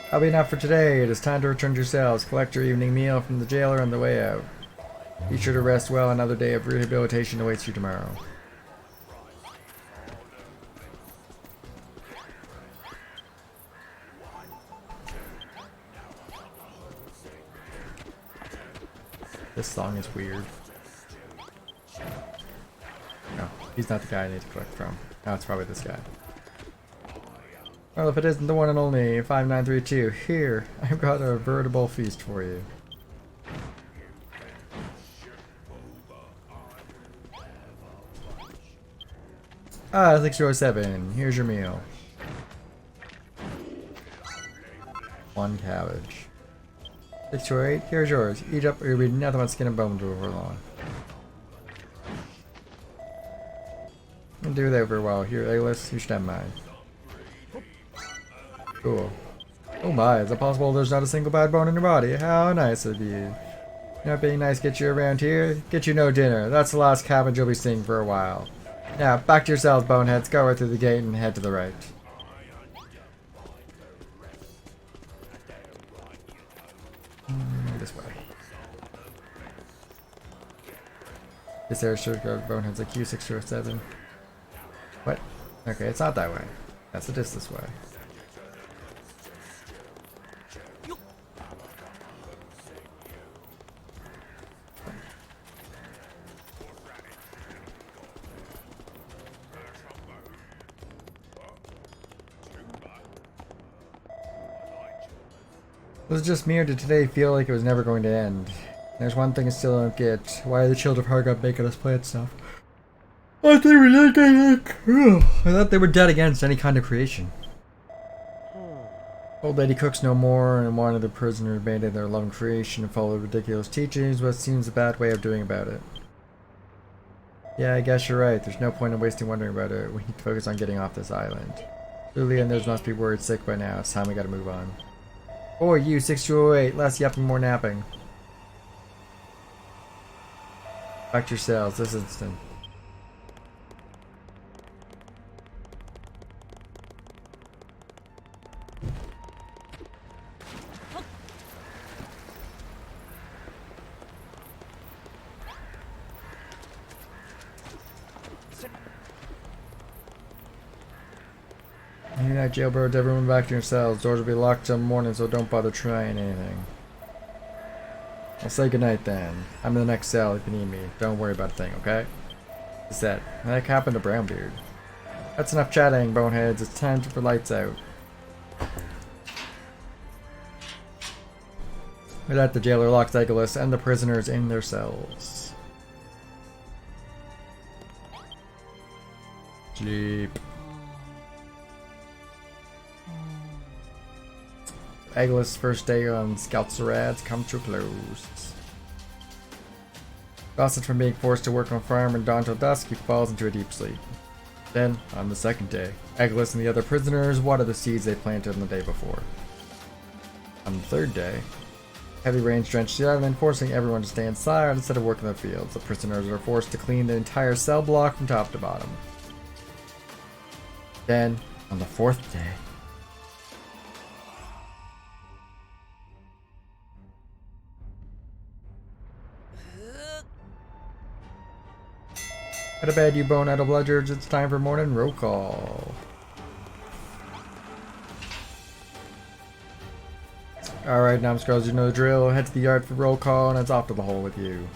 that'll be enough for today. It is time to return to your cells. Collect your evening meal from the jailer on the way out. Be sure to rest well. Another day of rehabilitation awaits you tomorrow. This song is weird. No, he's not the guy I need to collect from. No, it's probably this guy. Well, if it isn't the one and only 5932, here, I've got a veritable feast for you. Ah, 607, here's your meal. 1 cabbage. 628, here's yours. Eat up or you'll be nothing but skin and bone before long. And do that very well. Here, Eggoless, you should have mine. Cool. Oh my, is it possible there's not a single bad bone in your body? How nice of you. Not being nice get you around here? Get you no dinner. That's the last cabbage you'll be seeing for a while. Now, back to your cells, boneheads. Go right through the gate and head to the right. this way. This area should go boneheads like Q607. What? Okay, it's not that way. Yes, it is this way. Was it just me, or did today feel like it was never going to end? There's one thing I still don't get. Why are the Children of Hargon making us plant stuff? I thought they were dead. I thought they were dead against any kind of creation. Old lady cooks no more, and one of the prisoners abandoned their loving creation and followed ridiculous teachings, what seems a bad way of doing about it. Yeah, I guess you're right. There's no point in wasting wondering about it. We need to focus on getting off this island. Lily and those must be worried sick by now. It's time we gotta move on. Or you, 6208, less yapping, more napping. Back to your cells this instant. Night, jailbirds, everyone back to your cells. Doors will be locked till morning, so don't bother trying anything. I'll say goodnight then. I'm in the next cell if you need me. Don't worry about a thing, okay? What's that? What the heck happened to Brownbeard? That's enough chatting, boneheads. It's time for lights out. With that, the jailer locks Eggoless and the prisoners in their cells. Sleep. Eggoless' first day on Scoutserad come to a close. Exhausted from being forced to work on farm and dawn till dusk, he falls into a deep sleep. Then, on the second day, Eggoless and the other prisoners water the seeds they planted on the day before. On the third day, heavy rains drenched the island, forcing everyone to stay inside instead of working in the fields. The prisoners are forced to clean the entire cell block from top to bottom. Then, on the fourth day, go to bed, you bone-idle bludgers. It's time for morning roll call. Alright, numbskulls, you know the drill. Head to the yard for roll call, and it's off to the hole with you.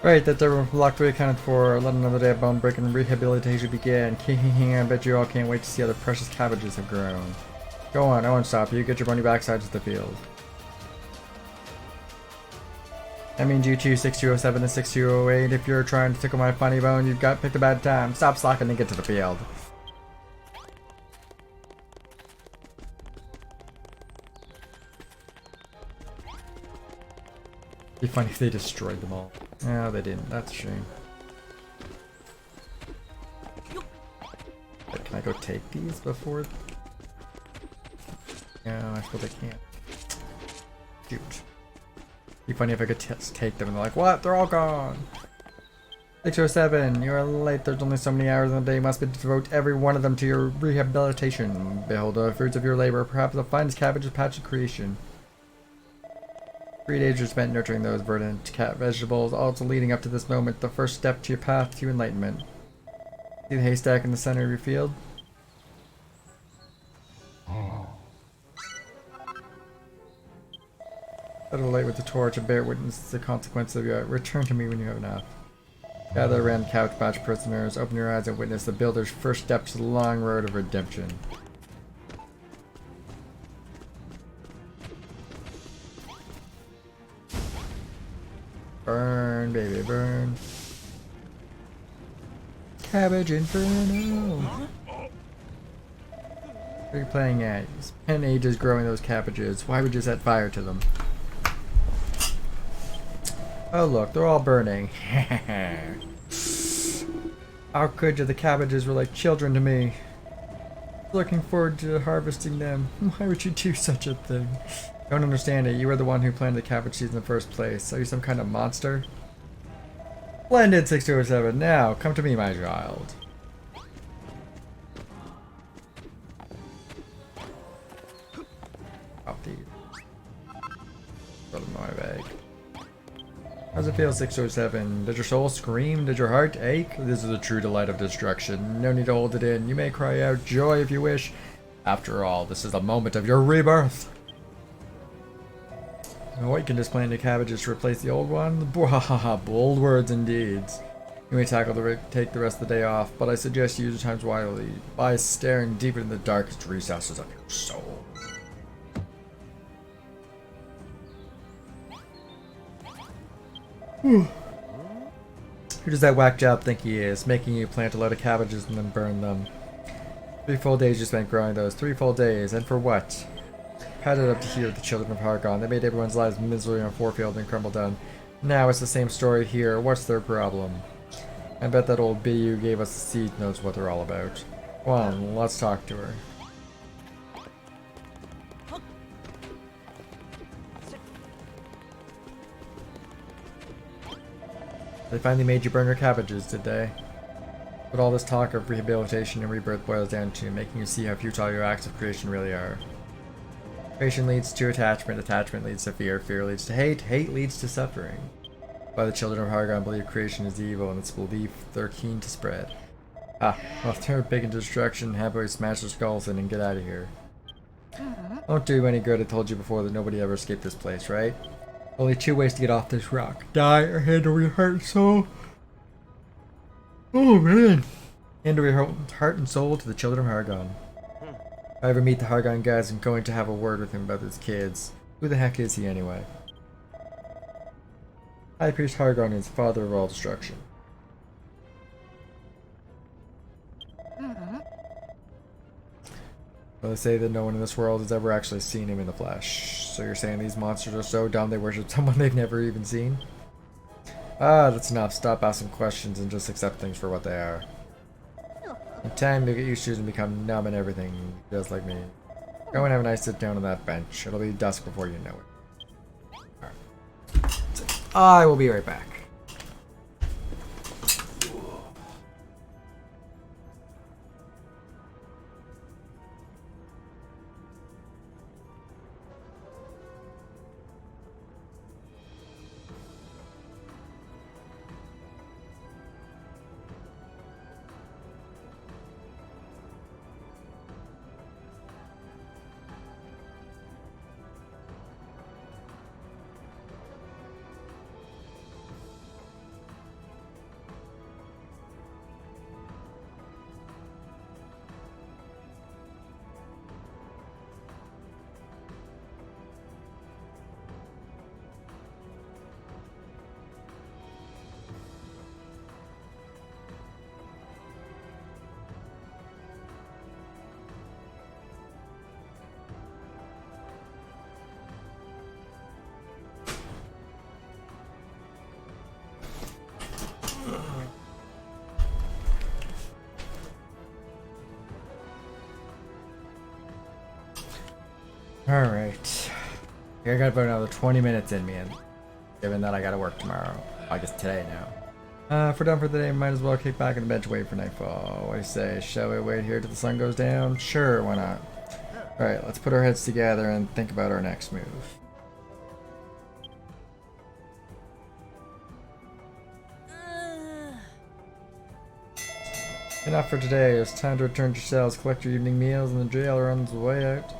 Right, that's everyone from Locked Away accounted for. Let another day of bone breaking and rehabilitation begin. I bet you all can't wait to see how the precious cabbages have grown. Go on, I won't stop you. Get your bony backsides to the field. That means you two, 6207 and 6208. If you're trying to tickle my funny bone, you've got picked a bad time. Stop slacking and get to the field. It'd be funny if they destroyed them all. No, they didn't. That's a shame. But can I go take these before? No, I suppose I can't. Shoot. It'd be funny if I could take them and they're like, what? They're all gone! 607, you're late. There's only so many hours in the day. You must devote every one of them to your rehabilitation. Behold the fruits of your labor, perhaps the finest cabbage patch of creation. 3 days are spent nurturing those verdant cat vegetables, also leading up to this moment, the first step to your path to enlightenment. See the haystack in the center of your field? Set a light with the torch and bear witness to the consequences of your return to me when you have enough. Gather around couch batch prisoners, open your eyes and witness the builder's first step to the long road of redemption. Burn, baby, burn. Cabbage Inferno! What are you playing at? You spent ages growing those cabbages. Why would you set fire to them? Oh look, they're all burning. How could you? The cabbages were like children to me. Looking forward to harvesting them. Why would you do such a thing? Don't understand it. You were the one who planted the cabbage seeds in the first place. Are you some kind of monster? Splendid 6207. Now, come to me, my child. Drop these. Put them in my bag. How's it feel, 607? Did your soul scream? Did your heart ache? This is a true delight of destruction. No need to hold it in. You may cry out joy if you wish. After all, this is the moment of your rebirth. What, you can just plant new cabbages to replace the old one? Bold words indeed. You may take the rest of the day off, but I suggest you use your times wisely by staring deep into the darkest recesses of your soul. Who does that whack job think he is, making you plant a load of cabbages and then burn them? 3 full days you spent growing those. 3 full days, and for what? Padded up to here with the Children of Hargon. They made everyone's lives miserable on a forefield and crumbled down. Now it's the same story here. What's their problem? I bet that old bee who gave us the seed knows what they're all about. Come on, let's talk to her. They finally made you burn your cabbages, did they? But all this talk of rehabilitation and rebirth boils down to making you see how futile your acts of creation really are. Creation leads to attachment, attachment leads to fear, fear leads to hate, hate leads to suffering. Why the Children of Hargon believe creation is evil, and it's a belief they're keen to spread. Well, if they're big into destruction, how about we smash their skulls in and get out of here? Won't do any good, I told you before that nobody ever escaped this place, right? Only 2 ways to get off this rock. Die or hand over your heart and soul. Oh man. Hand over your heart and soul to the Children of Hargon. If I ever meet the Hargon guys, I'm going to have a word with him about his kids. Who the heck is he anyway? High Priest Hargon is the father of all destruction. Well, they say that no one in this world has ever actually seen him in the flesh. So you're saying these monsters are so dumb they worship someone they've never even seen? Ah, that's enough. Stop asking questions and just accept things for what they are. In time, you'll get used to it and become numb and everything, just like me. Go and have a nice sit down on that bench. It'll be dusk before you know it. Alright. I will be right back. Alright. I got about another 20 minutes in me, and given that I gotta work tomorrow. I guess today now. If we're done for the day, might as well kick back on the bench and wait for nightfall. What do you say? Shall we wait here till the sun goes down? Sure, why not? Alright, let's put our heads together and think about our next move. Enough for today. It's time to return to your cells, collect your evening meals, and the jail are on the way out.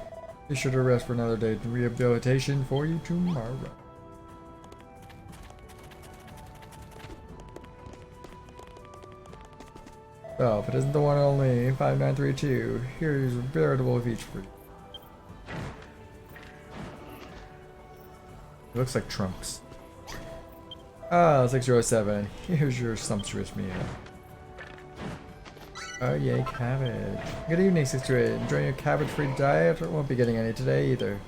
Be sure to rest for another day. Rehabilitation for you tomorrow. So, if it isn't the one only, 5932, here's a veritable feature for you. It looks like trunks. Ah, 607, here's your sumptuous meal. Oh yay, cabbage. Good evening, 628. Enjoying your cabbage-free diet? Won't be getting any today either.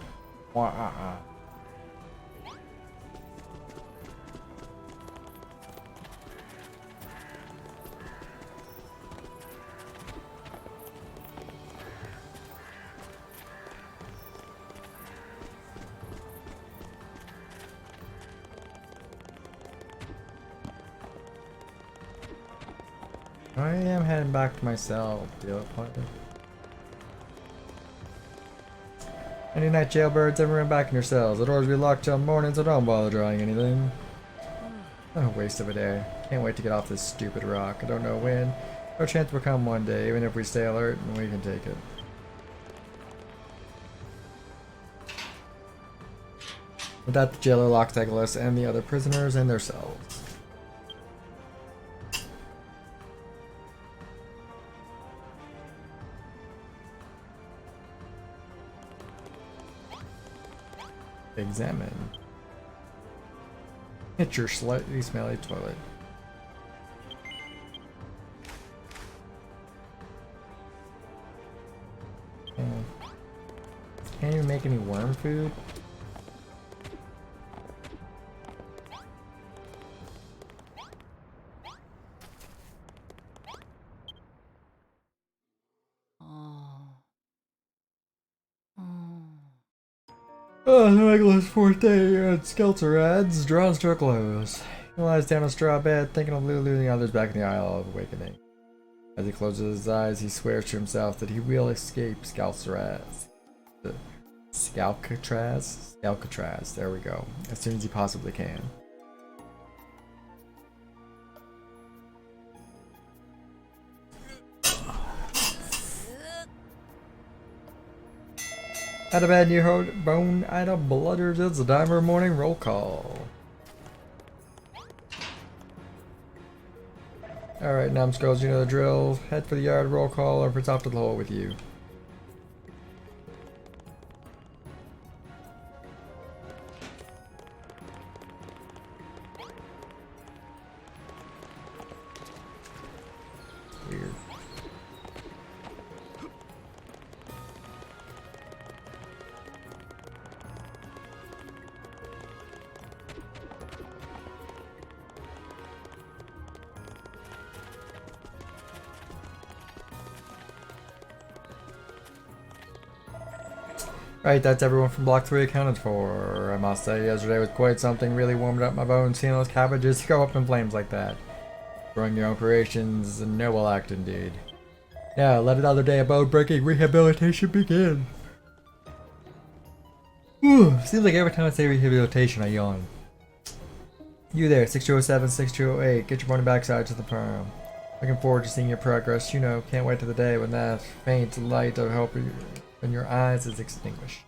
I am heading back to my cell, deal it, partner. Any night, jailbirds, everyone back in your cells. The doors will be locked till morning, so don't bother drawing anything. What a waste of a day. Can't wait to get off this stupid rock. I don't know when. No chance will come one day, even if we stay alert, and we can take it. With that, the jailer locks Eggoless and the other prisoners in their cells. Examine. Hit your slightly smelly toilet. Can't even make any worm food? Oh, Eggoless' fourth day at Skelter adds draws to a close. He lies down on a straw bed, thinking of Lulu and the others back in the Isle of Awakening. As he closes his eyes, he swears to himself that he will escape Scalcatraz. Scalcatraz, there we go. As soon as he possibly can. Out of bed, new bone, out of blooders, it's the time for morning roll call. Alright, numbskulls, you know the drill. Head for the yard, roll call, or if it's off to the hole with you. Weird. Right, that's everyone from Block 3 accounted for. I must say, yesterday was quite something. Really warmed up my bones seeing those cabbages go up in flames like that. Growing your own creations is a noble act indeed. Now, let another day of bone-breaking rehabilitation begin. Whew, seems like every time I say rehabilitation, I yawn. You there, 6207, 6208, get your money backside to the firm. Looking forward to seeing your progress. You know, can't wait to the day when that faint light of hope in your eyes is extinguished.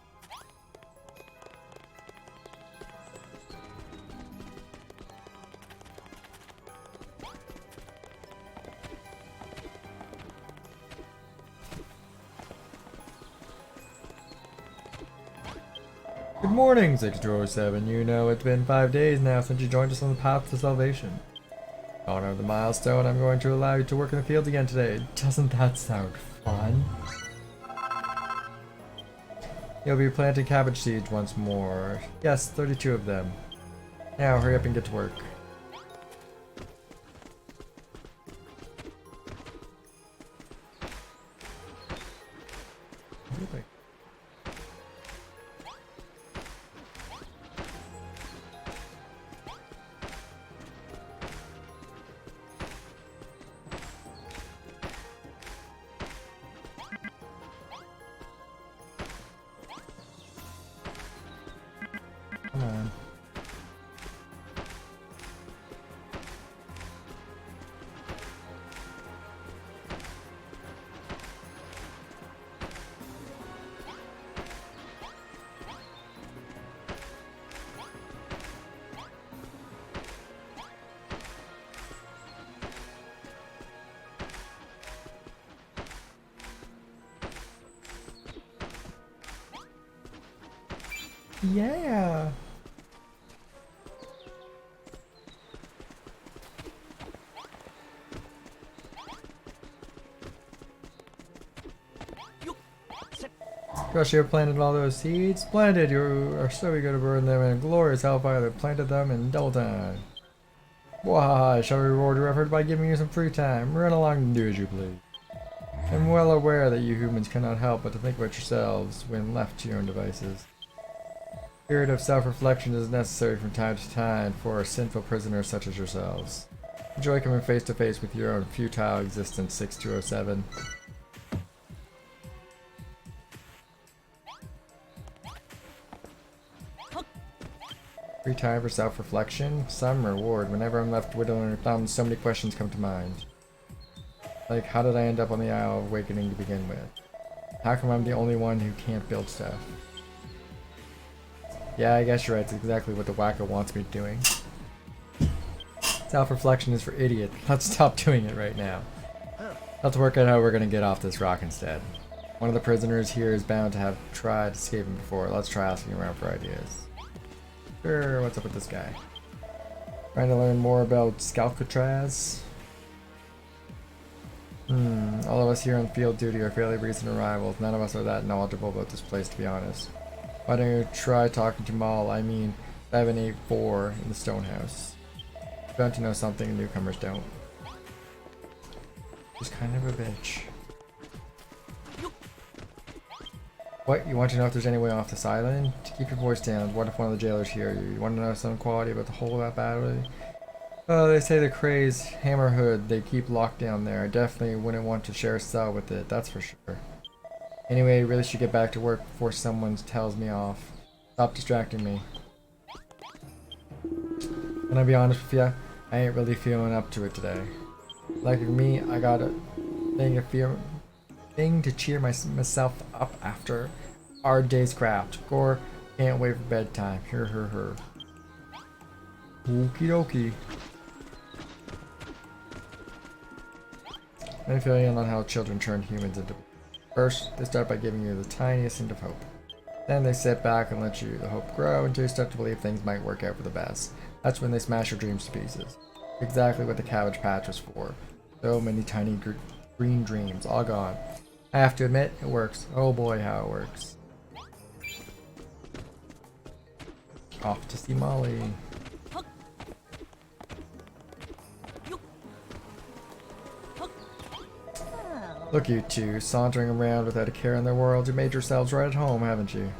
Good morning, 6207. You know, it's been 5 days now since you joined us on the path to salvation. In honor of the milestone, I'm going to allow you to work in the fields again today. Doesn't that sound fun? You'll be planting cabbage seeds once more. Yes, 32 of them. Now, hurry up and get to work. Really? Come on. Yeah. Gosh, you planted all those seeds? Splendid! You are so eager to burn them in a glorious hellfire that planted them in double time. Why, I shall reward your effort by giving you some free time. Run along and do as you please. I'm well aware that you humans cannot help but to think about yourselves when left to your own devices. A period of self-reflection is necessary from time to time for sinful prisoners such as yourselves. Enjoy coming face to face with your own futile existence, 6207. Free time for self-reflection? Some reward. Whenever I'm left whittling her thumbs, so many questions come to mind. Like, how did I end up on the Isle of Awakening to begin with? How come I'm the only one who can't build stuff? Yeah, I guess you're right. It's exactly what the wacko wants me doing. Self-reflection is for idiots. Let's stop doing it right now. Let's work out how we're gonna get off this rock instead. One of the prisoners here is bound to have tried escaping before. Let's try asking around for ideas. Sure, what's up with this guy? Trying to learn more about Scalcatraz? All of us here on field duty are fairly recent arrivals. None of us are that knowledgeable about this place, to be honest. Why don't you try talking to Maul, I mean 784 in the Stonehouse. Bound to know something newcomers don't. She's kind of a bitch. What? You want to know if there's any way off this island? To keep your voice down, what if one of the jailers hear you? You want to know some quality about the whole of that battery? Oh, they say the Craze Hammerhood they keep locked down there. I definitely wouldn't want to share a cell with it, that's for sure. Anyway, really should get back to work before someone tells me off. Stop distracting me. Can I be honest with ya? I ain't really feeling up to it today. Like me, I got a thing to cheer myself up after our day's craft. Gore, can't wait for bedtime. Her. Okie dokie. Let me fill you in on how children turn humans into... First, they start by giving you the tiniest hint of hope. Then they sit back and let the hope grow until you start to believe things might work out for the best. That's when they smash your dreams to pieces. Exactly what the Cabbage Patch was for. So many tiny green dreams, all gone. I have to admit, it works. Oh boy, how it works. Off to see Molly. Look, you two, sauntering around without a care in their world. You made yourselves right at home, haven't you?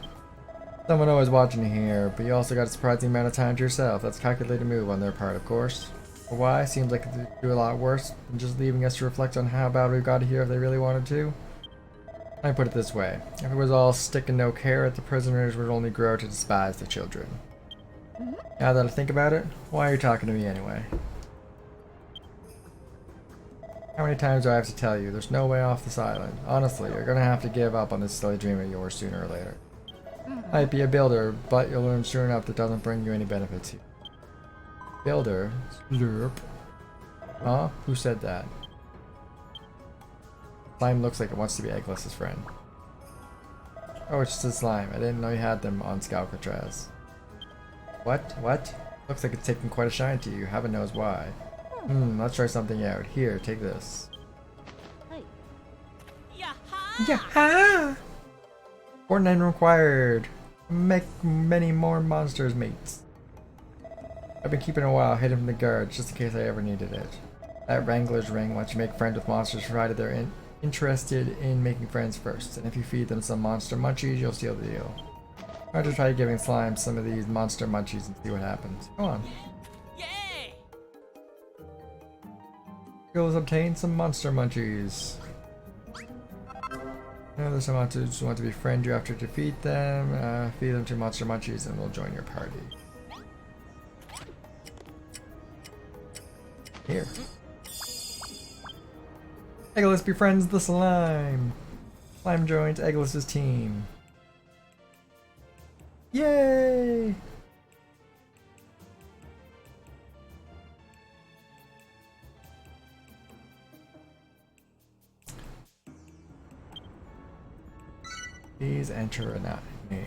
Someone always watching you here, but you also got a surprising amount of time to yourself. That's a calculated move on their part, of course. But why? Seems like they could do a lot worse than just leaving us to reflect on how bad we got here if they really wanted to. Let me put it this way. If it was all stick and no carrot, the prisoners would only grow to despise the children. Now that I think about it, why are you talking to me anyway? How many times do I have to tell you? There's no way off this island. Honestly, you're gonna have to give up on this silly dream of yours sooner or later. Might be a builder, but you'll learn soon enough that doesn't bring you any benefits here. Builder? Slurp. Huh? Who said that? Slime looks like it wants to be Eggoless's friend. Oh, it's just a slime. I didn't know you had them on Scalcatraz. What? Looks like it's taking quite a shine to you. Heaven knows why. Let's try something out. Here, take this. Yaha! 49 required. Make many more monsters, mates. I've been keeping a while hidden from the guards just in case I ever needed it. That Wrangler's ring lets you make friends with monsters provided they're interested in making friends first. And if you feed them some monster munchies, you'll seal the deal. I'll just try giving slime some of these monster munchies and see what happens. Go on. Skills obtain some monster munchies. Now there's some monsters who want to befriend you after you defeat them. Feed them to monster munchies and they'll join your party. Here. Eggoless befriends the slime. Slime joins Eggoless's team. Yay! Please enter a name.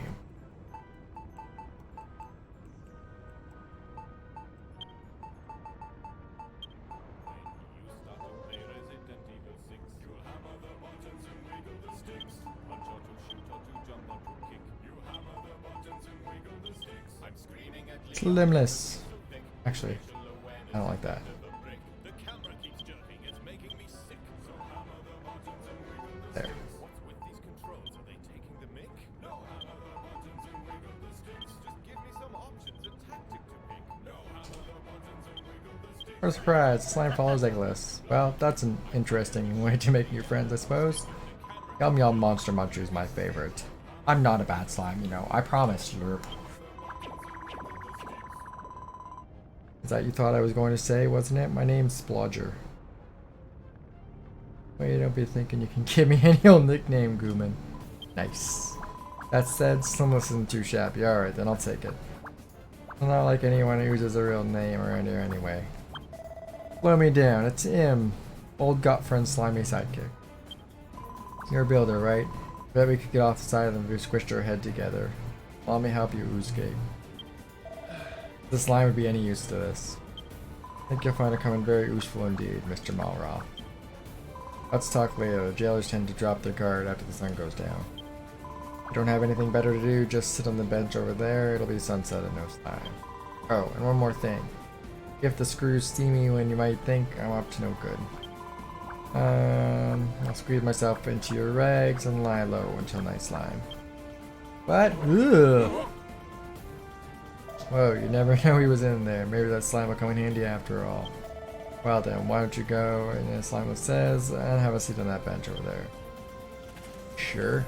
Slimless. Actually, I don't like that. There. What a surprise, slime follows Eggoless. Well, that's an interesting way to make new friends, I suppose. Yum Yum Monster Muncher is my favorite. I'm not a bad slime, you know, I promise, Slurp. Is that you thought I was going to say, wasn't it? My name's Splodger. Well, you don't be thinking you can give me any old nickname, Gooman. Nice. That said, Slimless isn't too shabby. Alright, then I'll take it. I'm not like anyone who uses a real name around here anyway. Blow me down, it's him. Old gut friend slimy sidekick. You're a builder, right? Bet we could get off the side of them if we squished our head together. Let me help you, Oozcape. The slime would be any use to this. I think you'll find it coming very useful indeed, Mr. Malroth. Let's talk later. Jailers tend to drop their guard after the sun goes down. If you don't have anything better to do, just sit on the bench over there. It'll be sunset in no time. Oh, and one more thing. If the screw's steamy when you might think, I'm up to no good. I'll squeeze myself into your rags and lie low until night slime. What? Ugh. Whoa, you never know he was in there. Maybe that slime will come in handy after all. Well then, why don't you go, and as slime says, and have a seat on that bench over there. Sure.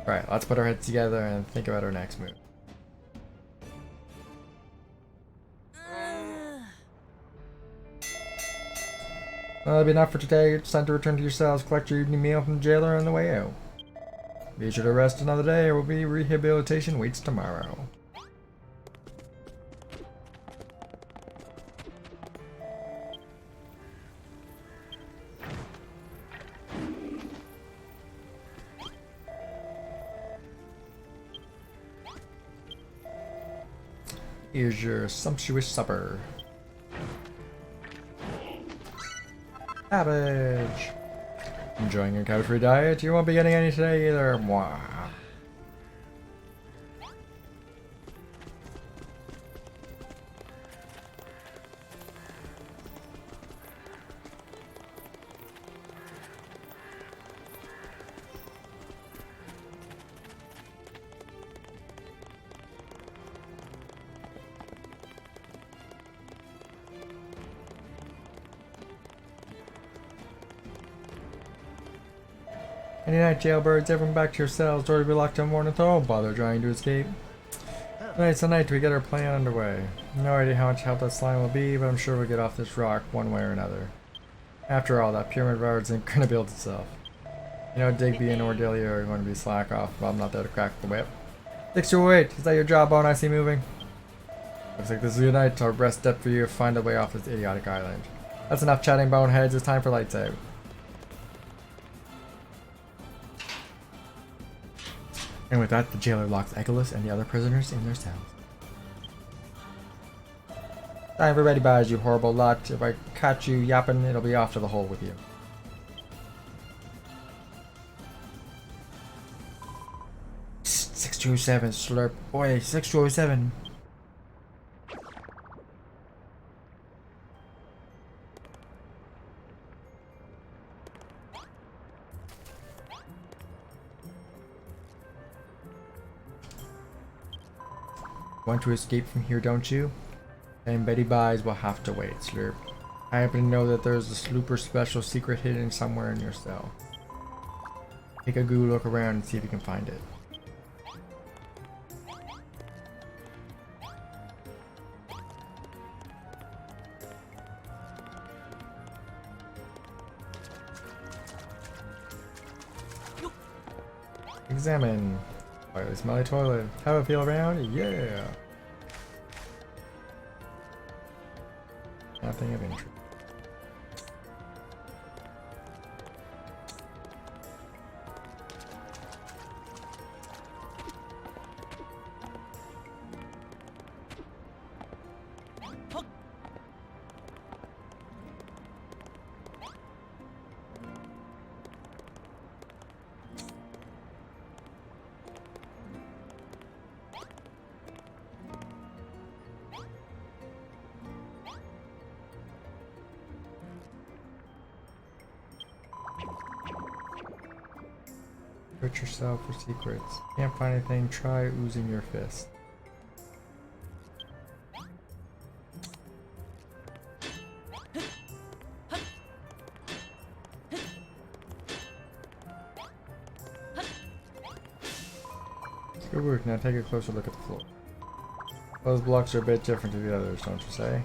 Alright, let's put our heads together and think about our next move. Well, that'll be enough for today. It's time to return to your cells, collect your evening meal from the jailer on the way out. Be sure to rest another day, or will be rehabilitation waits tomorrow. Here's your sumptuous supper. Cabbage! Enjoying your cabbage-free diet? You won't be getting any today either. Mwah. Any night, jailbirds, everyone back to your cells. Door to be locked till morning, so don't bother trying to escape. Tonight's the night we get our plan underway. No idea how much help that slime will be, but I'm sure we'll get off this rock one way or another. After all, that pyramid of ours isn't gonna build itself. You know, Digby and Ordelia are going to be slack off, but I'm not there to crack the whip. 628, is that your jawbone I see moving? Looks like this is your night. Our best step for you to find a way off this idiotic island. That's enough chatting, boneheads. It's time for lights out. And with that, the jailer locks Eggoless and the other prisoners in their cells. Time for ready buys, you horrible lot. If I catch you yapping, it'll be off to the hole with you. Psst, 6207, slurp. Boy, 6207. Want to escape from here, don't you? And Betty Buys will have to wait, Slurp. I happen to know that there's a super special secret hidden somewhere in your cell. Take a good look around and see if you can find it. Examine. Slightly smelly toilet. How it feel around? Yeah. Nothing of interest. Search yourself for secrets. Can't find anything, try oozing your fist. Good work, now take a closer look at the floor. Those blocks are a bit different to the others, don't you say?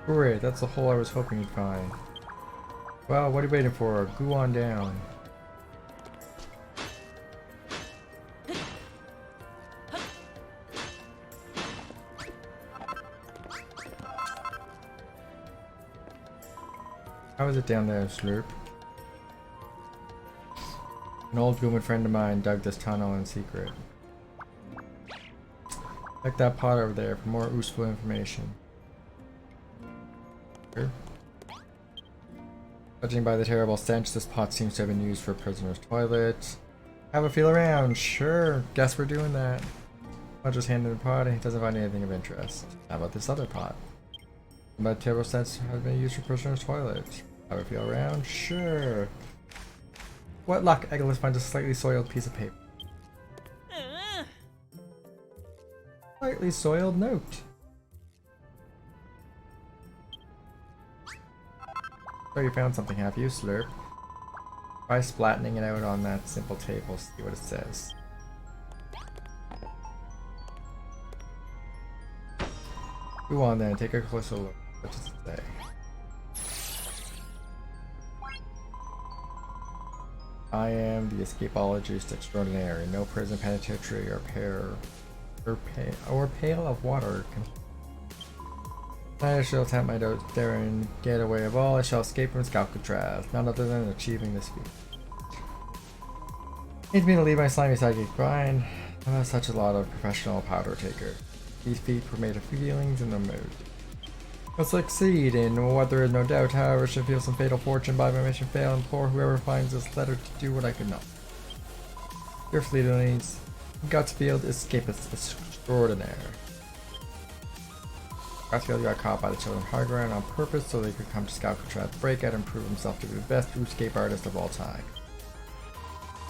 Great, that's the hole I was hoping you'd find. Well, what are you waiting for? Go on down. How is it down there, Slurp? An old Gooman friend of mine dug this tunnel in secret. Check that pot over there for more useful information. Sure. Judging by the terrible stench, this pot seems to have been used for a prisoner's toilet. Have a feel around. Sure, guess we're doing that. I'll just hand him the pot and he doesn't find anything of interest. How about this other pot? But terrible stench has been used for prisoner's toilet. Have a feel around? Sure. What luck, Eggoless finds a slightly soiled piece of paper. Slightly soiled note. So you found something, have you, Slurp? Try splattening it out on that simple table, see what it says. Go on then, take a closer look. What does it say? I am the escapologist extraordinaire. No prison, penitentiary, or pail of water can. I shall attempt my daring getaway of all. I shall escape from Alcatraz, none other than achieving this feat. Needs me to leave my slimy psychic behind. I'm not such a lot of professional powder taker. These feet were made of feelings and no mood. I'll succeed in what there is no doubt, however, should feel some fatal fortune by my mission fail and implore whoever finds this letter to do what I could not. Your fleet needs Gutsfield escapist extraordinaire. Gutsfield got caught by the Children of Hargon on purpose so they could come to Alcatraz, break out and prove himself to be the best escape artist of all time.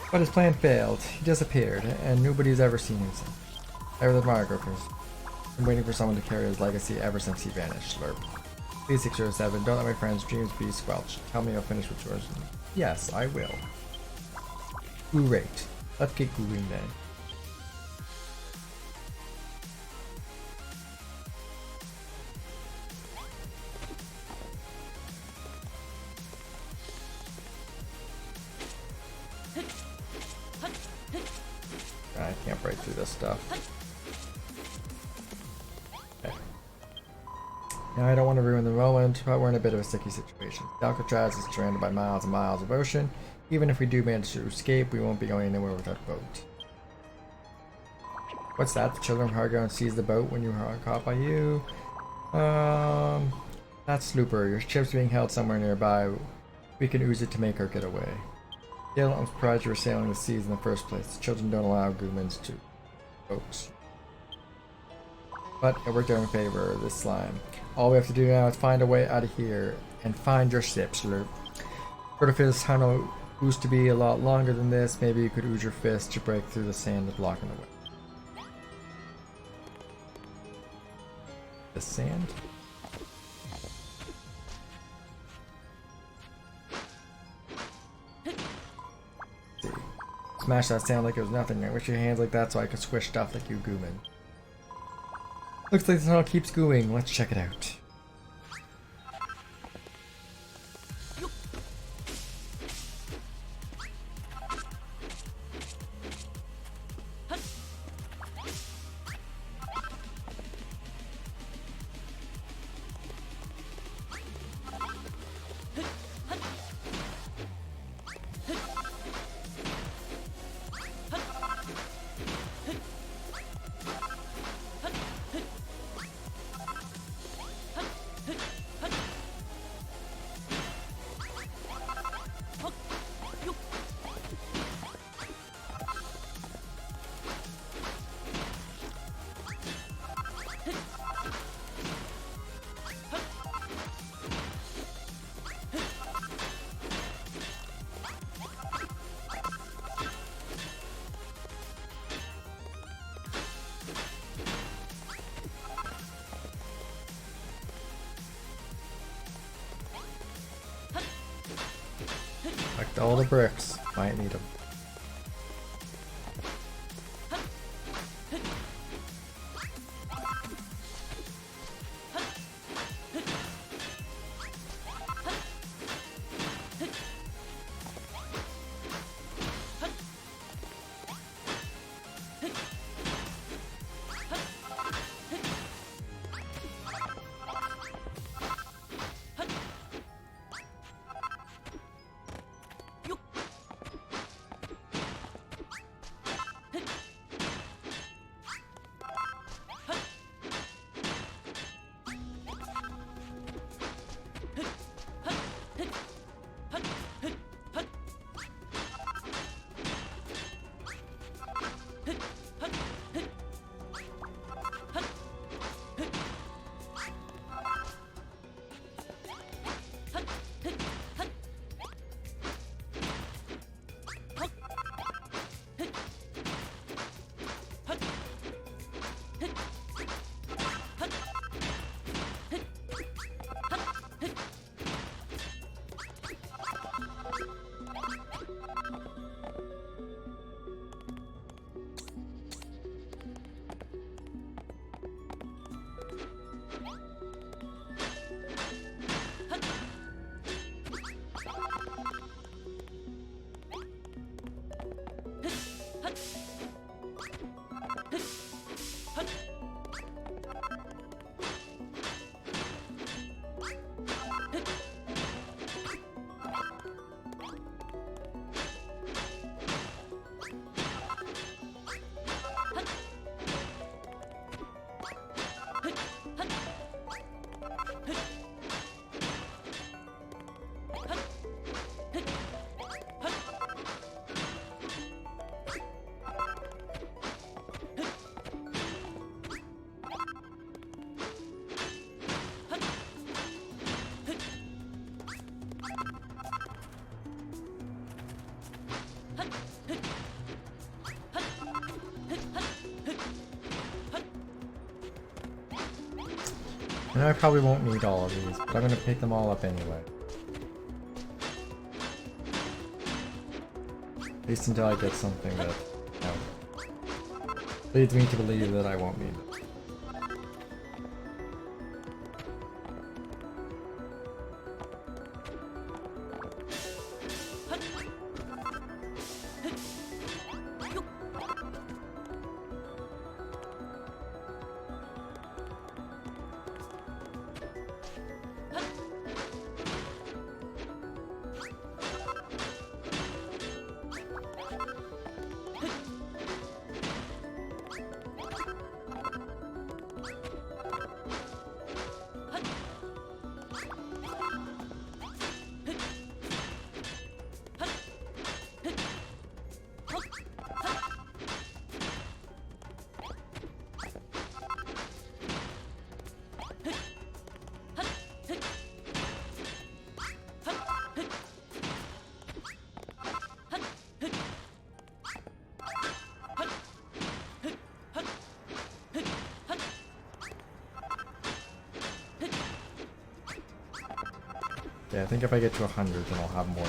But his plan failed. He disappeared, and nobody's ever seen him since. Ever the biographers. I'm waiting for someone to carry his legacy ever since he vanished, Slurp. Please 607, don't let my friends' dreams be squelched. Tell me I'll finish with yours. Yes, I will. Great. Let's get going then. I can't break through this stuff. Okay. Now I don't want to ruin the moment, but we're in a bit of a sticky situation. Alcatraz is surrounded by miles and miles of ocean. Even if we do manage to escape, we won't be going anywhere without a boat. What's that? The Children of Hargon seized the boat when you were caught by you? That's Slooper. Your ship's being held somewhere nearby. We can use it to make our getaway. Still, I'm surprised you were sailing the seas in the first place. Children don't allow Goomans to boats. But it worked out in favor of this slime. All we have to do now is find a way out of here and find your ship, Slurp. What if this tunnel used to be a lot longer than this? Maybe you could use your fist to break through the sand that's blocking the way. The sand? Smash that sound like it was nothing. I wish your hands like that so I could squish stuff like you, Gooman. Looks like the tunnel keeps going. Let's check it out. all the bricks. Might need them. And I probably won't need all of these, but I'm gonna pick them all up anyway. At least until I get something that, you know, leads me to believe that I won't need it. Yeah, I think if I get to 100, then I'll have more.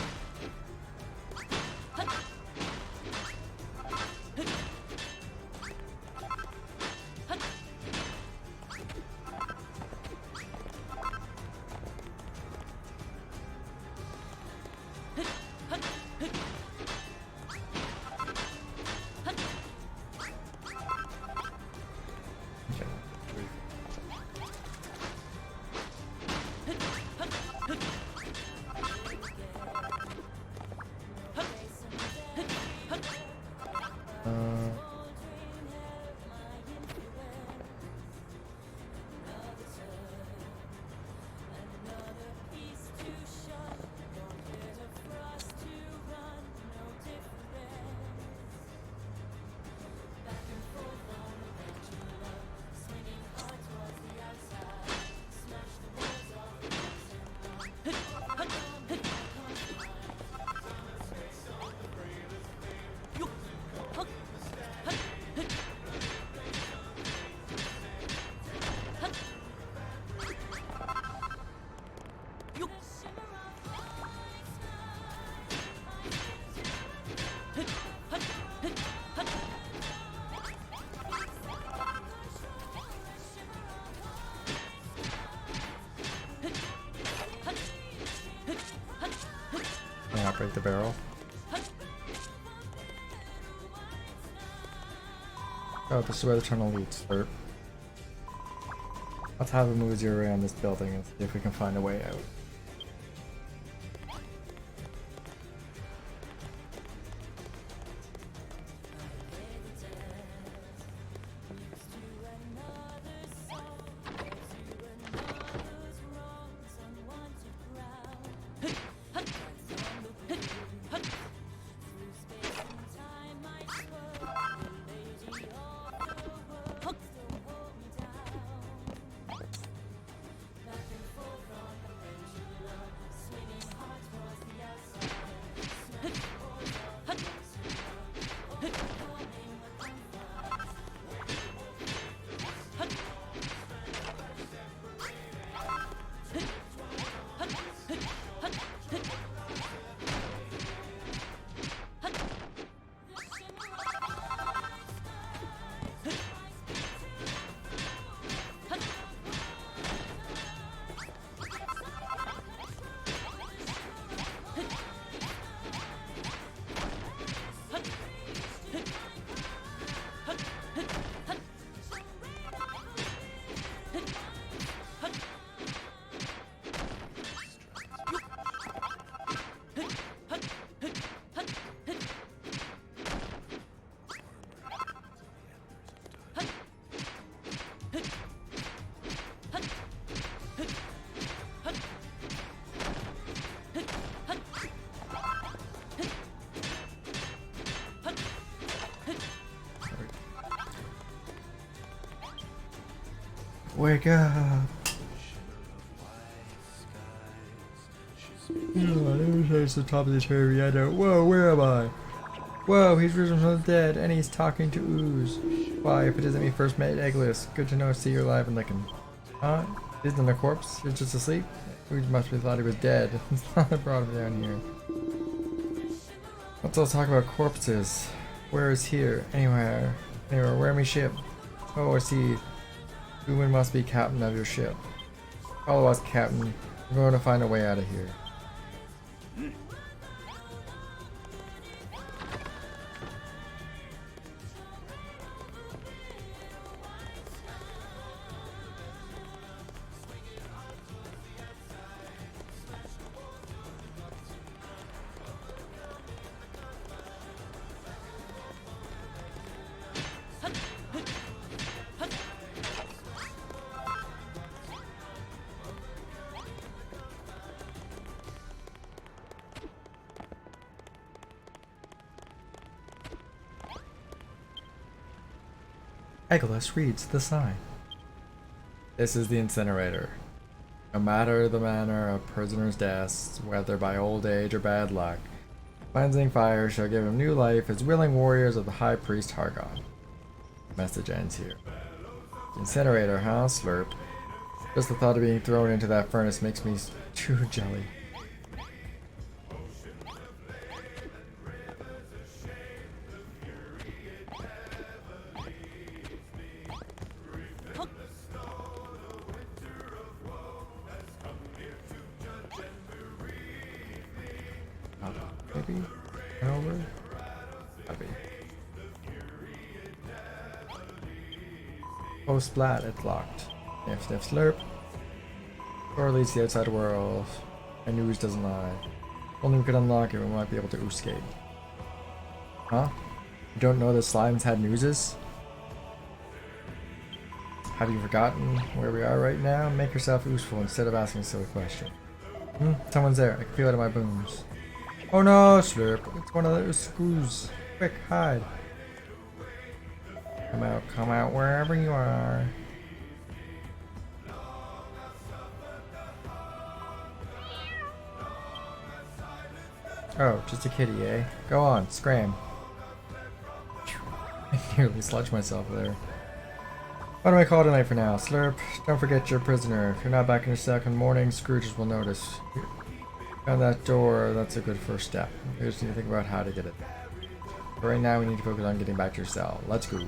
barrel. Oh, this is where the tunnel leads. Slurp. Let's have a mosey around this building and see if we can find a way out. Wake up! Oh, I never touched the top of this hurry. I don't. Whoa, where am I? Whoa, he's risen from the dead, and he's talking to Ooze. Why, if it isn't me first met Eggoless, good to know, see you're alive and licking. Huh? Isn't a corpse? He's just asleep? Ooze must have thought he was dead. It's not that brought him down here. Let's all talk about corpses. Where is here? Anywhere, where me ship? Oh, I see. Boomin must be captain of your ship. Follow us, captain. We're going to find a way out of here. Eggoless reads the sign. This is the incinerator. No matter the manner of prisoner's deaths, whether by old age or bad luck, cleansing fire shall give him new life as willing warriors of the High Priest Hargon. The message ends here. Incinerator, huh? Slurp. Just the thought of being thrown into that furnace makes me too jelly. Maybe? Over? Maybe. Oh, splat, it's locked. Sniff, sniff, slurp. Door leads to the outside world. And Ooze doesn't lie. Only we could unlock it, we might be able to escape. Huh? You don't know the slimes had nooses? Have you forgotten where we are right now? Make yourself useful instead of asking a silly question. Someone's there. I can feel it in my bones. Oh no, Slurp. It's one of those screws. Quick, hide. Come out wherever you are. Oh, just a kitty, eh? Go on, scram. I nearly sludged myself there. Why do I call it a night for now? Slurp, don't forget you're a prisoner. If you're not back in your cell in the morning, Scrooges will notice. Found that door, that's a good first step. We just need to think about how to get it. But right now we need to focus on getting back to your cell. Let's go.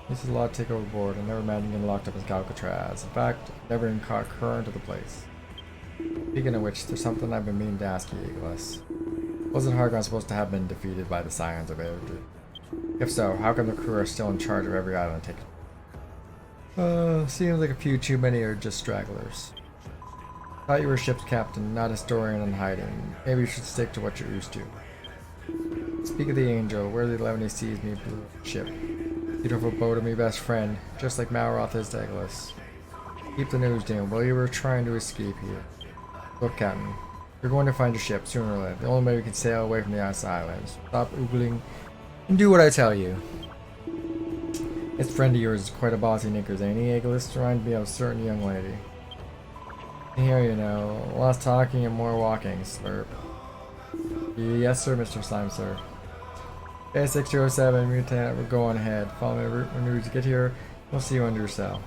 This is a lot to take overboard. I never imagined getting locked up as Alcatraz. In fact, I never even caught current of the place. Speaking of which, there's something I've been meaning to ask you, Eggoless. Wasn't Hargon supposed to have been defeated by the Scions of Energy? If so, how come the crew are still in charge of every island taken? Seems like a few too many are just stragglers. Thought you were a ship's captain, not a historian in hiding. Maybe you should stick to what you're used to. Speak of the angel, where the 11 sees me blue ship. Beautiful boat of me best friend, just like Malroth is to Eggoless. Keep the news down, while you were trying to escape here. Look, Captain. You're going to find your ship sooner or later. The only way we can sail away from the ice islands. Stop oogling and do what I tell you. This friend of yours is quite a bossy knickers, ain't he, Eggoless? Reminds me of a certain young lady. Here you know, less talking and more walking, slurp. Yes, sir, Mr. Slime, sir. A6207, Mutant, we're going ahead. Follow me route when we get here. We'll see you under your cell.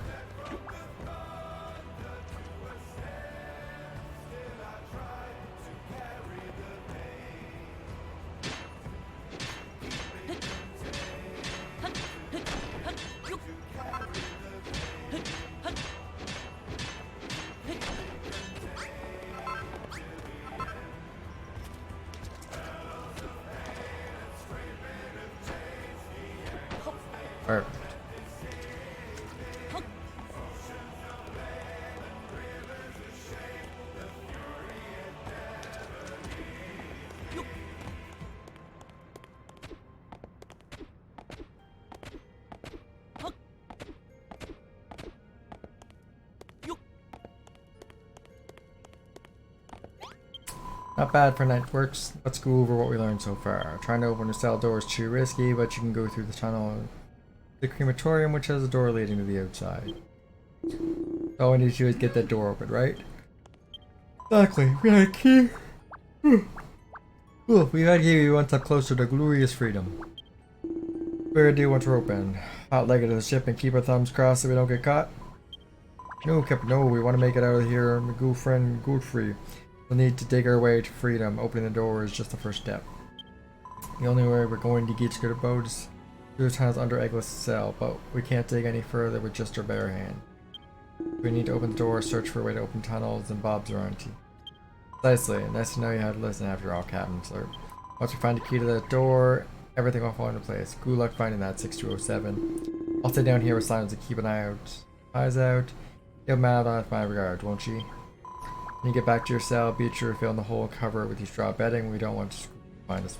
Perfect. Not bad for night works. Let's go over what we learned so far. Trying to open the cell door is too risky, but you can go through the tunnel. The crematorium, which has a door leading to the outside. All we need to do is get that door open, right? Exactly. We had a key. Ooh, we had a key. We one step closer to glorious freedom. We're gonna do once we're open. Hot-legged to the ship and keep our thumbs crossed so we don't get caught. No, Captain. No, we want to make it out of here. My good friend, good free. We'll need to dig our way to freedom. Opening the door is just the first step. The only way we're going to get to the boat is through the tunnels under Eggoless' cell, but we can't dig any further with just our bare hand. We need to open the door, search for a way to open tunnels, and Bob's are on to you. Precisely. Nice to know you had to listen after all, Captain, sir. Once we find the key to that door, everything will fall into place. Good luck finding that 6207. I'll stay down here with Silence and keep an eyes out. Give him out on my regard, won't she? When you get back to your cell, be sure to fill in the hole and cover it with your straw bedding. We don't want to find us.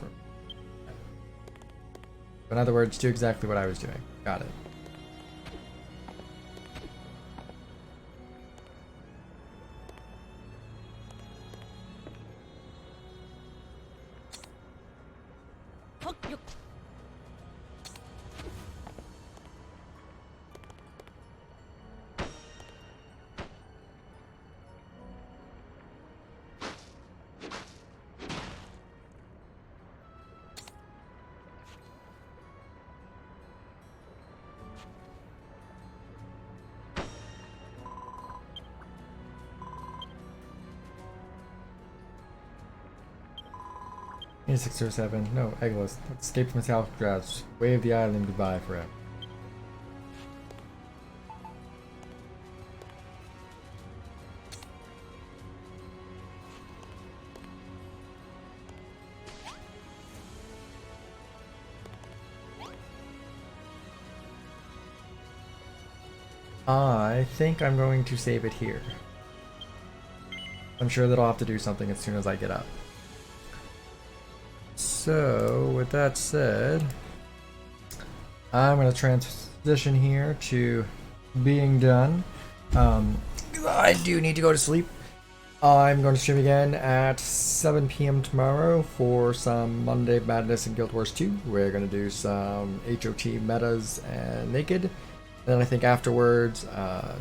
In other words, do exactly what I was doing. Got it. A607. No, Eggoless. Let's escape from Alcatraz. Wave the island goodbye forever. I think I'm going to save it here. I'm sure that I'll have to do something as soon as I get up. So, with that said, I'm going to transition here to being done. I do need to go to sleep. I'm going to stream again at 7 PM tomorrow for some Monday Madness and Guild Wars 2. We're going to do some HOT metas and Naked. Then I think afterwards,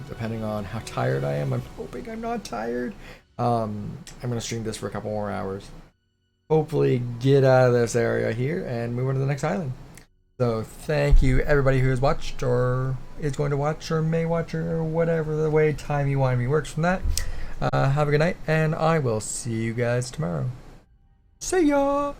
depending on how tired I am, I'm hoping I'm not tired. I'm going to stream this for a couple more hours. Hopefully get out of this area here and move on to the next island. So thank you everybody who has watched or is going to watch or may watch or whatever the way timey-wimey works from that. Have a good night and I will see you guys tomorrow. See ya!